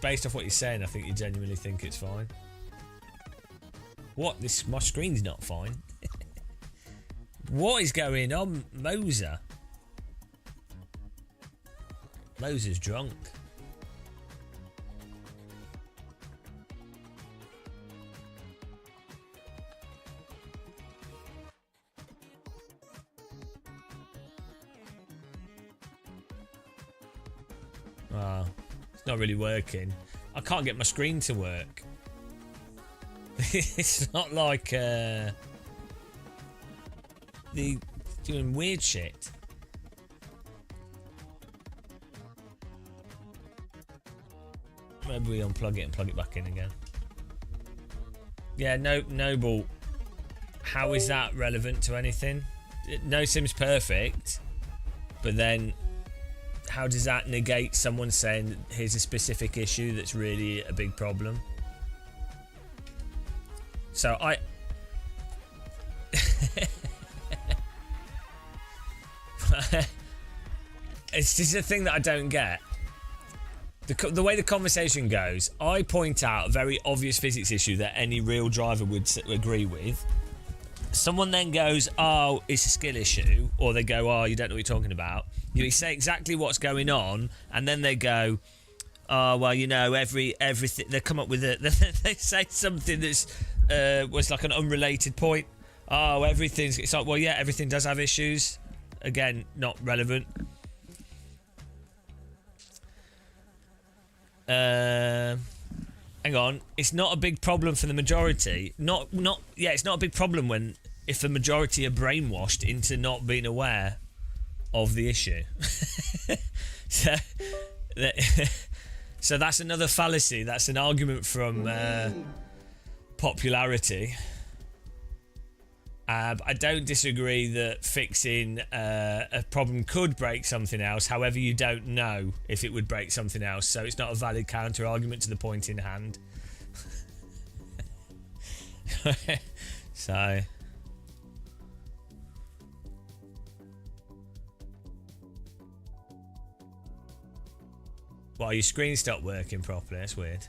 [SPEAKER 1] Based off what you're saying, I think you genuinely think it's fine. What? My screen's not fine. What is going on, Moser? Moser's drunk. Ah, it's not really working. I can't get my screen to work. It's not like doing weird shit. Maybe we unplug it and plug it back in again. Yeah, Noble. How is that relevant to anything? No Sim's perfect, but then does that negate someone saying here's a specific issue that's really a big problem? So it's just a thing that I don't get. The way the conversation goes, I point out a very obvious physics issue that any real driver would agree with. Someone then goes, oh, it's a skill issue, or they go, oh, you don't know what you're talking about. You say exactly what's going on, and then they go, oh, well, you know, everything. They come up with they say something that's was like an unrelated point. Oh, everything's. It's like, well, yeah, everything does have issues. Again, not relevant. Hang on. It's not a big problem for the majority. It's not a big problem if the majority are brainwashed into not being aware of the issue. So that's another fallacy. That's an argument from popularity. I don't disagree that fixing a problem could break something else. However, you don't know if it would break something else, so it's not a valid counter-argument to the point in hand. So... Well, your screen stopped working properly. That's weird.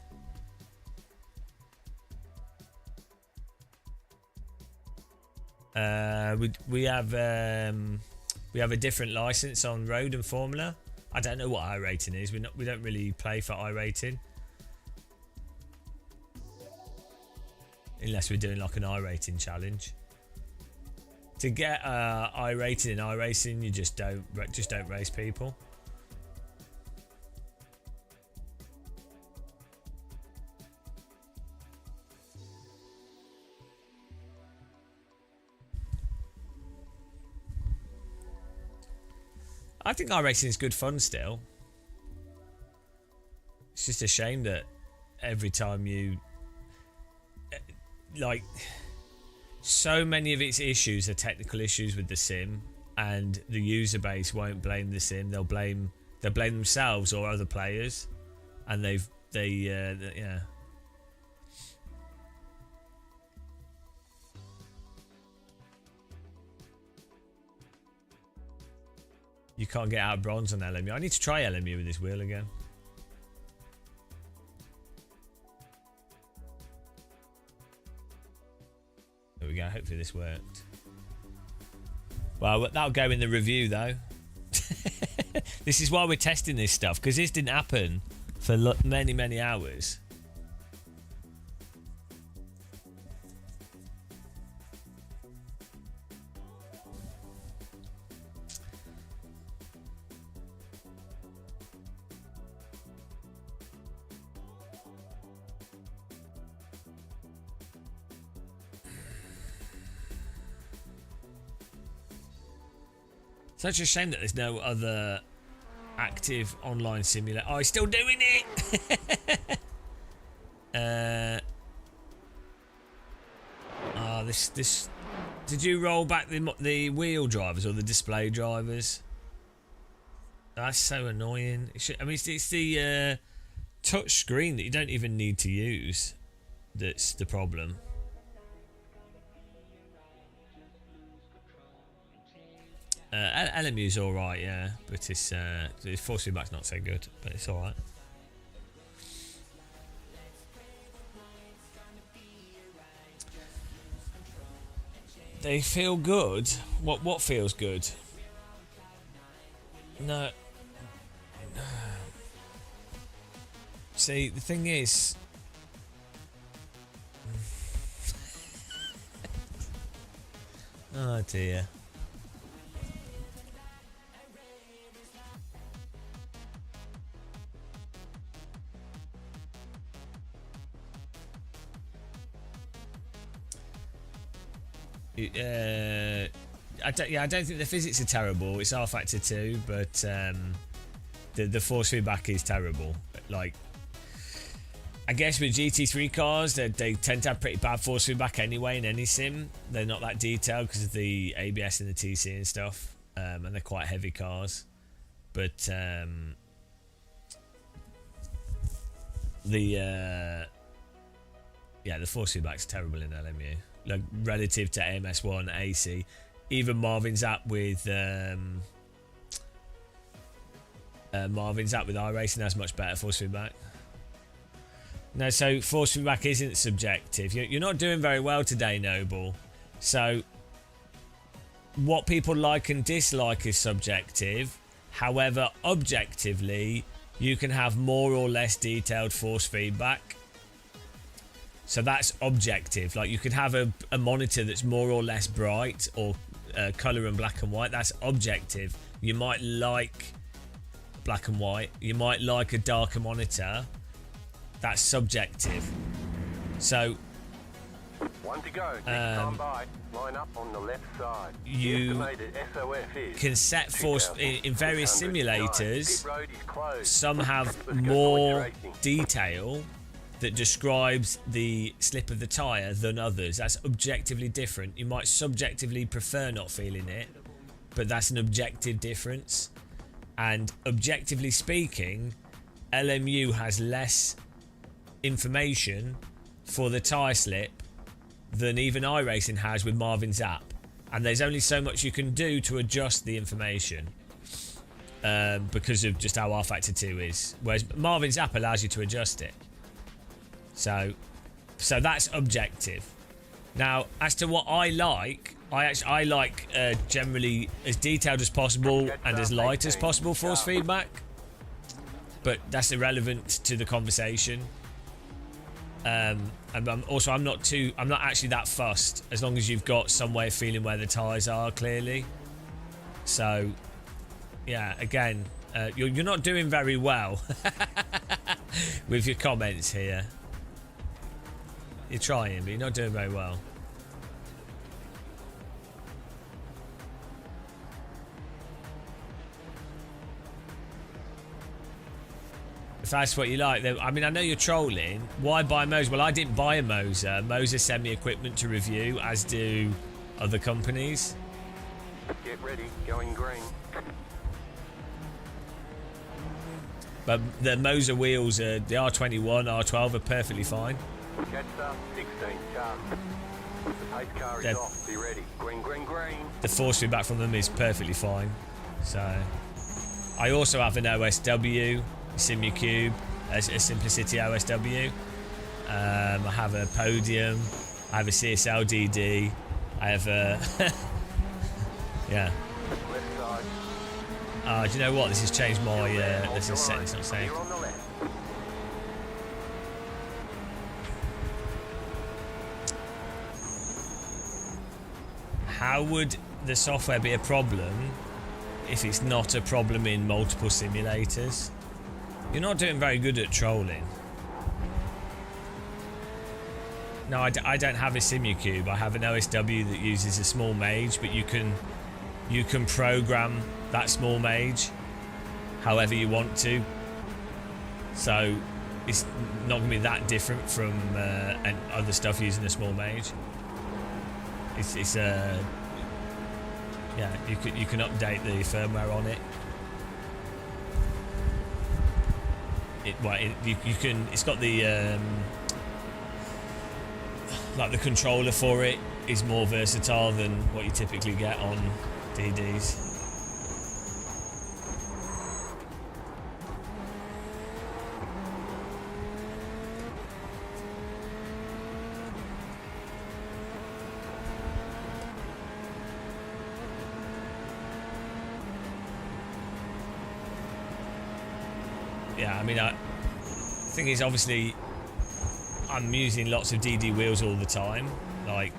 [SPEAKER 1] We have a different license on road and Formula. I don't know what iRating is. We don't really play for iRating unless we're doing like an iRating challenge. To get iRating in iRacing, you just don't race people. I think iRacing is good fun still. It's just a shame that every time you... Like, so many of its issues are technical issues with the sim, and the user base won't blame the sim. They'll blame themselves or other players, and yeah. You can't get out of bronze on LMU. I need to try LMU with this wheel again. There we go. Hopefully this worked. Well, that'll go in the review though. This is why we're testing this stuff, because this didn't happen for many, many hours. Such a shame that there's no other active online simulator. Oh, he's still doing it! This. Did you roll back the wheel drivers or the display drivers? That's so annoying. It's the touch screen that you don't even need to use that's the problem. LMU's alright, yeah, but it's force feedback's not so good, but it's alright. They feel good. What feels good? No. See, the thing is, oh dear. I don't think the physics are terrible. It's R factor 2, but the force feedback is terrible. Like, I guess with GT3 cars, they tend to have pretty bad force feedback anyway in any sim. They're not that detailed because of the ABS and the TC and stuff, and they're quite heavy cars. But the force feedback's terrible in LMU. Like relative to AMS1 AC, even Marvin's app with iRacing has much better force feedback. No, so force feedback isn't subjective. You're not doing very well today, Noble. So what people like and dislike is subjective. However, objectively, you can have more or less detailed force feedback. So that's objective. Like you could have a monitor that's more or less bright or color and black and white. That's objective. You might like black and white. You might like a darker monitor. That's subjective. So
[SPEAKER 2] one to go. Next time by, line up on the left side.
[SPEAKER 1] You can set force in various simulators. Some have more detail that describes the slip of the tyre than others. That's objectively different. You might subjectively prefer not feeling it, but that's an objective difference. And objectively speaking, LMU has less information for the tyre slip than even iRacing has with Marvin's app. And there's only so much you can do to adjust the information because of just how R Factor 2 is. Whereas Marvin's app allows you to adjust it. So that's objective. Now, as to what I like, I like generally as detailed as possible and as light as possible force feedback. But that's irrelevant to the conversation. And I'm not actually that fussed as long as you've got some way of feeling where the tyres are clearly. So, yeah, again, you're not doing very well with your comments here. You're trying, but you're not doing very well. If that's what you like, then, I mean, I know you're trolling. Why buy Moser? Well, I didn't buy a Moser. Moser sent me equipment to review, as do other companies.
[SPEAKER 2] Get ready, going green.
[SPEAKER 1] But the Moser wheels, the R21, R12 are perfectly fine.
[SPEAKER 2] Catch up, 16 car. The pace car is off. Be ready. Green, green, green.
[SPEAKER 1] The force feedback from them is perfectly fine. So, I also have an OSW, Simracing, a Simplicity OSW. I have a Podium. I have a CSL DD. I have a yeah.
[SPEAKER 2] Left side.
[SPEAKER 1] Do you know what? This has changed my. This is set. It's not saved.
[SPEAKER 2] You're on the left.
[SPEAKER 1] How would the software be a problem if it's not a problem in multiple simulators? You're not doing very good at trolling. No, I don't have a Simracube. I have an OSW that uses a small mage, but you can program that small mage however you want to. So it's not going to be that different from other stuff using a small mage. It's yeah, you can update the firmware on it. You can. It's got the like the controller for it is more versatile than what you typically get on DDs. Yeah, I mean, the thing is, obviously, I'm using lots of DD wheels all the time. Like,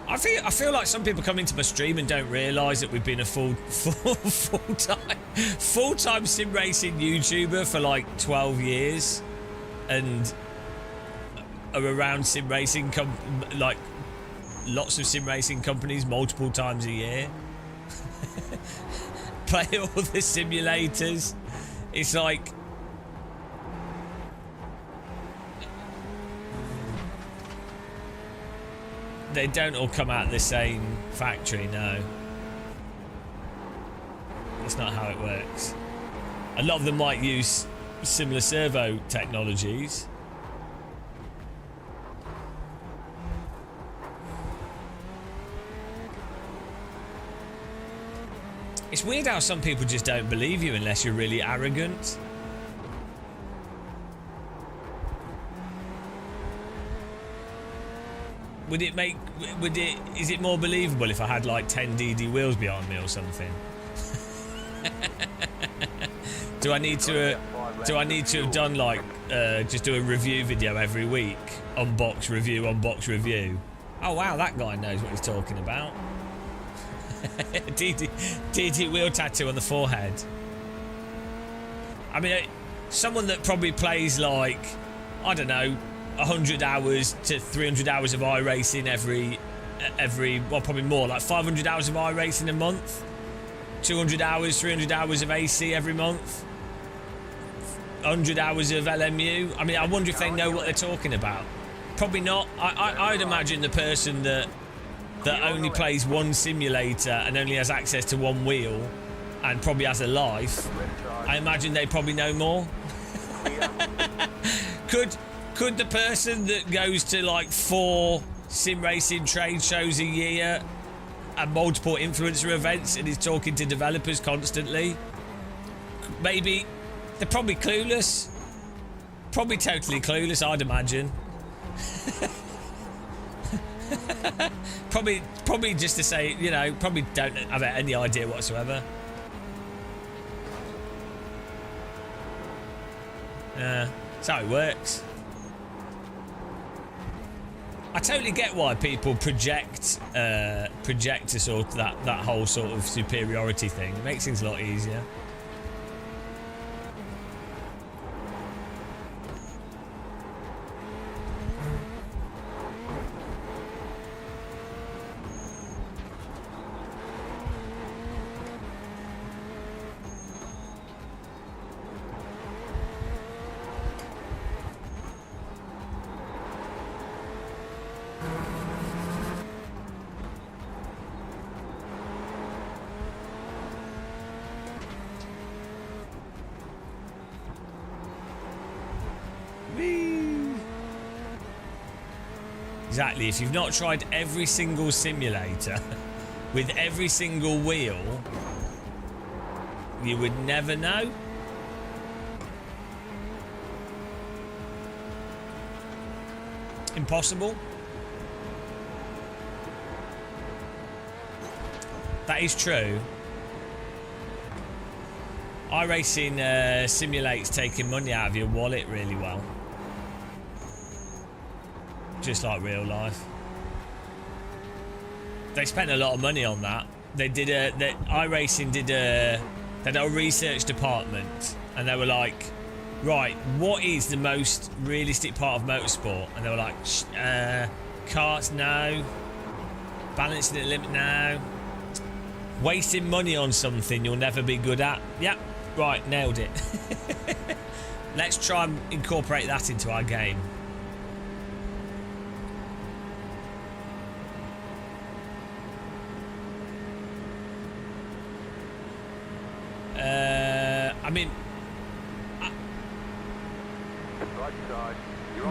[SPEAKER 1] I feel like some people come into my stream and don't realise that we've been a full-time sim racing YouTuber for like 12 years, and are around sim racing like lots of sim racing companies multiple times a year. Play all the simulators. It's like they don't all come out the same factory. No, that's not how it works. A lot of them might use similar servo technologies. It's weird how some people just don't believe you unless you're really arrogant. Is it more believable if I had like 10 DD wheels behind me or something? do I need to have done like just do a review video every week? Unbox review. Oh wow, that guy knows what he's talking about. DD wheel tattoo on the forehead. I mean, someone that probably plays like, I don't know, 100 hours to 300 hours of iRacing every, well, probably more, like 500 hours of iRacing a month, 200 hours, 300 hours of AC every month, 100 hours of LMU. I mean, I wonder if they know what they're talking about. Probably not. I'd imagine the person that only plays one simulator and only has access to one wheel and probably has a life, I imagine they probably know more. Could the person that goes to like 4 sim racing trade shows a year and multiple influencer events and is talking to developers constantly, maybe they're probably clueless, probably totally clueless, I'd imagine. Probably just to say, you know, probably don't have any idea whatsoever. That's how it works. I totally get why people project a sort of that whole sort of superiority thing. It makes things a lot easier. Exactly, if you've not tried every single simulator with every single wheel, you would never know. Impossible. That is true. iRacing simulates taking money out of your wallet really well. Just like real life. They spent a lot of money on that. They did iRacing they had a research department and they were like, right, what is the most realistic part of motorsport? And they were like, karts, no. Balancing at the limit, no. Wasting money on something you'll never be good at. Yep, right, nailed it. Let's try and incorporate that into our game. I mean,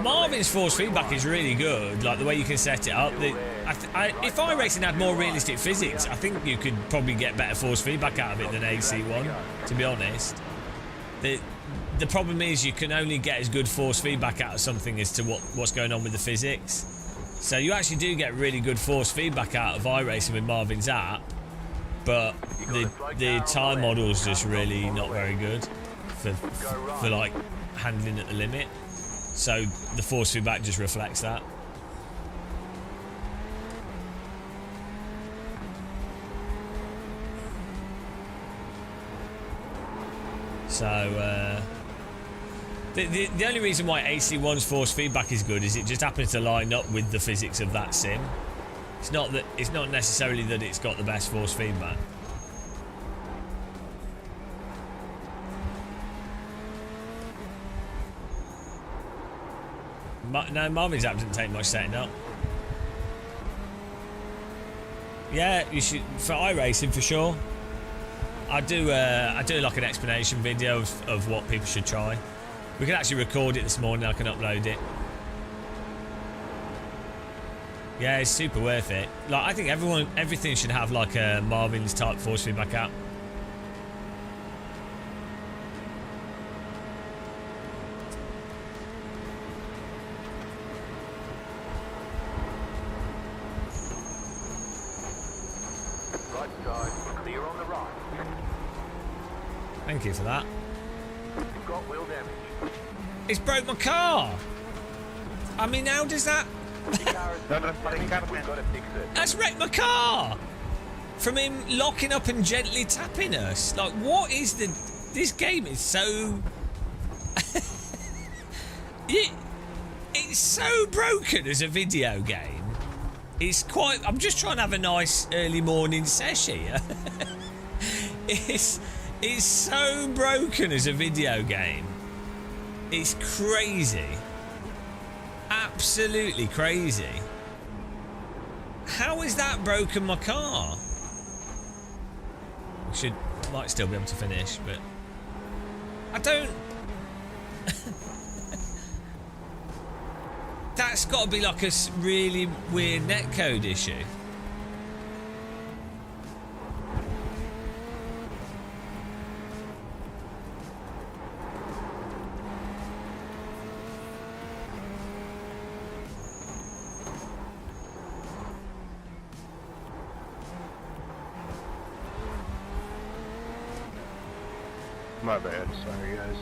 [SPEAKER 1] Marvin's force feedback is really good, like the way you can set it up. If iRacing had more realistic physics, I think you could probably get better force feedback out of it than AC1, to be honest. The problem is you can only get as good force feedback out of something as to what's going on with the physics. So you actually do get really good force feedback out of iRacing with Marvin's app, but the time model's just really not very good for like handling at the limit. So the force feedback just reflects that. So the only reason why AC1's force feedback is good is it just happens to line up with the physics of that sim. It's not necessarily that it's got the best force feedback. No, Marvin's app didn't take much setting up. Yeah, you should for iRacing for sure. I do like an explanation video of what people should try. We can actually record it this morning. I can upload it. Yeah, it's super worth it. Like I think everything should have like a Marvin's type force feedback app.
[SPEAKER 2] Right side, clear on the right.
[SPEAKER 1] Thank you for that.
[SPEAKER 2] You've got wheel damage.
[SPEAKER 1] It's broke my car. I mean, how does that?
[SPEAKER 2] Your car is damaged. We've got to fix it.
[SPEAKER 1] That's wrecked my car. From him locking up and gently tapping us. Like, what is the? This game is so. It's so broken as a video game. It's quite. I'm just trying to have a nice early morning sesh here. It's so broken as a video game. It's crazy. Absolutely crazy. How is that broken my car? Might still be able to finish, but I don't. That's got to be like a really weird netcode issue.
[SPEAKER 5] My bad, sorry guys.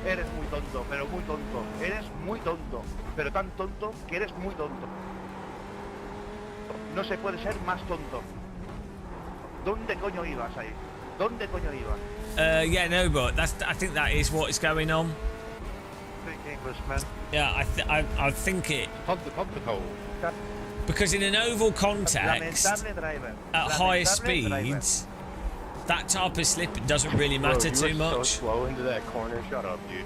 [SPEAKER 6] Eres muy tonto, pero muy tonto. Eres muy tonto, pero tan tonto que eres muy tonto. No se puede ser más tonto. ¿Dónde coño ibas ahí? ¿Dónde coño ibas?
[SPEAKER 1] Yeah, no, but I think that is what is going on.
[SPEAKER 6] Speak English, man.
[SPEAKER 1] Yeah, I think it
[SPEAKER 5] Pump the hole.
[SPEAKER 1] because in an oval context
[SPEAKER 6] Lamentable driver.
[SPEAKER 1] at higher
[SPEAKER 6] Lamentable driver.
[SPEAKER 1] speeds, that type of slip doesn't really matter
[SPEAKER 5] Bro,
[SPEAKER 1] too
[SPEAKER 5] you were so
[SPEAKER 1] much.
[SPEAKER 5] slow into that corner. Shut up, dude.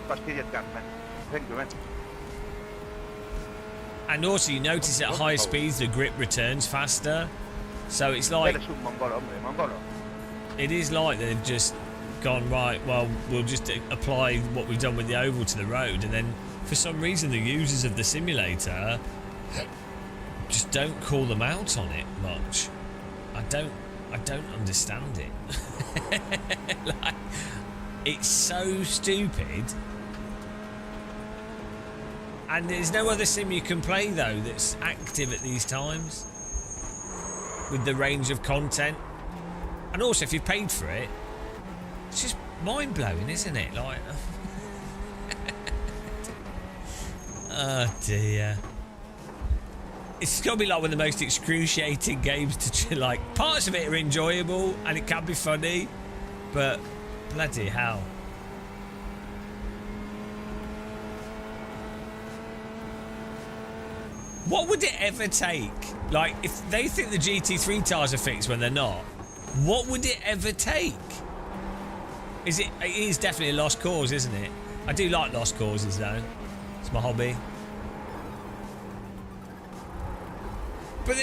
[SPEAKER 6] Fastidious gun, man. Thank you, man.
[SPEAKER 1] And also, you notice at higher speeds the grip returns faster, so it's like
[SPEAKER 6] Eres un mongolo, hombre, mongolo.
[SPEAKER 1] it is like they've just gone right. Well, we'll just apply what we've done with the oval to the road, and then for some reason the users of the simulator just don't call them out on it much. I don't understand it. Like, it's so stupid. And there's no other sim you can play though that's active at these times with the range of content. And also, if you've paid for it, it's just mind-blowing, isn't it? Like, oh dear. It's got to be like one of the most excruciating games to like. Parts of it are enjoyable and it can be funny, but bloody hell. What would it ever take? Like, if they think the GT3 tires are fixed when they're not, what would it ever take? It is definitely a lost cause, isn't it? I do like lost causes though. It's my hobby. But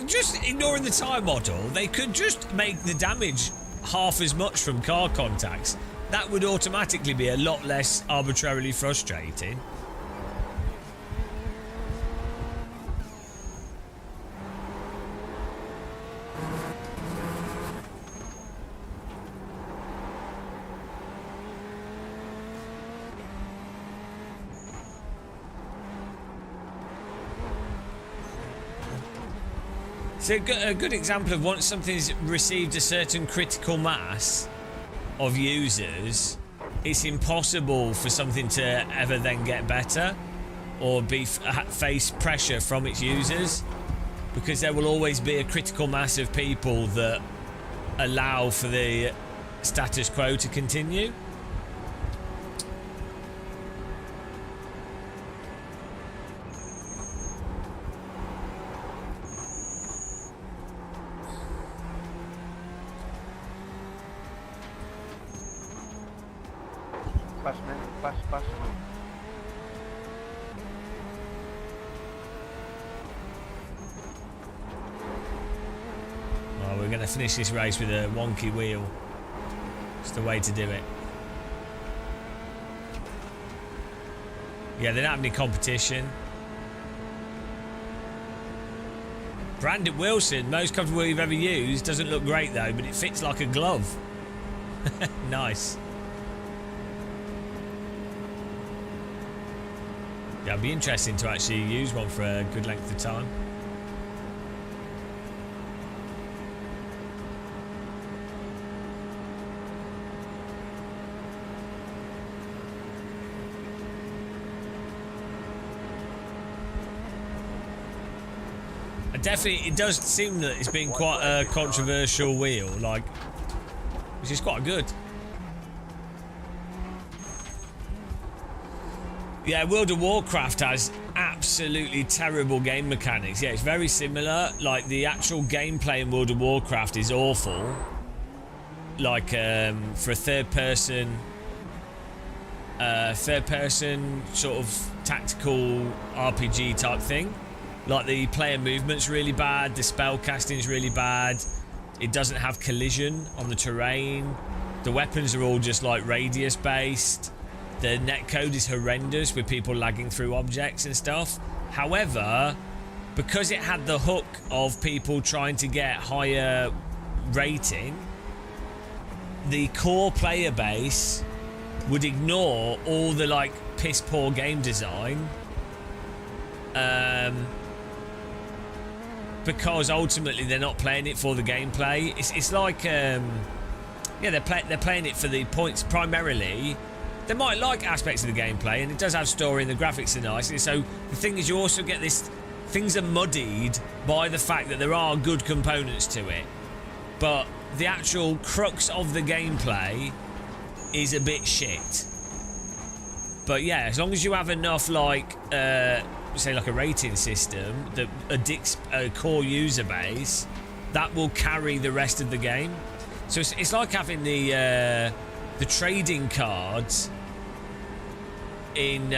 [SPEAKER 1] just ignoring the tyre model, they could just make the damage half as much from car contacts. That would automatically be a lot less arbitrarily frustrating. So a good example of once something's received a certain critical mass of users, it's impossible for something to ever then get better or face pressure from its users, because there will always be a critical mass of people that allow for the status quo to continue.
[SPEAKER 6] Pass, man. Pass.
[SPEAKER 1] going to finish this race with a wonky wheel. It's the way to do it. Yeah, they don't have any competition. Brandon Wilson, most comfortable you've ever used. Doesn't look great though, but it fits like a glove. Nice. Yeah, it'd be interesting to actually use one for a good length of time. Definitely, it does seem that it's been quite a controversial wheel, like, which is quite good. Yeah, World of Warcraft has absolutely terrible game mechanics. Yeah, it's very similar. Like, the actual gameplay in World of Warcraft is awful. Like, for a third-person sort of tactical RPG type thing. Like, the player movement's really bad, the spell casting's really bad, it doesn't have collision on the terrain, the weapons are all just like radius based, the netcode is horrendous with people lagging through objects and stuff. However, because it had the hook of people trying to get higher rating, the core player base would ignore all the like piss poor game design, because ultimately they're not playing it for the gameplay. It's like yeah, they're playing it for the points primarily. They might like aspects of the gameplay, and it does have story, and the graphics are nice. And so the thing is, you also get this, things are muddied by the fact that there are good components to it, but the actual crux of the gameplay is a bit shit. But yeah, as long as you have enough, like say like a rating system that addicts a core user base, that will carry the rest of the game. So it's like having the trading cards in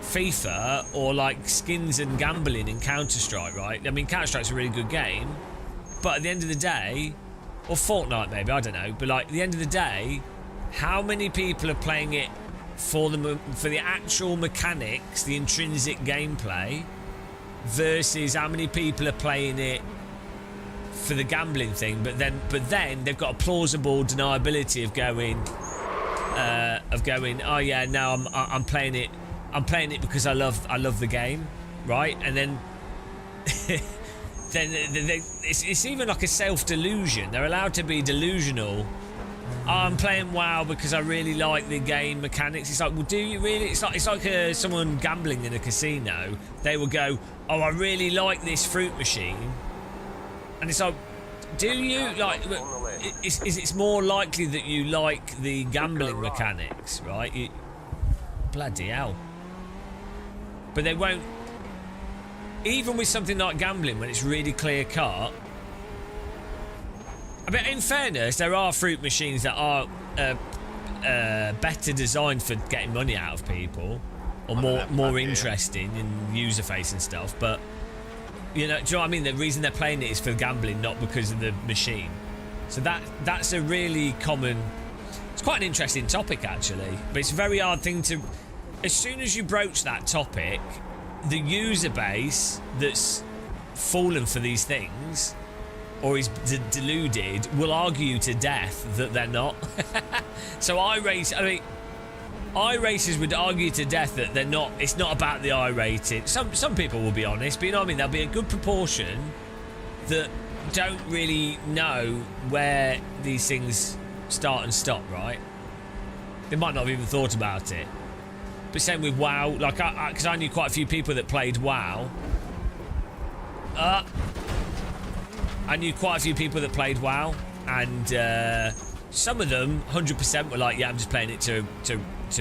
[SPEAKER 1] FIFA, or like skins and gambling in Counter-Strike, right? I mean, Counter-Strike's a really good game, but at the end of the day, or Fortnite maybe, I don't know, but like at the end of the day, how many people are playing it for the actual mechanics, the intrinsic gameplay, versus how many people are playing it for the gambling thing? But then they've got a plausible deniability of going, oh yeah, no, I'm playing it because I love the game, right? And then it's even like a self-delusion. They're allowed to be delusional. Oh, I'm playing WoW because I really like the game mechanics. It's like, well, do you really? It's like someone gambling in a casino. They will go, oh, I really like this fruit machine, and it's like, do you like? It's more likely that you like the gambling mechanics, right? Bloody hell! But they won't. Even with something like gambling, when it's really clear cut. I mean, in fairness, there are fruit machines that are better designed for getting money out of people, or more interesting in user facing stuff. But you know, do you know what I mean? The reason they're playing it is for gambling, not because of the machine. So that's a really common. It's quite an interesting topic actually, but it's a very hard thing to. As soon as you broach that topic, the user base that's fallen for these things, or is deluded, will argue to death that they're not. So iRacers would argue to death that they're not. It's not about the I rating. Some people will be honest, but you know what I mean. There'll be a good proportion that don't really know where these things start and stop. Right? They might not have even thought about it. But same with WoW. Like, because I knew quite a few people that played WoW. I knew quite a few people that played WoW, and some of them 100% were like, yeah, I'm just playing it to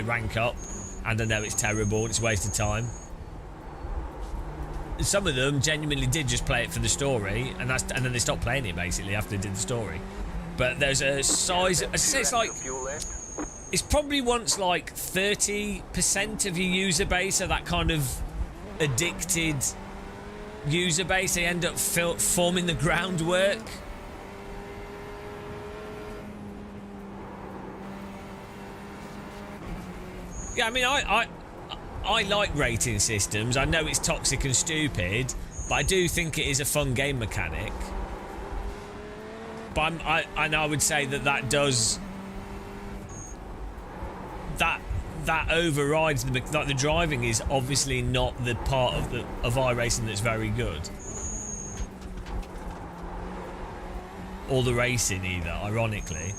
[SPEAKER 1] rank up, and I know it's terrible and it's a waste of time. Some of them genuinely did just play it for the story, and then they stopped playing it basically after they did the story. But there's a size. I say it's like, it's probably once like 30% of your user base are that kind of addicted user base, they end up forming the groundwork. Yeah, I mean, I like rating systems. I know it's toxic and stupid, but I do think it is a fun game mechanic. But I would say that does that overrides the driving is obviously not the part of iRacing that's very good, or the racing either, ironically.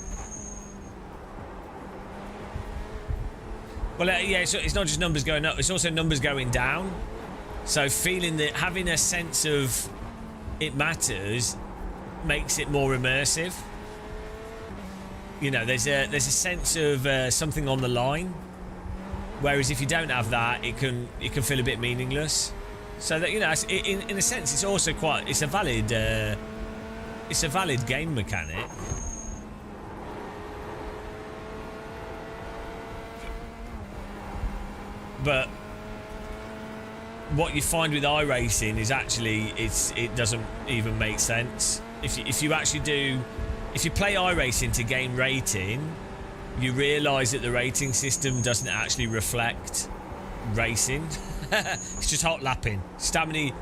[SPEAKER 1] Well, yeah, it's not just numbers going up, it's also numbers going down. So feeling that, having a sense of it matters, makes it more immersive. You know, there's a sense of something on the line. Whereas if you don't have that, it can feel a bit meaningless. So that, you know, in a sense, it's also it's a valid game mechanic. But what you find with iRacing is actually it doesn't even make sense. If you play iRacing to gain rating, you realise that the rating system doesn't actually reflect racing. It's just hot lapping. Just how many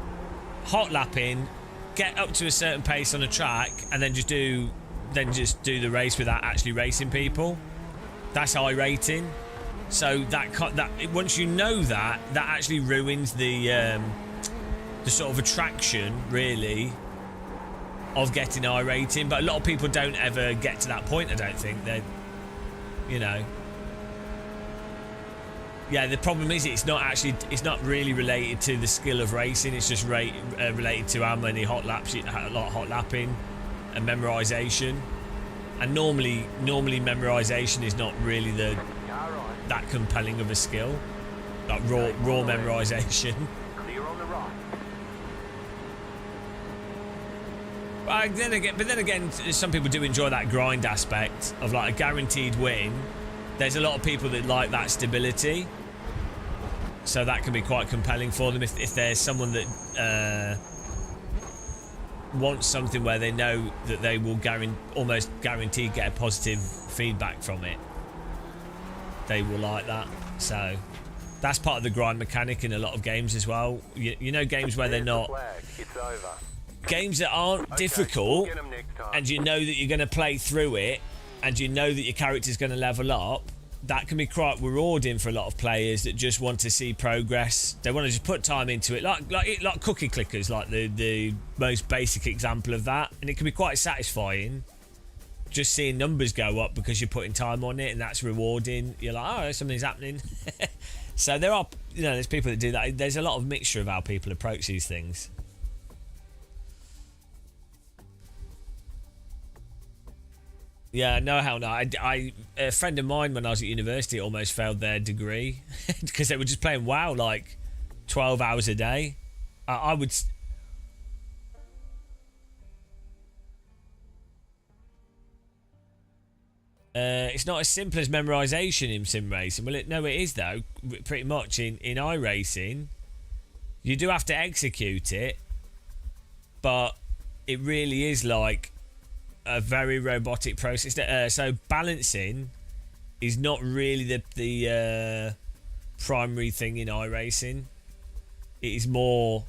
[SPEAKER 1] hot lapping, get up to a certain pace on a track, and then just do the race without actually racing people. That's iRating. So that once you know that actually ruins the sort of attraction, really, of getting iRating. But a lot of people don't ever get to that point. I don't think they, you know. Yeah, the problem is it's not really related to the skill of racing. It's just related to how many hot laps, a lot of hot lapping, and memorization. And normally memorization is not really that compelling of a skill, like raw memorization.
[SPEAKER 2] Clear on the right.
[SPEAKER 1] But then again, some people do enjoy that grind aspect of like a guaranteed win. There's a lot of people that like that stability, so that can be quite compelling for them if there's someone that wants something where they know that they will almost guaranteed get a positive feedback from it. They will like that. So that's part of the grind mechanic in a lot of games as well. You know, games where they're not,
[SPEAKER 2] It's over.
[SPEAKER 1] games that aren't difficult,
[SPEAKER 2] Get 'em next time.
[SPEAKER 1] and you know that you're going to play through it, and you know that your character's going to level up. That can be quite rewarding for a lot of players that just want to see progress. They want to just put time into it, like cookie clickers, like the most basic example of that. And it can be quite satisfying just seeing numbers go up because you're putting time on it, and that's rewarding. You're like, oh, something's happening. So there are, you know, there's people that do that. There's a lot of mixture of how people approach these things. Yeah, no, hell no. A friend of mine when I was at university almost failed their degree because they were just playing WoW like 12 hours a day. I would. It's not as simple as memorization in Simracing. Well, no, it is though. Pretty much in iRacing, you do have to execute it, but it really is like a very robotic process. So balancing is not really the primary thing in iRacing. It is more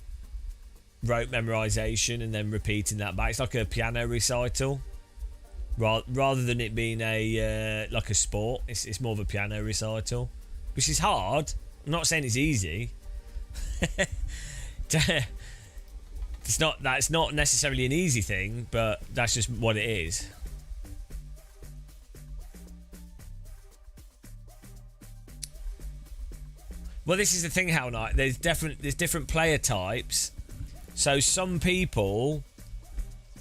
[SPEAKER 1] rote memorization and then repeating that back. It's like a piano recital. Rather than it being a like a sport, it's more of a piano recital, which is hard. I'm not saying it's easy. That's not necessarily an easy thing, but that's just what it is. Well, this is the thing, Hell Knight. There's different player types. So some people,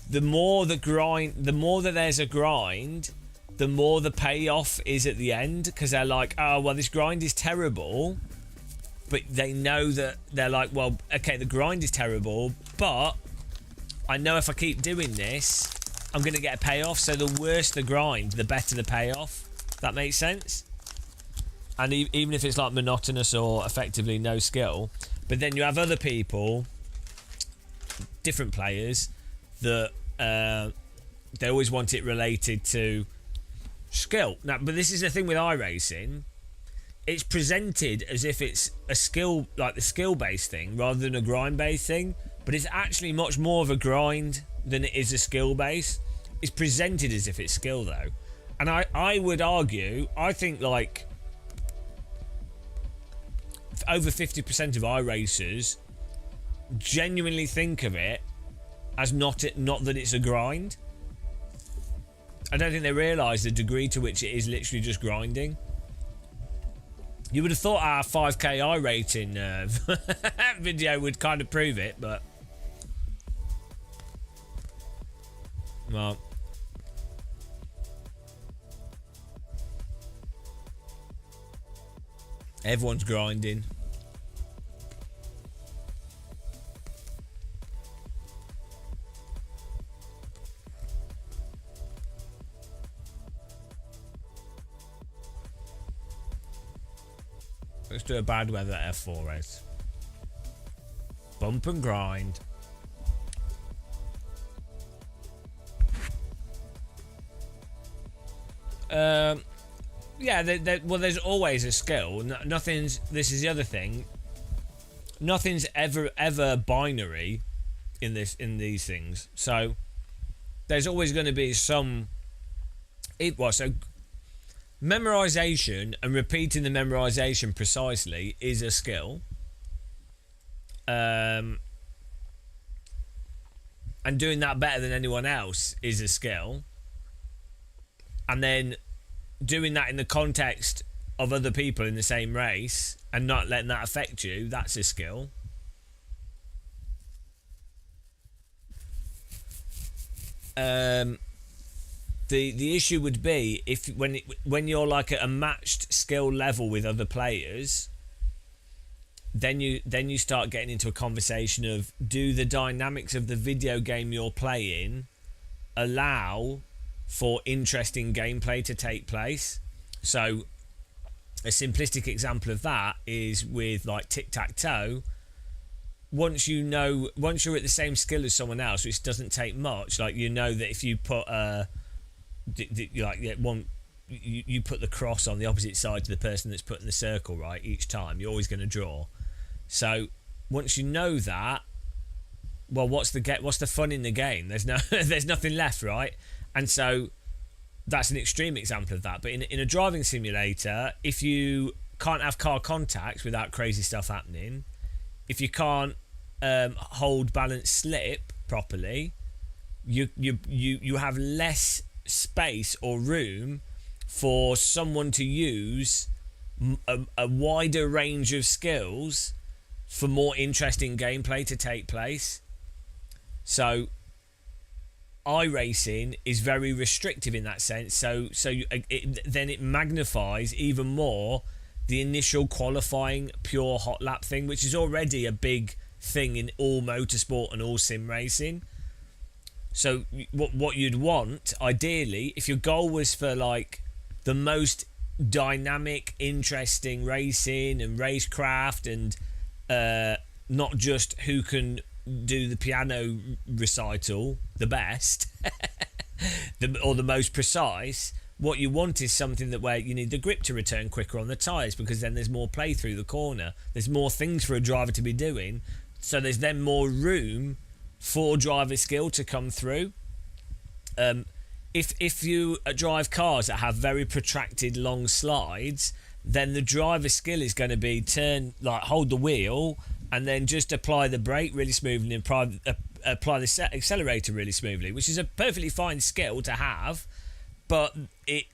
[SPEAKER 1] the more that there's a grind, the more the payoff is at the end, because they're like, oh well, this grind is terrible, but they know that they're like, well, okay, the grind is terrible, but I know if I keep doing this, I'm going to get a payoff. So the worse the grind, the better the payoff. That makes sense? And even if it's like monotonous or effectively no skill. But then you have other people different players that they always want it related to skill. Now, but this is the thing with iRacing. It's presented as if it's a skill, like the skill-based thing, rather than a grind-based thing. But it's actually much more of a grind than it is a skill-based. It's presented as if it's skill, though. And I would argue, I think like over 50% of iRacers genuinely think of it as not that it's a grind. I don't think they realise the degree to which it is literally just grinding. You would have thought our 5k I rating video would kind of prove it, but well, everyone's grinding. Let's do a bad weather F4 race. Bump and grind. Yeah, well, there's always a skill. Nothing's. This is the other thing. Nothing's ever binary in these things. So there's always going to be some. So memorization and repeating the memorization precisely is a skill. And doing that better than anyone else is a skill. And then doing that in the context of other people in the same race and not letting that affect you, that's a skill. The issue would be if when you're like at a matched skill level with other players, then you start getting into a conversation of, do the dynamics of the video game you're playing allow for interesting gameplay to take place? So a simplistic example of that is with like tic-tac-toe. Once you're at the same skill as someone else, which doesn't take much, like you know that if you put you put the cross on the opposite side to the person that's putting the circle right each time, you're always going to draw. So once you know that, well, what's the fun in the game? There's nothing left, right? And so that's an extreme example of that. But in a driving simulator, if you can't have car contacts without crazy stuff happening, if you can't hold balance slip properly, you have less space or room for someone to use a wider range of skills for more interesting gameplay to take place. So iRacing is very restrictive in that sense. So then it magnifies even more the initial qualifying pure hot lap thing, which is already a big thing in all motorsport and all sim racing. So what you'd want, ideally, if your goal was for like the most dynamic, interesting racing and racecraft, and not just who can do the piano recital the best or the most precise, what you want is something where you need the grip to return quicker on the tyres, because then there's more play through the corner, there's more things for a driver to be doing, so there's then more room for driver skill to come through. If you drive cars that have very protracted long slides, then the driver skill is going to be hold the wheel and then just apply the brake really smoothly and apply the accelerator really smoothly, which is a perfectly fine skill to have, but it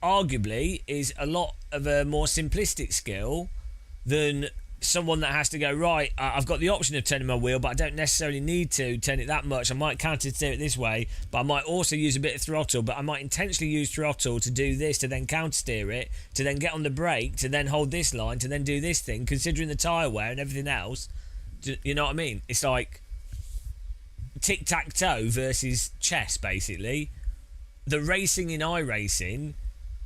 [SPEAKER 1] arguably is a lot of a more simplistic skill than someone that has to go, right, I've got the option of turning my wheel, but I don't necessarily need to turn it that much. I might counter steer it this way, but I might also use a bit of throttle, but I might intentionally use throttle to do this, to then counter steer it, to then get on the brake, to then hold this line, to then do this thing, considering the tyre wear and everything else. You know what I mean? It's like tic-tac-toe versus chess, basically. The racing in iRacing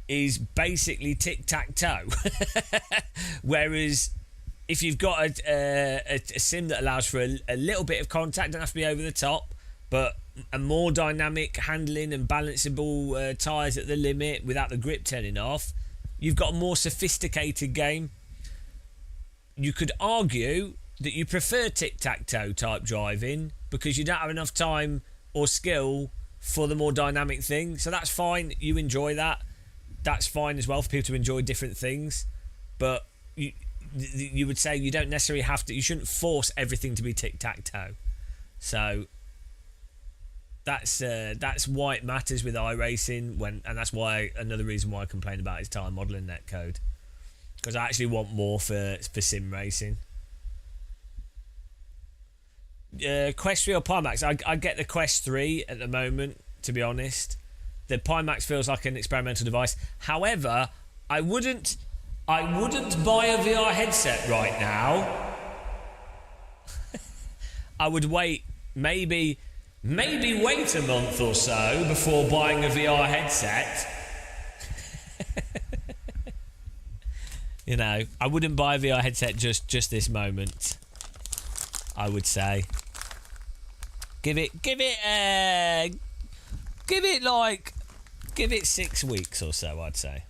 [SPEAKER 1] is basically tic-tac-toe. Whereas if you've got a sim that allows for a little bit of contact, don't have to be over the top, but a more dynamic handling and balanceable tyres at the limit without the grip turning off, you've got a more sophisticated game. You could argue that you prefer tic-tac-toe type driving because you don't have enough time or skill for the more dynamic thing. So that's fine. You enjoy that. That's fine as well for people to enjoy different things. But you would say you don't necessarily have to. You shouldn't force everything to be tic-tac-toe. So that's why it matters with iRacing, and that's why another reason why I complain about is time modelling netcode, because I actually want more for sim racing. Quest 3 or Pimax? I get the Quest 3 at the moment, to be honest. The Pimax feels like an experimental device. However, I wouldn't buy a VR headset right now. I would wait maybe wait a month or so before buying a VR headset. You know, I wouldn't buy a VR headset just this moment. I would say give it 6 weeks or so, I'd say.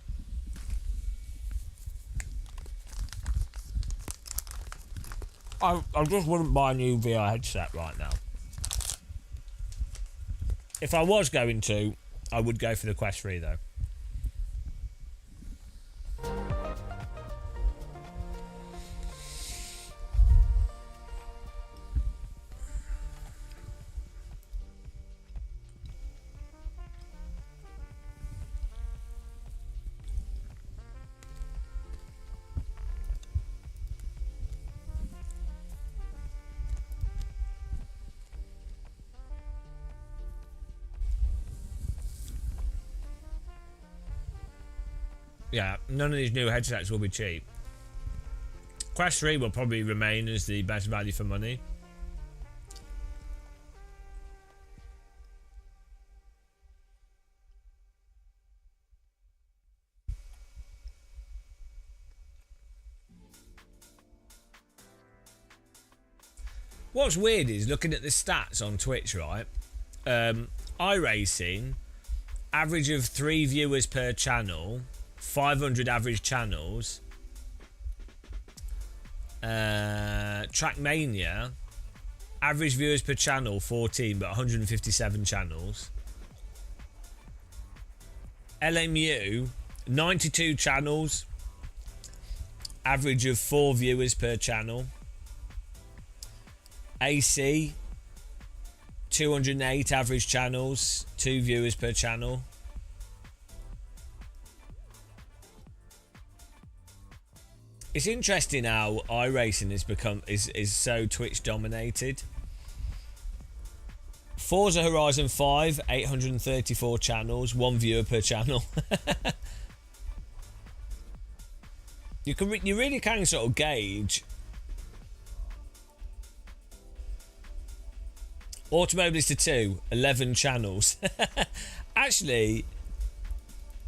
[SPEAKER 1] I just wouldn't buy a new VR headset right now. If I was going to, I would go for the Quest 3 though. Yeah, none of these new headsets will be cheap. Quest 3 will probably remain as the best value for money. What's weird is looking at the stats on Twitch, right? iRacing, average of 3 viewers per channel, 500 average channels. Trackmania, average viewers per channel 14, but 157 channels. LMU, 92 channels, average of 4 viewers per channel. AC, 208 average channels, 2 viewers per channel. It's interesting how iRacing is so Twitch dominated. Forza Horizon 5, 834 channels, 1 viewer per channel. You really can sort of gauge. Automobilista 2, 11 channels. Actually,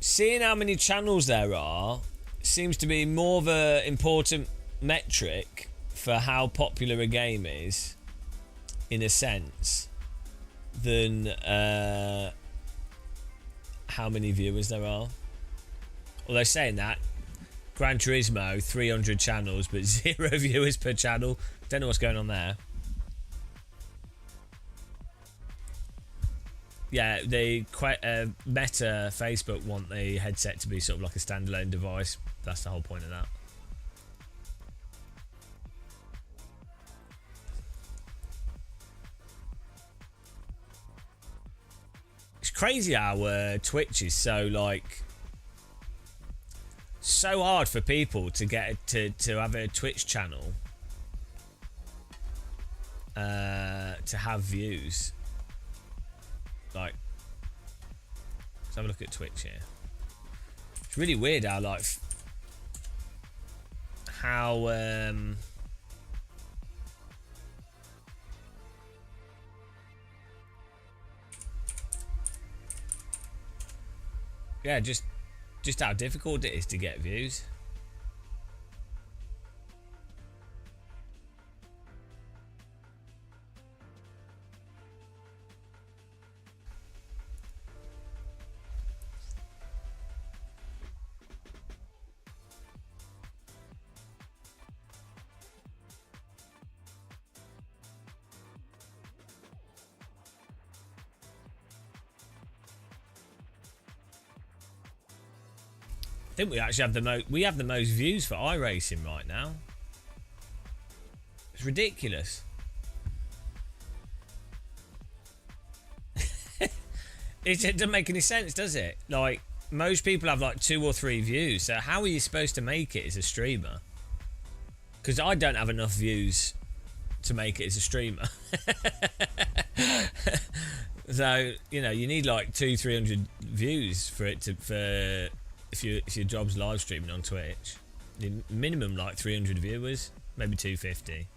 [SPEAKER 1] seeing how many channels there are seems to be more of an important metric for how popular a game is, in a sense, than how many viewers there are. Although saying that, Gran Turismo, 300 channels, but 0 viewers per channel. Don't know what's going on there. Yeah, they Meta, Facebook want the headset to be sort of like a standalone device. That's the whole point of that. It's crazy how Twitch is so hard for people to get to have a Twitch channel, to have views. Like, let's have a look at Twitch here. It's really weird how yeah, just how difficult it is to get views. I think we actually have the most views for iRacing right now. It's ridiculous. It doesn't make any sense, does it? Like, most people have like 2 or 3 views, so how are you supposed to make it as a streamer? Because I don't have enough views to make it as a streamer. So, you know, you need like 200-300 views for it to, if your job's live streaming on Twitch. You minimum like 300 viewers, maybe 250.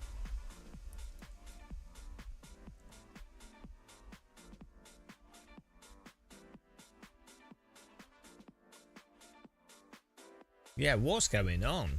[SPEAKER 1] Yeah, what's going on?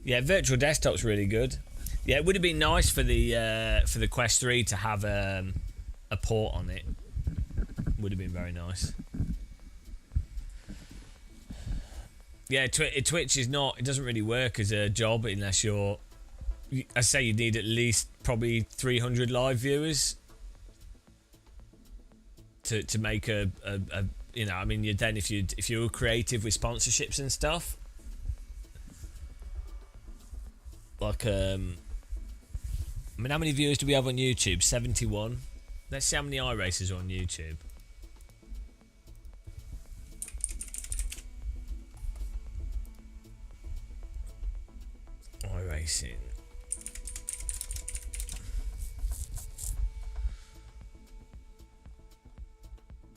[SPEAKER 1] Yeah, virtual desktop's really good. Yeah, it would have been nice for the Quest 3 to have a port on it. Would have been very nice. Yeah, Twitch is not. It doesn't really work as a job unless you're. I say you need at least probably 300 live viewers to make a you know. I mean, you then if you were creative with sponsorships and stuff. Like, I mean, how many viewers do we have on YouTube? 71. Let's see how many iRacers are on YouTube. iRacing.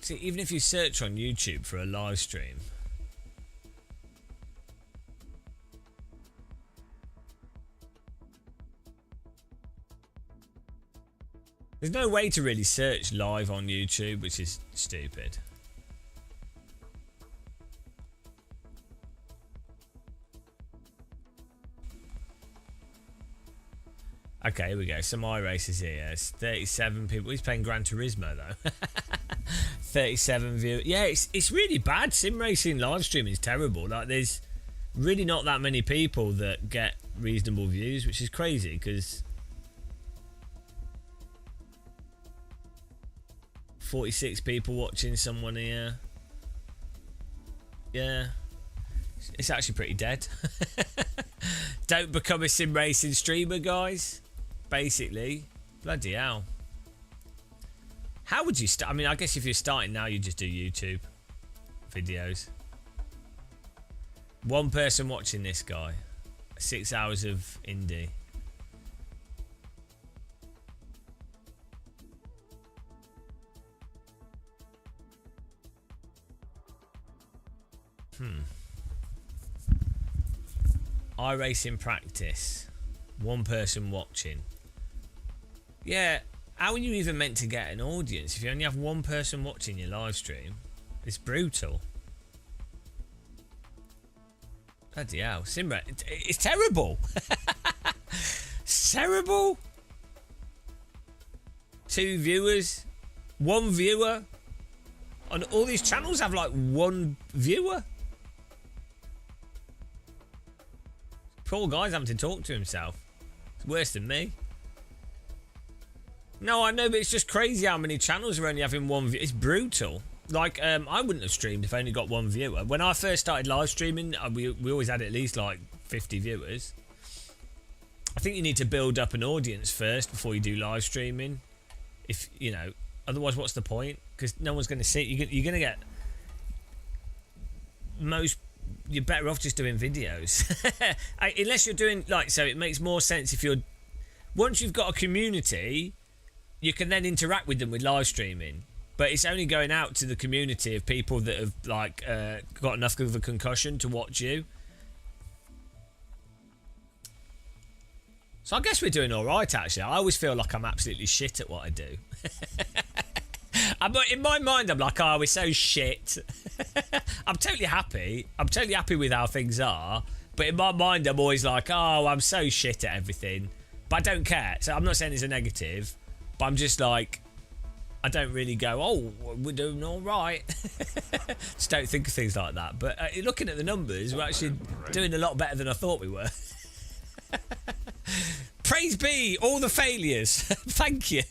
[SPEAKER 1] See, even if you search on YouTube for a live stream, there's no way to really search live on YouTube, which is stupid. Okay, here we go. Some iRacers here. It's 37 people. He's playing Gran Turismo though. 37 viewers. Yeah, it's really bad. Simracing live streaming is terrible. Like, there's really not that many people that get reasonable views, which is crazy because 46 people watching someone here. Yeah. It's actually pretty dead. Don't become a sim racing streamer, guys. Basically. Bloody hell. How would you start? I mean, I guess if you're starting now, you just do YouTube videos. One person watching this guy. 6 hours of indie. iRacing practice. One person watching. Yeah, how are you even meant to get an audience if you only have one person watching your live stream? It's brutal. Bloody hell. Simra, it's terrible. It's terrible. 2 viewers. 1 viewer. And all these channels have like 1 viewer. Poor guy's having to talk to himself. It's worse than me. No, I know, but it's just crazy how many channels are only having 1 view. It's brutal. Like, I wouldn't have streamed if I only got 1 viewer. When I first started live streaming, we always had at least like 50 viewers. I think you need to build up an audience first before you do live streaming. If, you know, otherwise what's the point? Because no one's going to see it. You're going to get... You're better off just doing videos. Unless you're doing, like, so it makes more sense if you're... Once you've got a community, you can then interact with them with live streaming. But it's only going out to the community of people that have, like, got enough of a concussion to watch you. So I guess we're doing all right, actually. I always feel like I'm absolutely shit at what I do. In my mind, I'm like, oh, we're so shit. I'm totally happy. I'm totally happy with how things are. But in my mind, I'm always like, oh, I'm so shit at everything. But I don't care. So I'm not saying it's a negative. But I'm just like, I don't really go, oh, we're doing all right. Just don't think of things like that. But looking at the numbers, we're actually doing a lot better than I thought we were. Praise be all the failures. Thank you.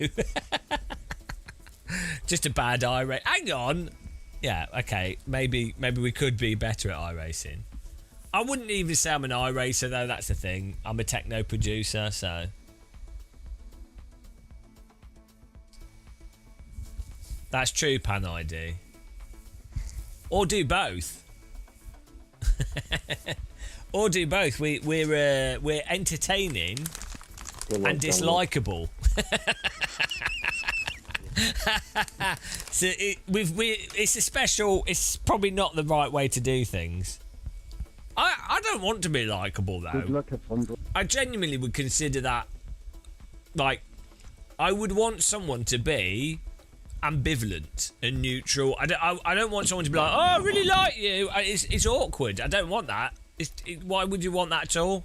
[SPEAKER 1] Just a bad iRace. Hang on. Yeah, okay. Maybe we could be better at iRacing. I wouldn't even say I'm an iRacer though. That's the thing. I'm a techno producer, so. That's true, Pan ID. Or do both. Or do both. We're entertaining and dislikable. So it's a special. It's probably not the right way to do things. I don't want to be likable though. I genuinely would consider that like I would want someone to be ambivalent and neutral. I don't want someone to be like, oh, I really like you. It's awkward. I don't want that. Why would you want that at all?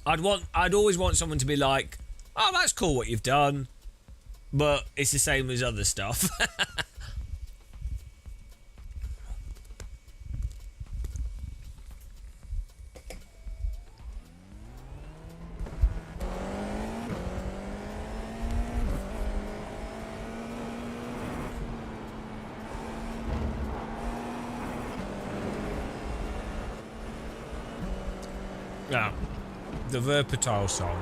[SPEAKER 1] I'd always want someone to be like, oh, that's cool what you've done, but it's the same as other stuff. Yeah, the Verpatile song.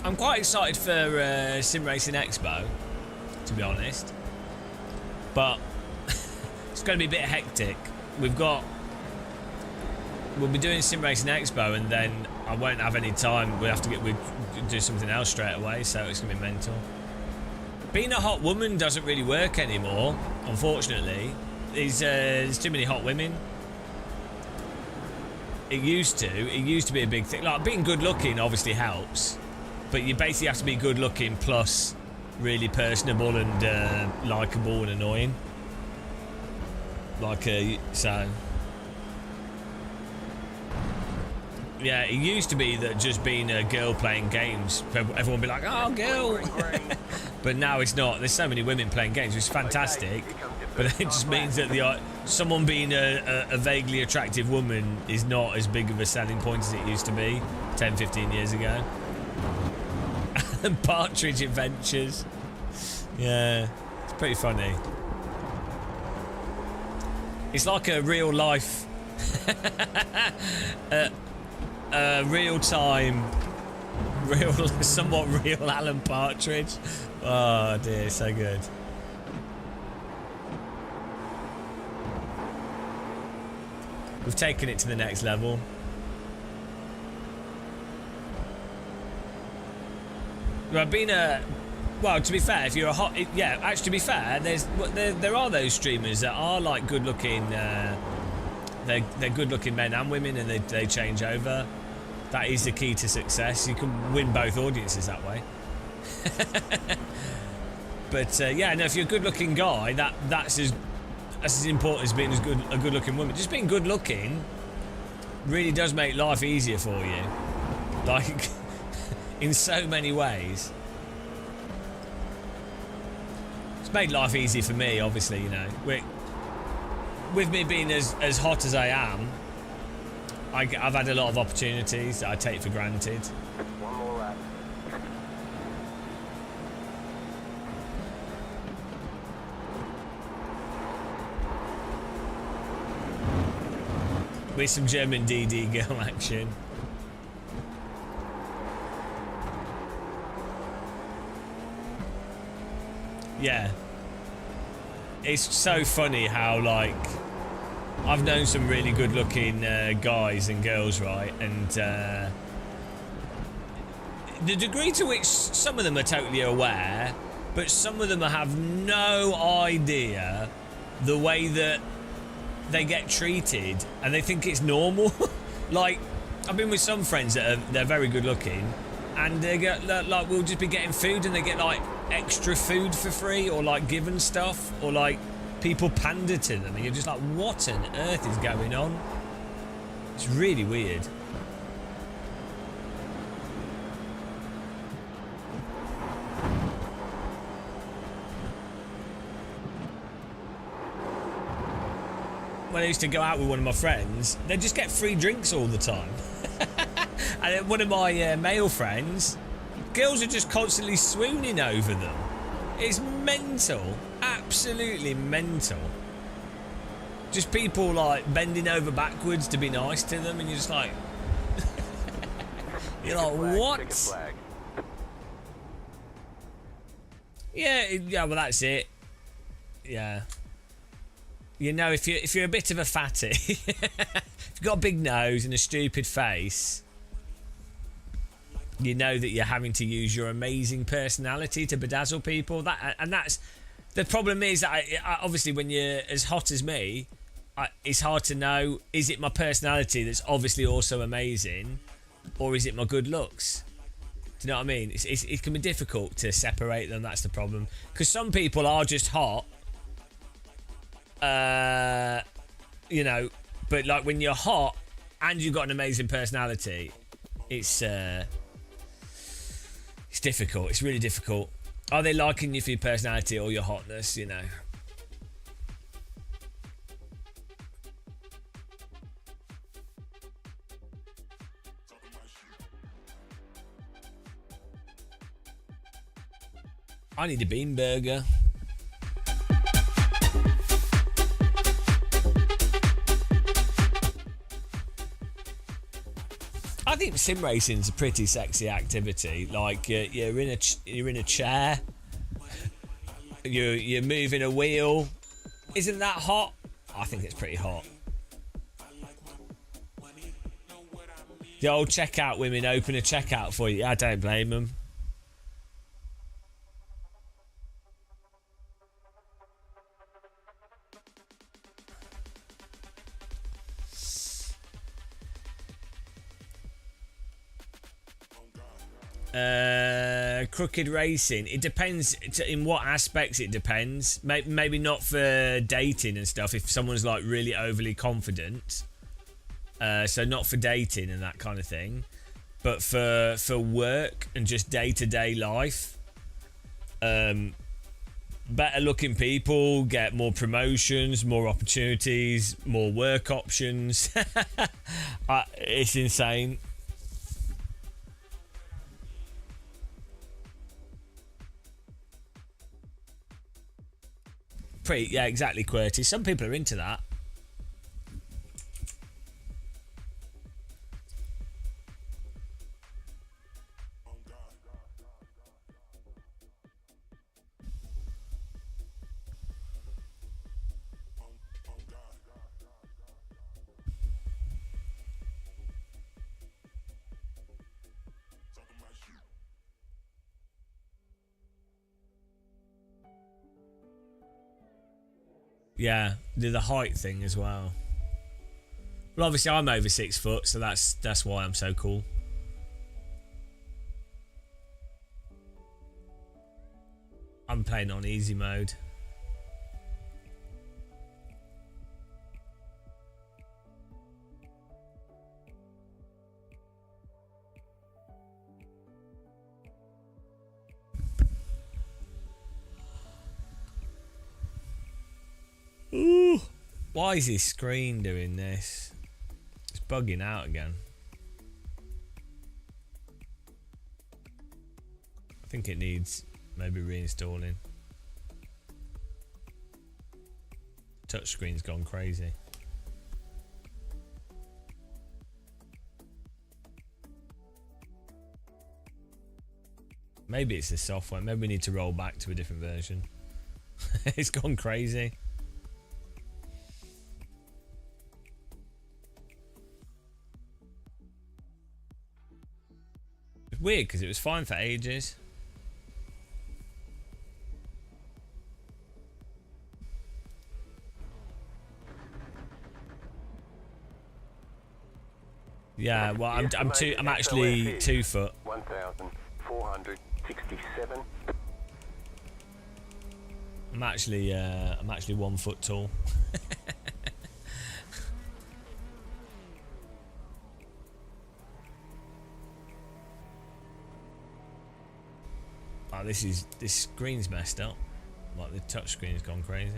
[SPEAKER 1] I'm quite excited for Simracing Expo, to be honest, but it's going to be a bit hectic. We'll be doing Simracing Expo and then I won't have any time. We'll do something else straight away, so it's going to be mental. Being a hot woman doesn't really work anymore, unfortunately. There's too many hot women. It used to be a big thing. Like, being good looking obviously helps, but you basically have to be good looking plus really personable and likeable and annoying. So yeah, it used to be that just being a girl playing games, everyone would be like, oh, girl. But now it's not. There's so many women playing games, which is fantastic, but it just means that someone being a vaguely attractive woman is not as big of a selling point as it used to be 10-15 years ago. Partridge Adventures, yeah, it's pretty funny. It's like a real life, real time, somewhat real Alan Partridge. Oh dear, so good. We've taken it to the next level. Well, to be fair, if you're a hot... Yeah, actually, to be fair, there are those streamers that are, like, good-looking... They're good-looking men and women, and they change over. That is the key to success. You can win both audiences that way. But, yeah, no, if you're a good-looking guy, that's as important as being a good-looking woman. Just being good-looking really does make life easier for you. Like, in so many ways. Made life easy for me, obviously, you know. With me being as hot as I am, I've had a lot of opportunities that I take for granted.
[SPEAKER 2] One more lap.
[SPEAKER 1] With some German DD girl action. Yeah. It's so funny how, like, I've known some really good looking guys and girls, right? And the degree to which some of them are totally aware, but some of them have no idea the way that they get treated, and they think it's normal. Like, I've been with some friends that they're very good looking, and they get like we'll just be getting food and they get like extra food for free, or like given stuff, or like people pander to them, and you're just like, what on earth is going on? It's really weird. When I used to go out with one of my friends, they'd just get free drinks all the time. And then one of my male friends, girls are just constantly swooning over them. It's mental. Absolutely mental. Just people like bending over backwards to be nice to them, and you're just like... you're like, what? Yeah, well that's it. Yeah. You know, if you're a bit of a fatty, if you've got a big nose and a stupid face, you know that you're having to use your amazing personality to bedazzle people. That's the problem. Is that I obviously when you're as hot as me, it's hard to know, is it my personality that's obviously also amazing, or is it my good looks? Do you know what I mean? It can be difficult to separate them. That's the problem, because some people are just hot. You know, but like when you're hot and you've got an amazing personality, it's difficult. It's really difficult. Are they liking you for your personality or your hotness? You know. I need a bean burger. I think sim racing's a pretty sexy activity. Like you're in a chair, you're moving a wheel. Isn't that hot? I think it's pretty hot. The old checkout women open a checkout for you. I don't blame them. Crooked racing, it depends in what aspects. It depends. Maybe not for dating and stuff, if someone's like really overly confident, so not for dating and that kind of thing, but for work and just day-to-day life. Better looking people get more promotions, more opportunities, more work options. It's insane. Yeah, exactly, QWERTY. Some people are into that. Yeah, the height thing as well. Well, obviously I'm over 6 foot, so that's why I'm so cool. I'm playing on easy mode. Ooh, why is his screen doing this? It's bugging out again. I think it needs maybe reinstalling. Touchscreen's gone crazy. Maybe it's the software. Maybe we need to roll back to a different version. It's gone crazy. It's weird because it was fine for ages. Yeah, well, I'm actually 2 foot.
[SPEAKER 2] 1,467.
[SPEAKER 1] I'm actually 1 foot tall. Oh, this screen's messed up. Like the touch screen's gone crazy.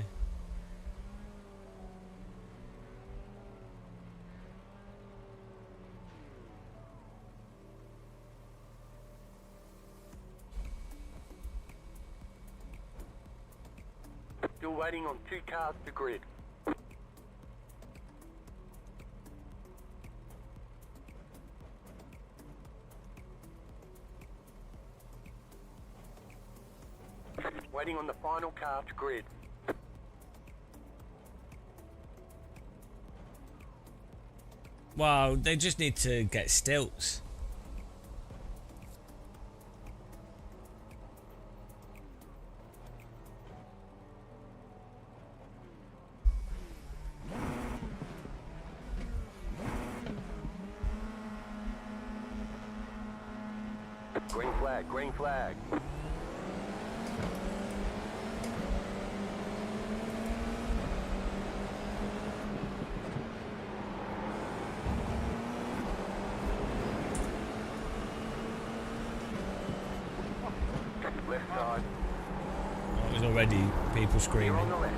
[SPEAKER 2] Still waiting on 2 cars to grid. Waiting on the final car to grid.
[SPEAKER 1] Well, they just need to get stilts.
[SPEAKER 2] Green flag, green flag. Left side.
[SPEAKER 1] Oh, there's already people
[SPEAKER 2] You're on
[SPEAKER 1] screaming.
[SPEAKER 2] the left.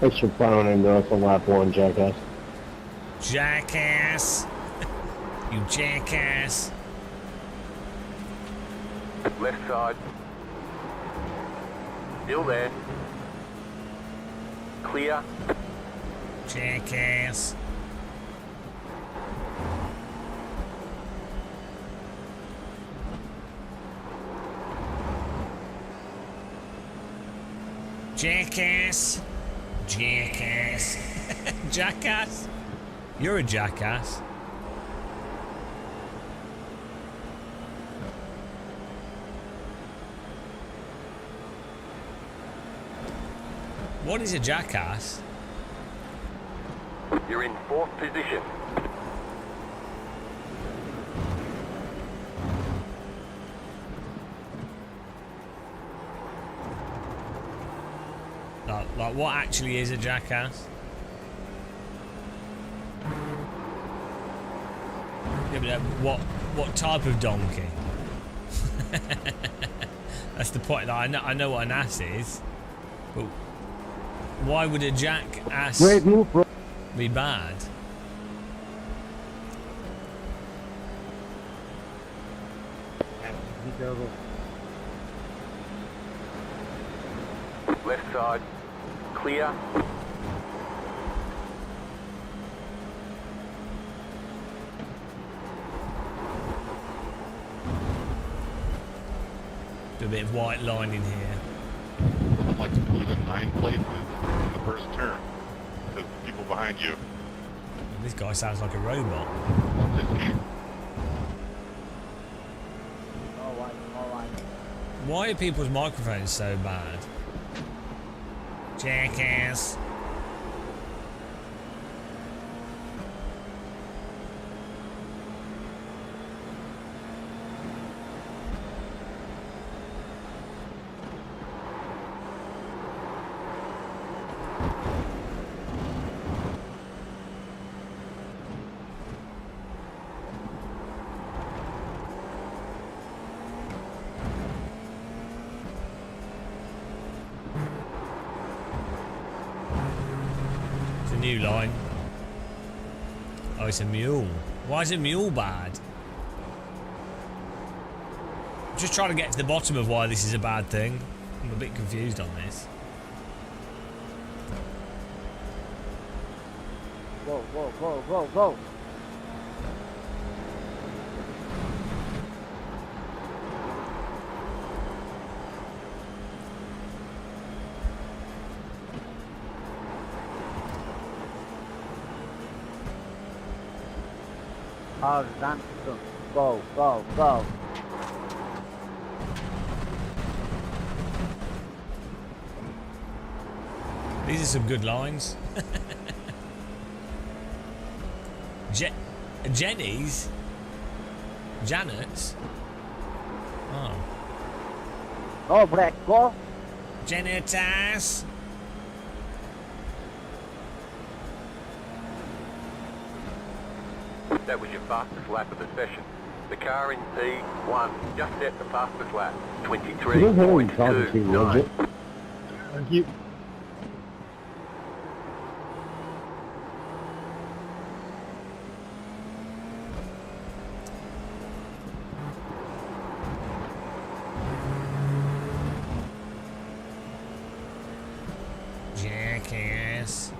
[SPEAKER 5] Thanks for plowing into us on lap 1, jackass.
[SPEAKER 1] Jackass! You jackass!
[SPEAKER 2] Left side. Still there. Clear.
[SPEAKER 1] Jackass! Jackass! Jackass! Jackass! You're a jackass. What is a jackass?
[SPEAKER 2] You're in 4th position.
[SPEAKER 1] Like what actually is a jackass? Yeah, but what type of donkey? That's the point. Like, I know what an ass is, but why would a jackass
[SPEAKER 3] Great move, bro.
[SPEAKER 1] be bad?
[SPEAKER 3] Be terrible.
[SPEAKER 2] Left side. Clear.
[SPEAKER 1] Do a bit of white line in here.
[SPEAKER 5] I'd like to put a 9 plate in the first turn. The people behind you.
[SPEAKER 1] This guy sounds like a robot.
[SPEAKER 3] All right.
[SPEAKER 1] Why are people's microphones so bad? Jackass. New line. Oh, it's a mule. Why is a mule bad? I'm just trying to get to the bottom of why this is a bad thing. I'm a bit confused on this.
[SPEAKER 3] Whoa. Ransom. Go, go, go.
[SPEAKER 1] These are some good lines. Jenny's? Janet's? Oh.
[SPEAKER 3] Go, Brett, go.
[SPEAKER 1] Janitas?
[SPEAKER 2] That was your fastest lap of the session. The car in P1 just set the fastest lap. 23.29.
[SPEAKER 5] Thank you.
[SPEAKER 1] Jackass.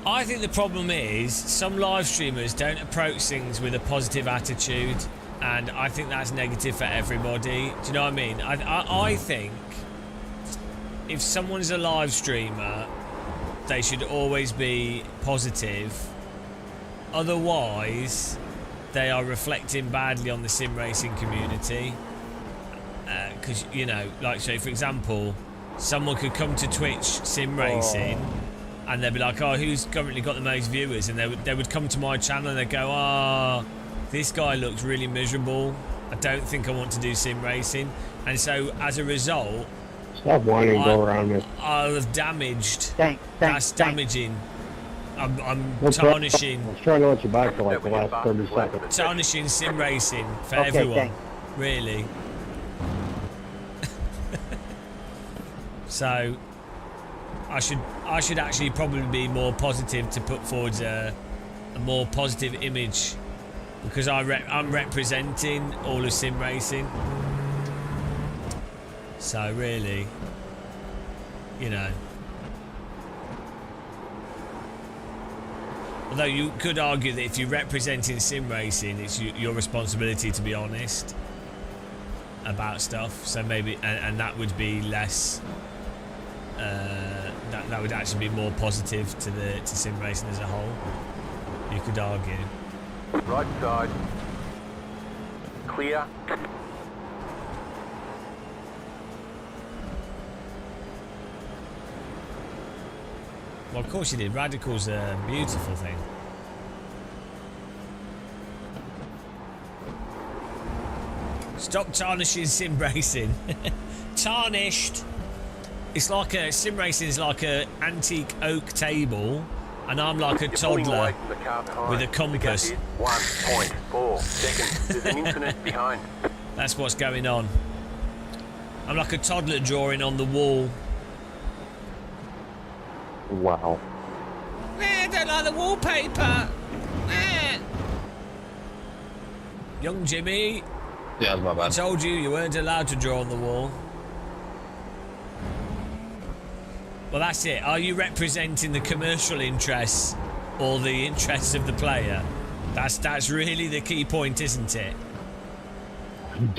[SPEAKER 1] I think the problem is some live streamers don't approach things with a positive attitude, and I think that's negative for everybody. Do you know what I mean? I think if someone's a live streamer, they should always be positive. Otherwise, they are reflecting badly on the sim racing community. Because, you know, like, say, for example, someone could come to Twitch sim racing and they'd be like, oh, who's currently got the most viewers? And they would come to my channel and they'd go, oh, this guy looks really miserable. I don't think I want to do sim racing. And so, as a result,
[SPEAKER 7] stop whining and go around me.
[SPEAKER 1] I'll have damaged.
[SPEAKER 3] That's
[SPEAKER 1] damaging. I'm tarnishing.
[SPEAKER 7] I was trying to let you back for like the last 30 seconds.
[SPEAKER 1] Tarnishing sim racing for everyone.
[SPEAKER 3] Thanks.
[SPEAKER 1] Really. So I should actually probably be more positive to put forward a more positive image, because I'm representing all of sim racing. So really, you know. Although you could argue that if you're representing sim racing, it's your responsibility to be honest about stuff. So maybe, and that would be less. That would actually be more positive to sim racing as a whole. You could argue.
[SPEAKER 2] Right side. Clear.
[SPEAKER 1] Well, of course you did. Radical's a beautiful thing. Stop tarnishing sim racing. Tarnished. It's like sim racing is like a antique oak table, and I'm like a toddler with a compass.
[SPEAKER 2] 1.4 seconds. There's an infinite behind.
[SPEAKER 1] That's what's going on. I'm like a toddler drawing on the wall.
[SPEAKER 7] Wow.
[SPEAKER 1] I don't like the wallpaper. Young Jimmy.
[SPEAKER 5] Yeah, that's my
[SPEAKER 1] I
[SPEAKER 5] bad.
[SPEAKER 1] told you you weren't allowed to draw on the wall. Well, that's it. Are you representing the commercial interests or the interests of the player? That's really the key point, isn't it?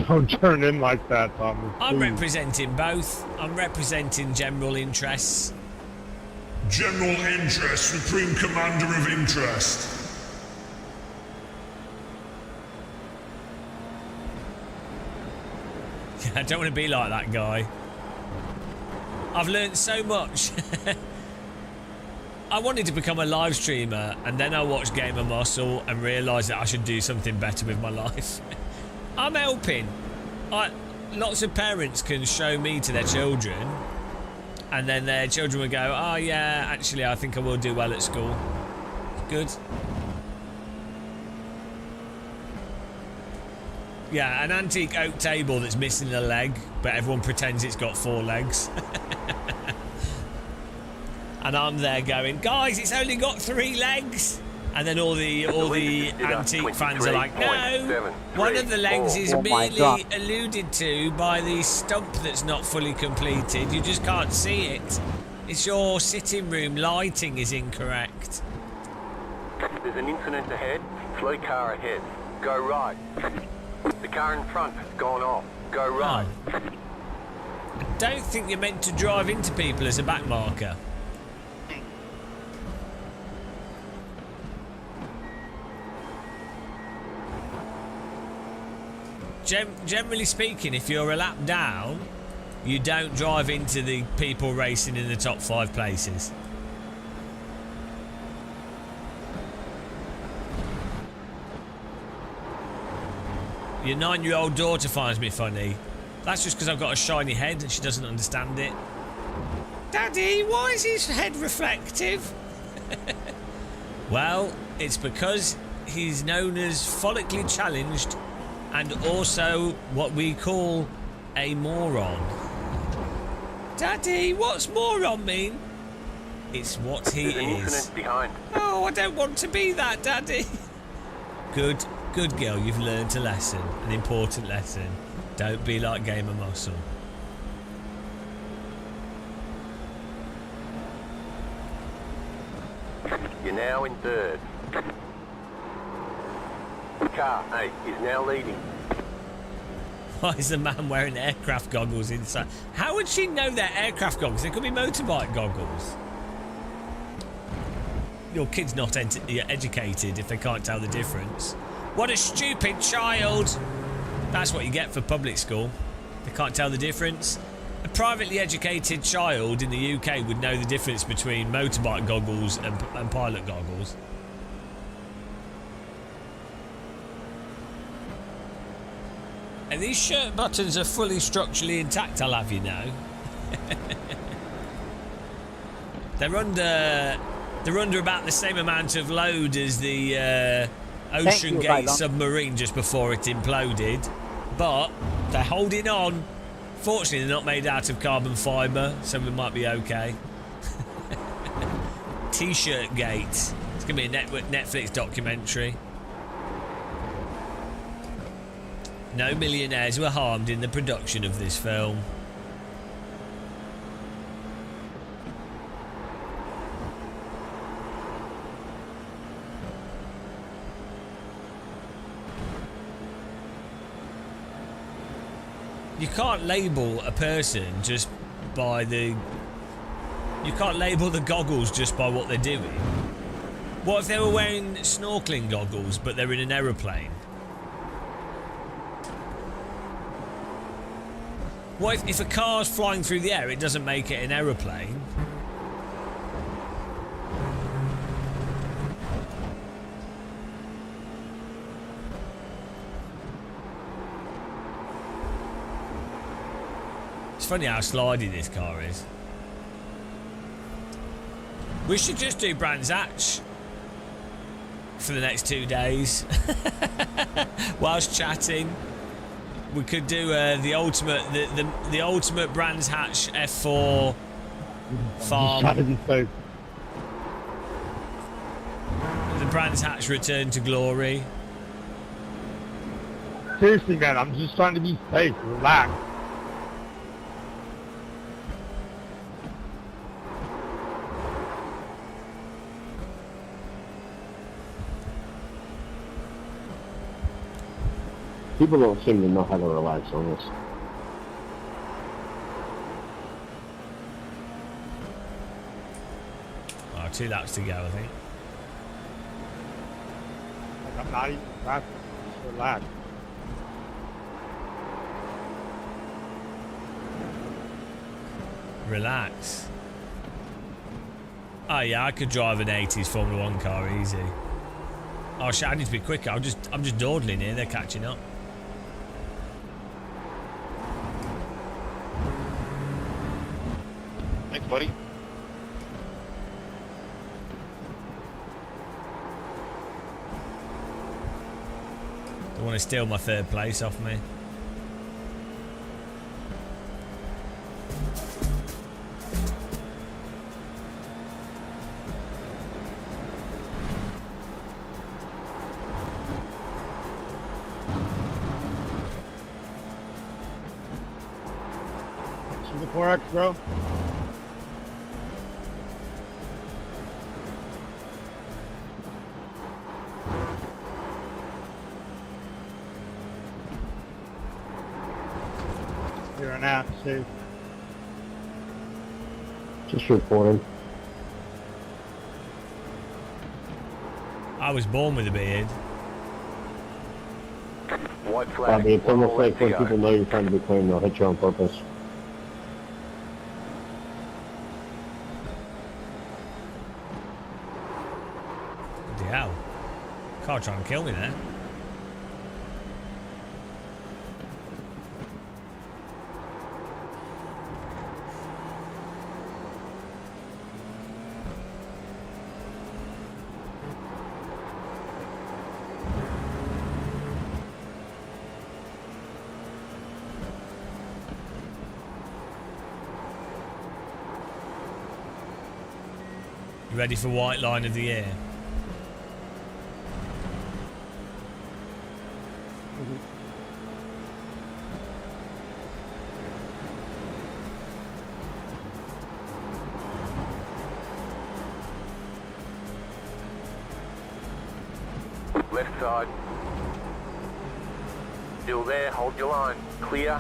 [SPEAKER 7] Don't turn in like that, Thomas.
[SPEAKER 1] I'm
[SPEAKER 7] please.
[SPEAKER 1] representing both. I'm representing general interests.
[SPEAKER 4] General Interest, Supreme Commander of Interest.
[SPEAKER 1] I don't want to be like that guy. I've learned so much. I wanted to become a live streamer, and then I watched Game of Muscle and realised that I should do something better with my life. I'm helping. Lots of parents can show me to their children, and then their children will go, oh yeah, actually I think I will do well at school. Good. Yeah, an antique oak table that's missing a leg, but everyone pretends it's got 4 legs. And I'm there going, guys, it's only got 3 legs. And then all the antique fans are like, no, one of the legs is merely alluded to by the stump that's not fully completed. You just can't see it. It's your sitting room lighting is incorrect.
[SPEAKER 2] There's an incident ahead. Slow car ahead. Go right. The car in front has gone off. Go right.
[SPEAKER 1] don't think you're meant to drive into people as a back marker. Generally speaking, if you're a lap down, you don't drive into the people racing in the top 5 places. Your 9-year-old daughter finds me funny. That's just because I've got a shiny head and she doesn't understand it. Daddy, why is his head reflective? Well, it's because he's known as follically challenged and also what we call a moron. Daddy, what's moron mean? It's what he
[SPEAKER 2] There's an
[SPEAKER 1] is.
[SPEAKER 2] incident behind.
[SPEAKER 1] Oh, I don't want to be that, Daddy. Good girl, you've learned a lesson, an important lesson. Don't be like Gamer Muscle.
[SPEAKER 2] You're now in third. Car 8 is now leading.
[SPEAKER 1] Why is the man wearing aircraft goggles inside? How would she know they're aircraft goggles? They could be motorbike goggles. Your kid's not educated if they can't tell the difference. What a stupid child! That's what you get for public school. They can't tell the difference. A privately educated child in the UK would know the difference between motorbike goggles and pilot goggles. And these shirt buttons are fully structurally intact, I'll have you know. They're under about the same amount of load as the Ocean Gate submarine just before it imploded, but they're holding on. Fortunately, they're not made out of carbon fibre, so we might be okay. T-shirt Gate. It's going to be a Netflix documentary. No millionaires were harmed in the production of this film. You can't label a person just by the... You can't label the goggles just by what they're doing. What if they were wearing snorkeling goggles but they're in an aeroplane? What if a car's flying through the air, it doesn't make it an aeroplane? It's funny how slidey this car is. We should just do Brands Hatch for the next 2 days. Whilst chatting. We could do the ultimate Brands Hatch F4 farm.
[SPEAKER 7] Trying to be safe.
[SPEAKER 1] The Brands Hatch Return to Glory.
[SPEAKER 7] Seriously, man, I'm just trying to be safe. Relax.
[SPEAKER 8] People don't seem to know how to relax on this.
[SPEAKER 1] Oh, 2 laps to go, I think.
[SPEAKER 7] Like, I'm not even laughing. Just relax.
[SPEAKER 1] Relax. Oh yeah, I could drive an 80s Formula 1 car easy. Oh shit, I need to be quicker. I'm just dawdling here, they're catching up.
[SPEAKER 5] Thanks, buddy.
[SPEAKER 1] Don't want to steal my 3rd place off me.
[SPEAKER 7] See the 4X, bro? You're an ass, too.
[SPEAKER 8] Just reporting.
[SPEAKER 1] I was born with a beard.
[SPEAKER 2] White flag.
[SPEAKER 8] Bobby, it's
[SPEAKER 2] One more
[SPEAKER 8] almost like
[SPEAKER 2] left to
[SPEAKER 8] when
[SPEAKER 2] go.
[SPEAKER 8] people know you're trying to be clean, they'll hit you on purpose.
[SPEAKER 1] Bloody hell. Car trying to kill me there. You ready for white line of the year?
[SPEAKER 2] Left side. Still there, hold your line. Clear.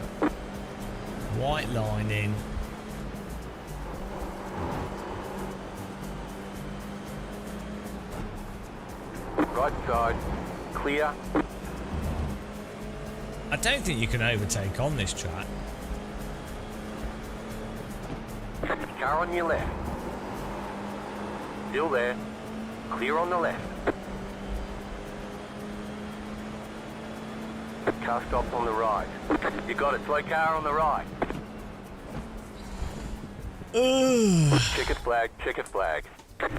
[SPEAKER 1] White line in.
[SPEAKER 2] Right side. Clear.
[SPEAKER 1] I don't think you can overtake on this track.
[SPEAKER 2] Car on your left. Still there. Clear on the left. Car stopped on the right. You got it, slow car on the right. Checkered flag, checkered flag.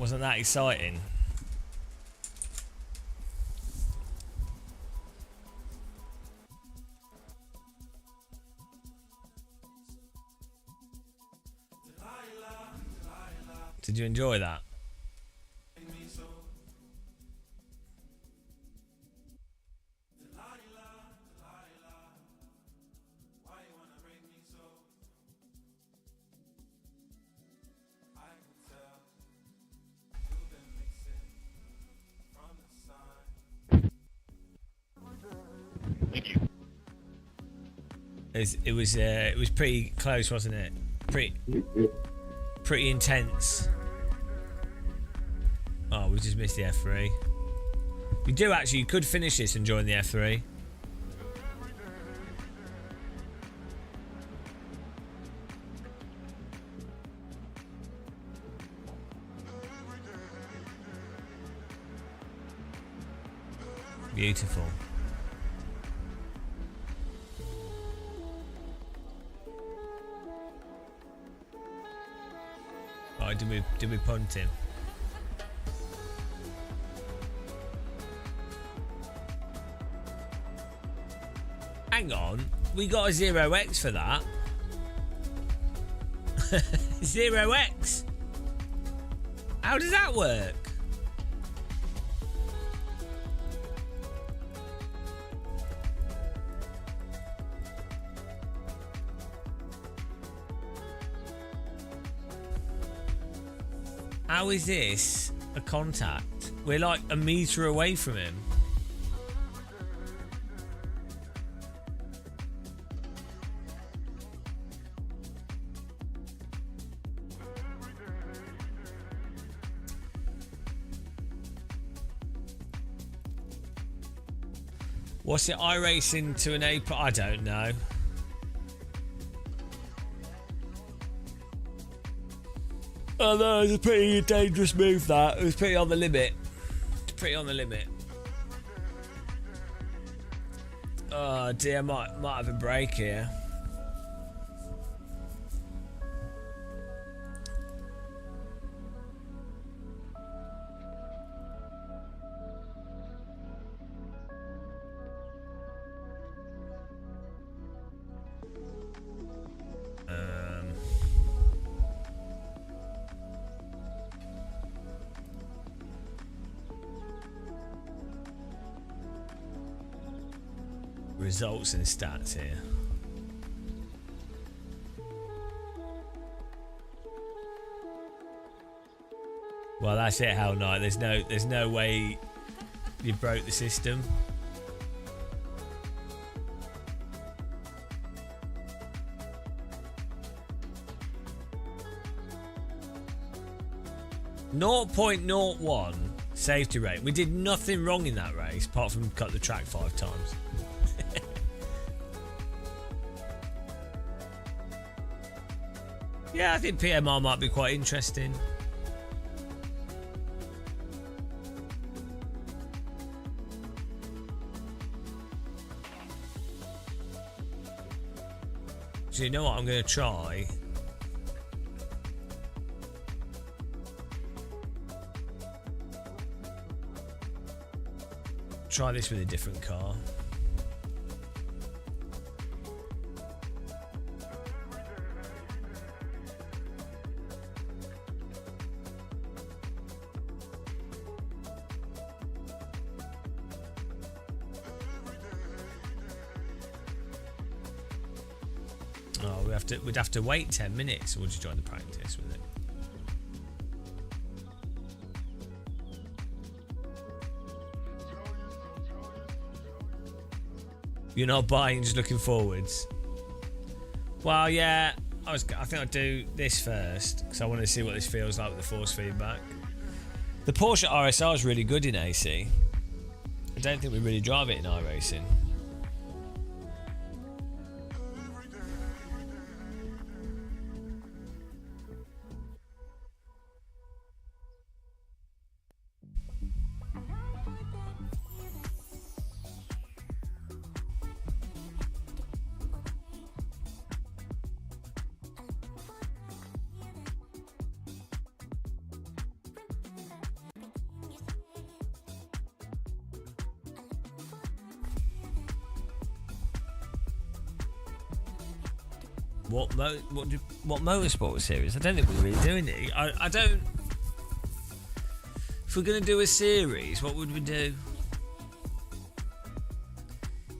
[SPEAKER 1] Wasn't that exciting? Did you enjoy that?
[SPEAKER 5] Thank you.
[SPEAKER 1] It was pretty close, wasn't it? Pretty intense. Oh, we just missed the F3. You could finish this and join the F3. Beautiful. Oh, did we punt him? Hang on, we got a 0x for that. 0x? How does that work? How is this a contact? We're like a metre away from him. What's it, iRacing to an A? I don't know. Oh no, it's a pretty dangerous move that. It was pretty on the limit. It's pretty on the limit. Oh dear, might have a break here. Results and stats here. Well, that's it, Hell Knight. There's no way you broke the system. 0.01 safety rate. We did nothing wrong in that race apart from cut the track 5 times. Yeah, I think PMR might be quite interesting. So you know what I'm going to try? Try this with a different car. Oh, we'd have to wait 10 minutes, or would you join the practice with it? You're not buying, just looking forwards. Well, yeah, I think I'd do this first because I want to see what this feels like with the force feedback. The Porsche RSR is really good in AC. I don't think we really drive it in iRacing. What motorsport series? I don't think we're really doing it. I don't. If we're going to do a series, what would we do?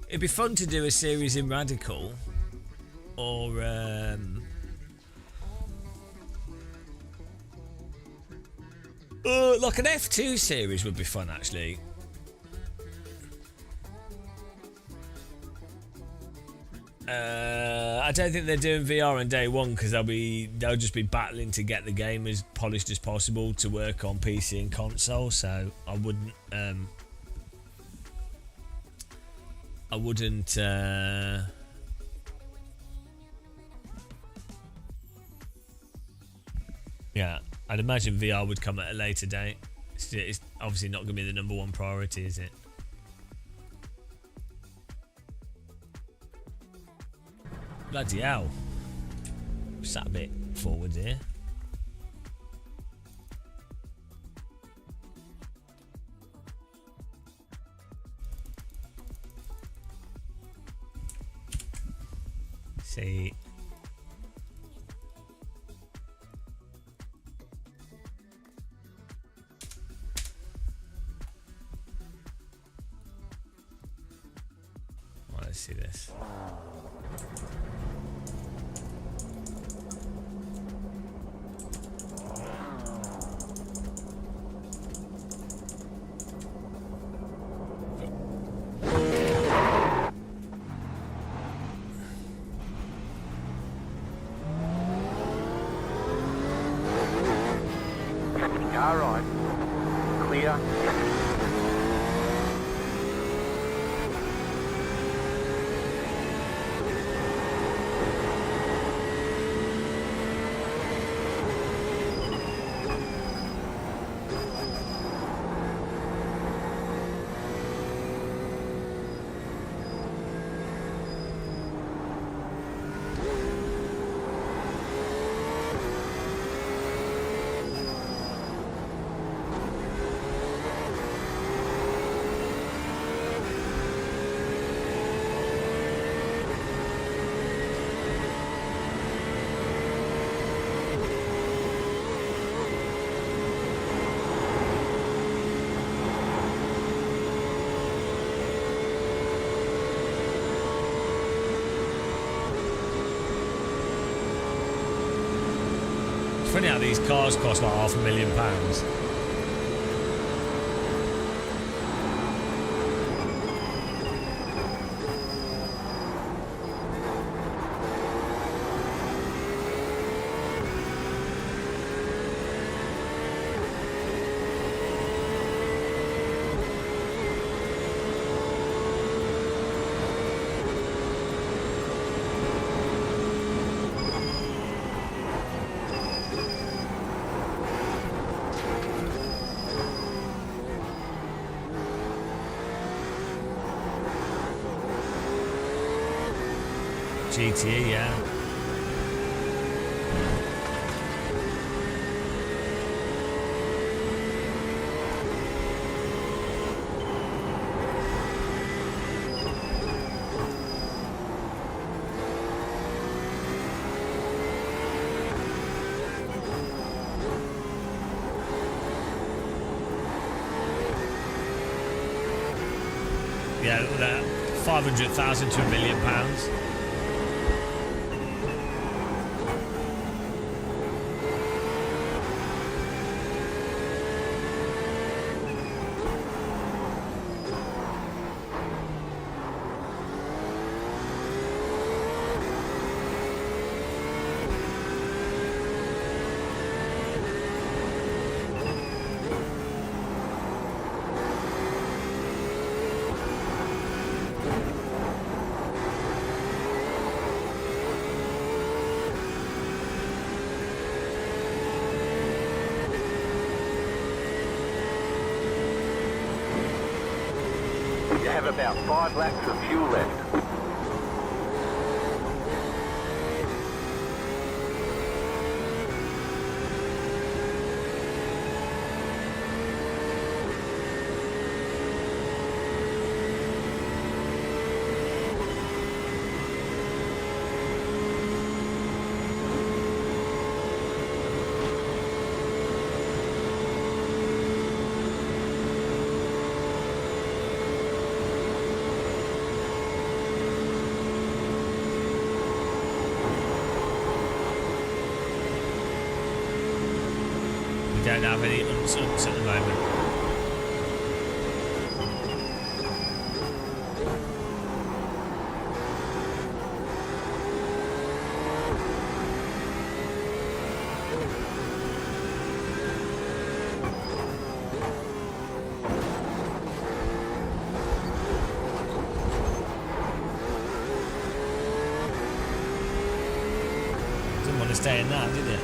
[SPEAKER 1] It'd be fun to do a series in Radical, or like an F2 series would be fun actually. I don't think they're doing VR on day one because they'll just be battling to get the game as polished as possible to work on PC and console. So I wouldn't. Yeah, I'd imagine VR would come at a later date. It's obviously not going to be the #1 priority, is it? Bloody hell. Sat a bit forward here. See. Well, let's see this.
[SPEAKER 2] Car right. Clear.
[SPEAKER 1] Funny how these cars cost like £500,000. GTE, yeah. Yeah, 500,000 to £1 million.
[SPEAKER 2] You have about 5 laps of fuel left.
[SPEAKER 1] Don't have any unsunks at the moment. Didn't want to stay in that, did you?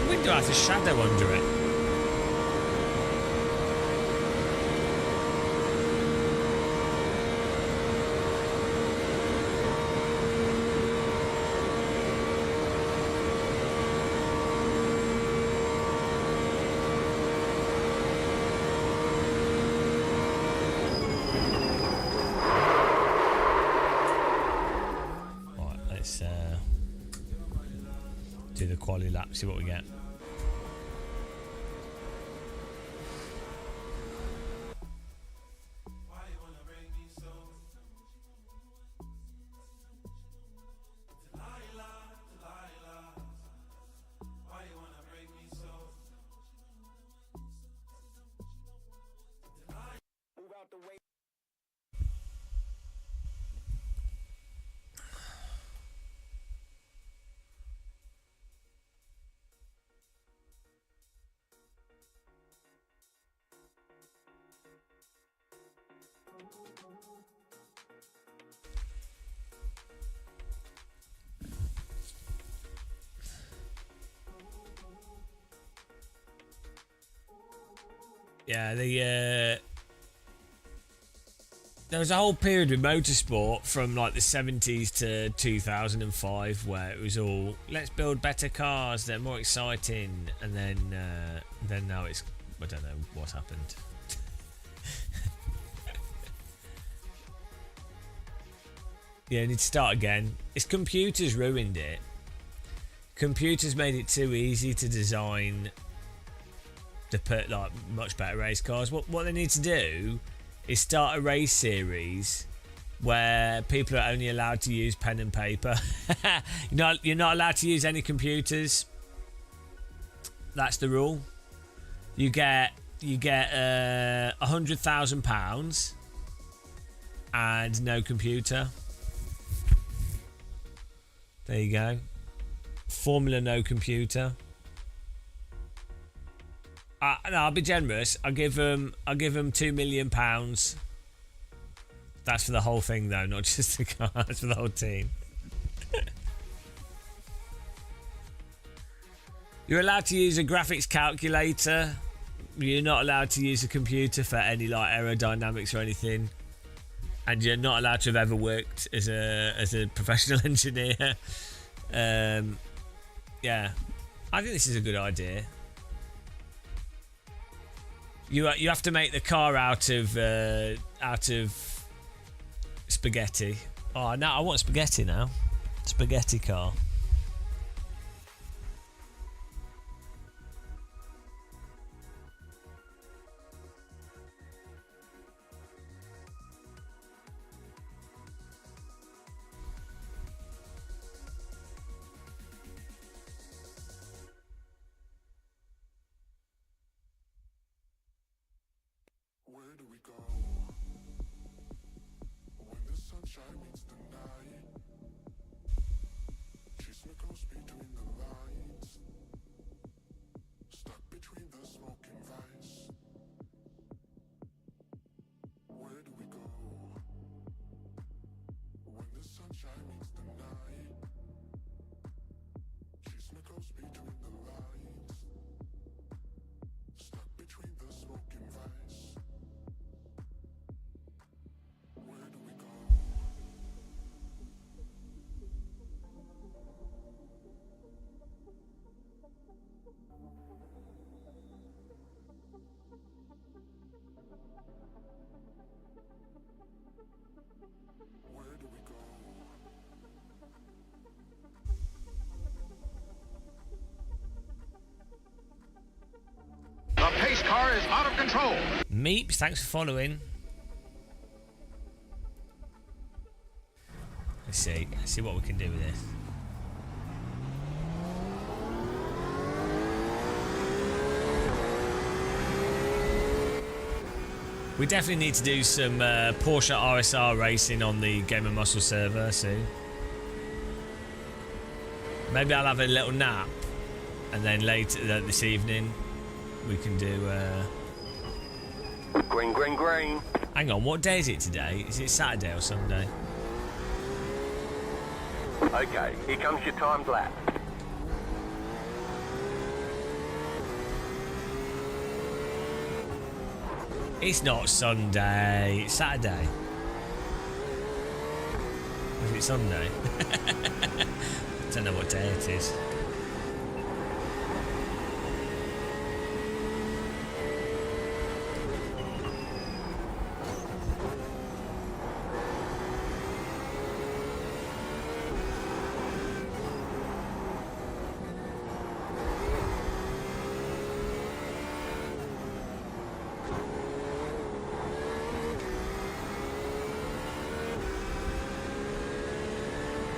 [SPEAKER 1] Window has a shadow under it. Right, let's do the quali lap, see what we get. Yeah, there was a whole period with motorsport from like the 70s to 2005 where it was all let's build better cars, they're more exciting, and then now it's I don't know what's happened. Yeah, I need to start again. It's computers ruined it. Computers made it too easy to design to put like much better race cars. What they need to do is start a race series where people are only allowed to use pen and paper. You're not allowed to use any computers. That's the rule. You get £100,000 and no computer. There you go. Formula no computer. No, I'll be generous. I'll give them £2 million. That's for the whole thing, though, not just the car. That's for the whole team. You're allowed to use a graphics calculator. You're not allowed to use a computer for any like aerodynamics or anything. And you're not allowed to have ever worked as a professional engineer. Yeah, I think this is a good idea. You have to make the car out of spaghetti. Oh no, I want spaghetti now. Spaghetti car.
[SPEAKER 4] Where do we go when the sunshine meets the night? Chase me close between the lines, stuck between the smoke and vice. Where do we go when the sunshine meets the night? Chase me close between the lines, stuck between the smoke and vice. Where do we go? Where do we go?
[SPEAKER 9] The pace car is out of control.
[SPEAKER 1] Meeps, thanks for following. Let's see what we can do with this. We definitely need to do some Porsche RSR racing on the Game of Muscle server soon. Maybe I'll have a little nap, and then later this evening we can do.
[SPEAKER 2] Green, green, green.
[SPEAKER 1] Hang on, what day is it today? Is it Saturday or Sunday?
[SPEAKER 2] Okay, here comes your timed lap.
[SPEAKER 1] It's not Sunday, it's Saturday. Or is it Sunday? I don't know what day it is.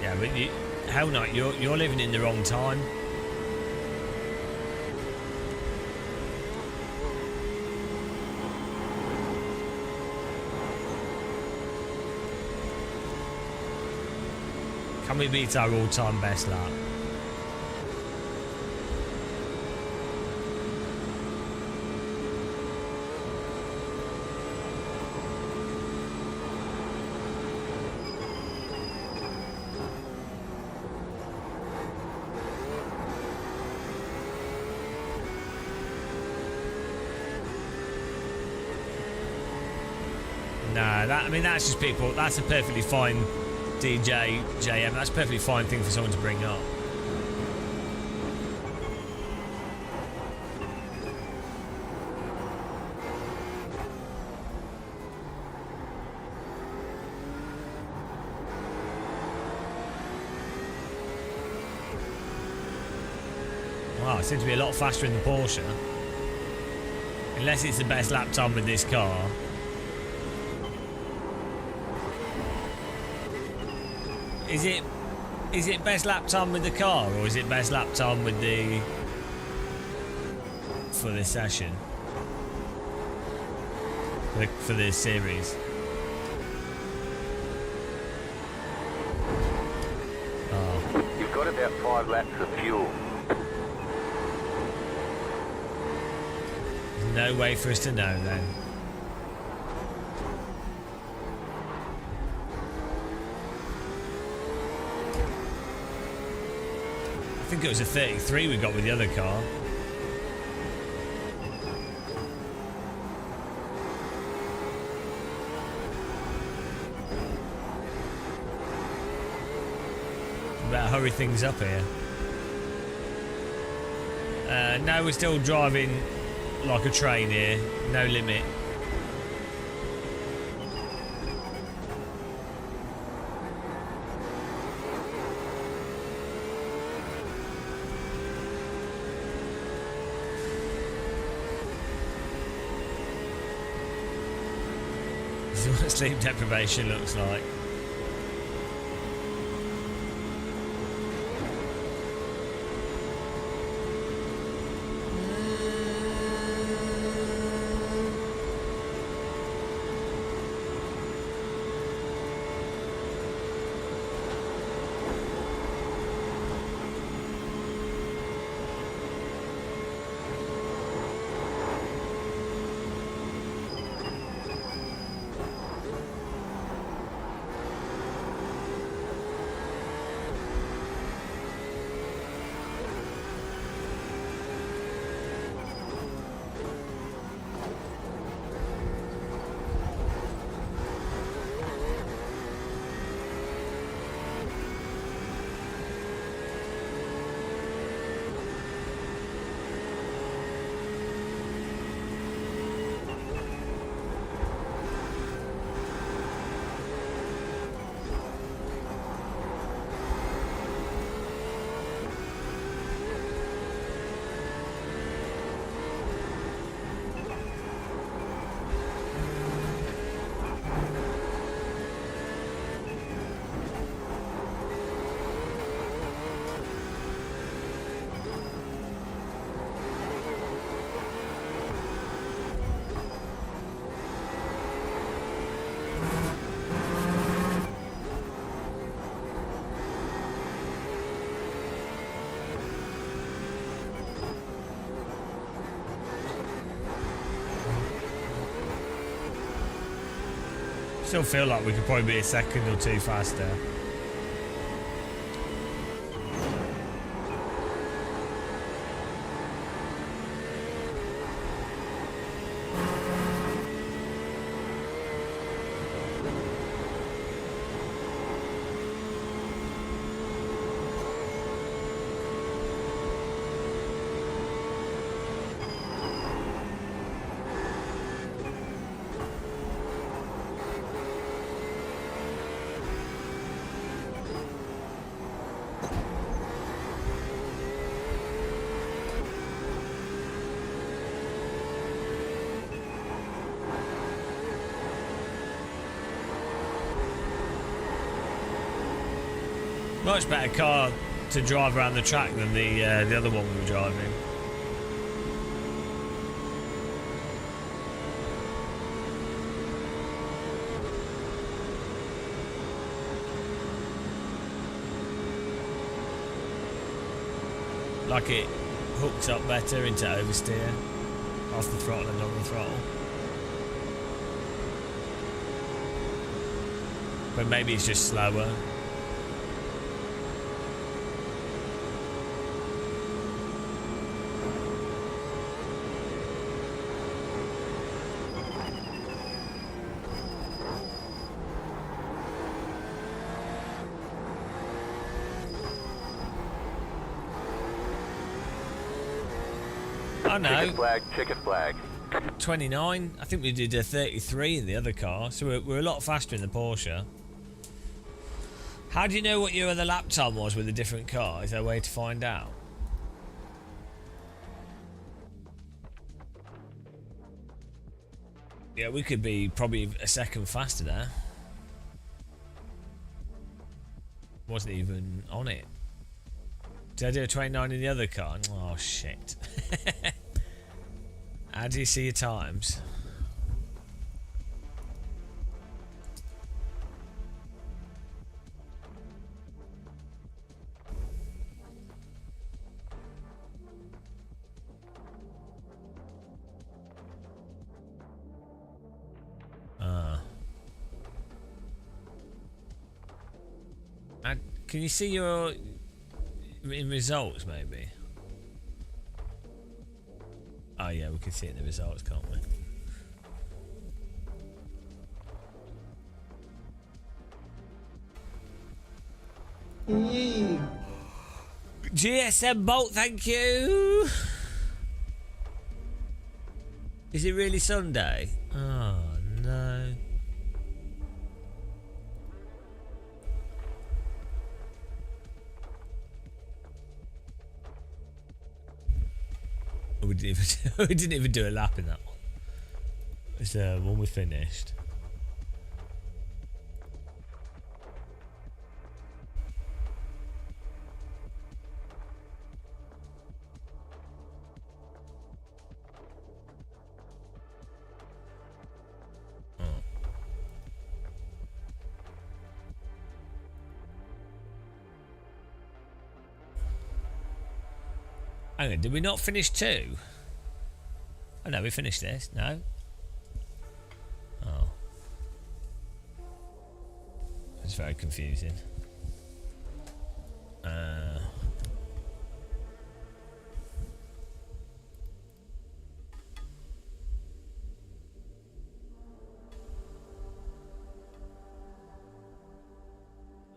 [SPEAKER 1] Yeah, but hell no, you're living in the wrong time. Can we beat our all-time best lap? Nah, I mean that's just people. That's a perfectly fine DJ JM. That's a perfectly fine thing for someone to bring up. Wow, it seems to be a lot faster in the Porsche. Unless it's the best lap time with this car. Is it best lap time with the car, or is it best lap time with the for this session? For this series? Oh.
[SPEAKER 2] You've got about 5 laps of fuel.
[SPEAKER 1] There's no way for us to know then. I think it was a 33 we got with the other car. Better hurry things up here. No, we're still driving like a train here. No limit. This is what sleep deprivation looks like. Still feel like we could probably be a second or two faster. Much better car to drive around the track than the other one we were driving. Like it hooks up better into oversteer, off the throttle and on the throttle. But maybe it's just slower. I know.
[SPEAKER 2] Checkered flag, checkered flag.
[SPEAKER 1] 29. I think we did a 33 in the other car, so we're a lot faster in the Porsche. How do you know what your other lap time was with a different car? Is there a way to find out? Yeah, we could be probably a second faster there. Wasn't even on it. Did I do a 29 in the other car? Oh, shit. How do you see your times? Can you see your in results maybe? Oh yeah, we can see it in the results, can't we? GSM Bolt, thank you. Is it really Sunday? Oh no. We didn't even do a lap in that one. It's when we finished. Hang on, did we not finish 2? Oh no, we finished this. No? Oh. It's very confusing. Oh,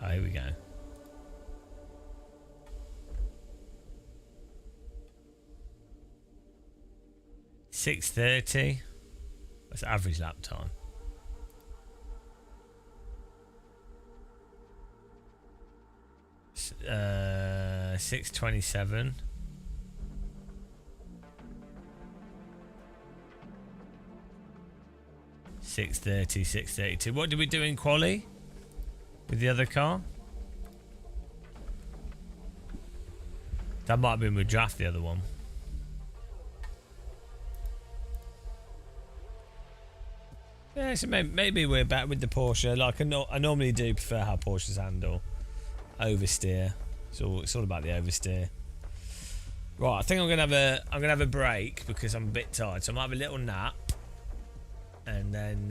[SPEAKER 1] here we go. .6:30. That's average lap time. .6:27. .6:30, 6:32. What did we do in quali with the other car? That might have been with draft, the other one. Yeah, so maybe we're back with the Porsche. Like I normally do prefer how Porsches handle oversteer. It's all about the oversteer. Right, I think I'm gonna have a break because I'm a bit tired. So I might have a little nap, and then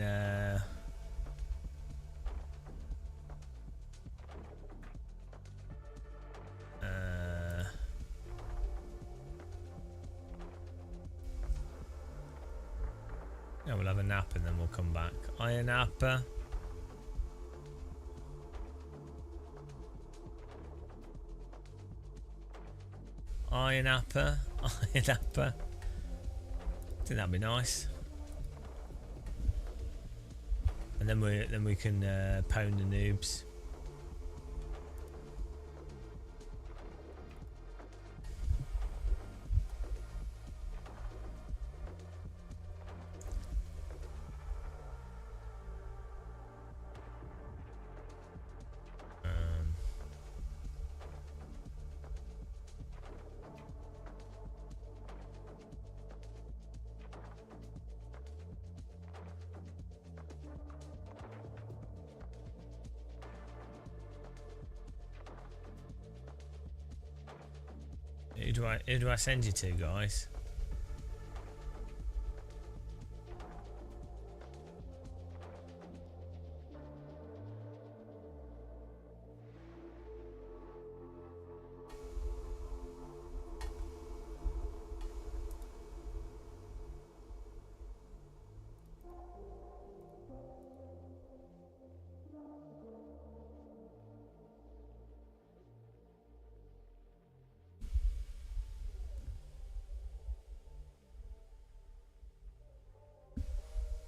[SPEAKER 1] yeah, we'll have a nap and then we'll come back. Iron Apper. Iron Apper. Iron Apper. I think that'd be nice. And then we can pound the noobs. Who do I send you to, guys?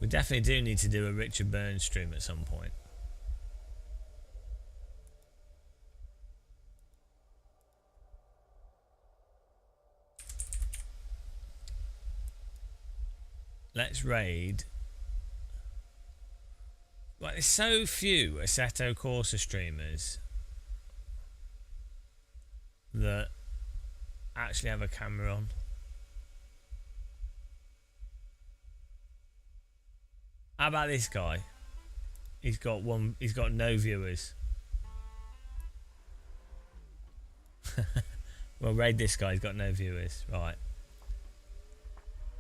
[SPEAKER 1] We definitely do need to do a Richard Burns stream at some point. Let's raid. Like, there's so few Assetto Corsa streamers that actually have a camera on. How about this guy? He's got no viewers. Well, raid this guy, he's got no viewers. Right.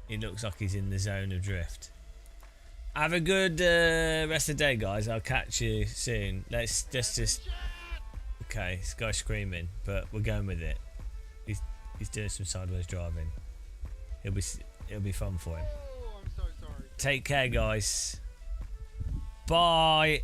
[SPEAKER 1] He looks like he's in the zone of drift. Have a good rest of the day, guys. I'll catch you soon. Let's just... Okay, this guy's screaming, but we're going with it. He's doing some sideways driving. It'll be fun for him.
[SPEAKER 6] Oh, I'm so sorry.
[SPEAKER 1] Take care, guys. Bye.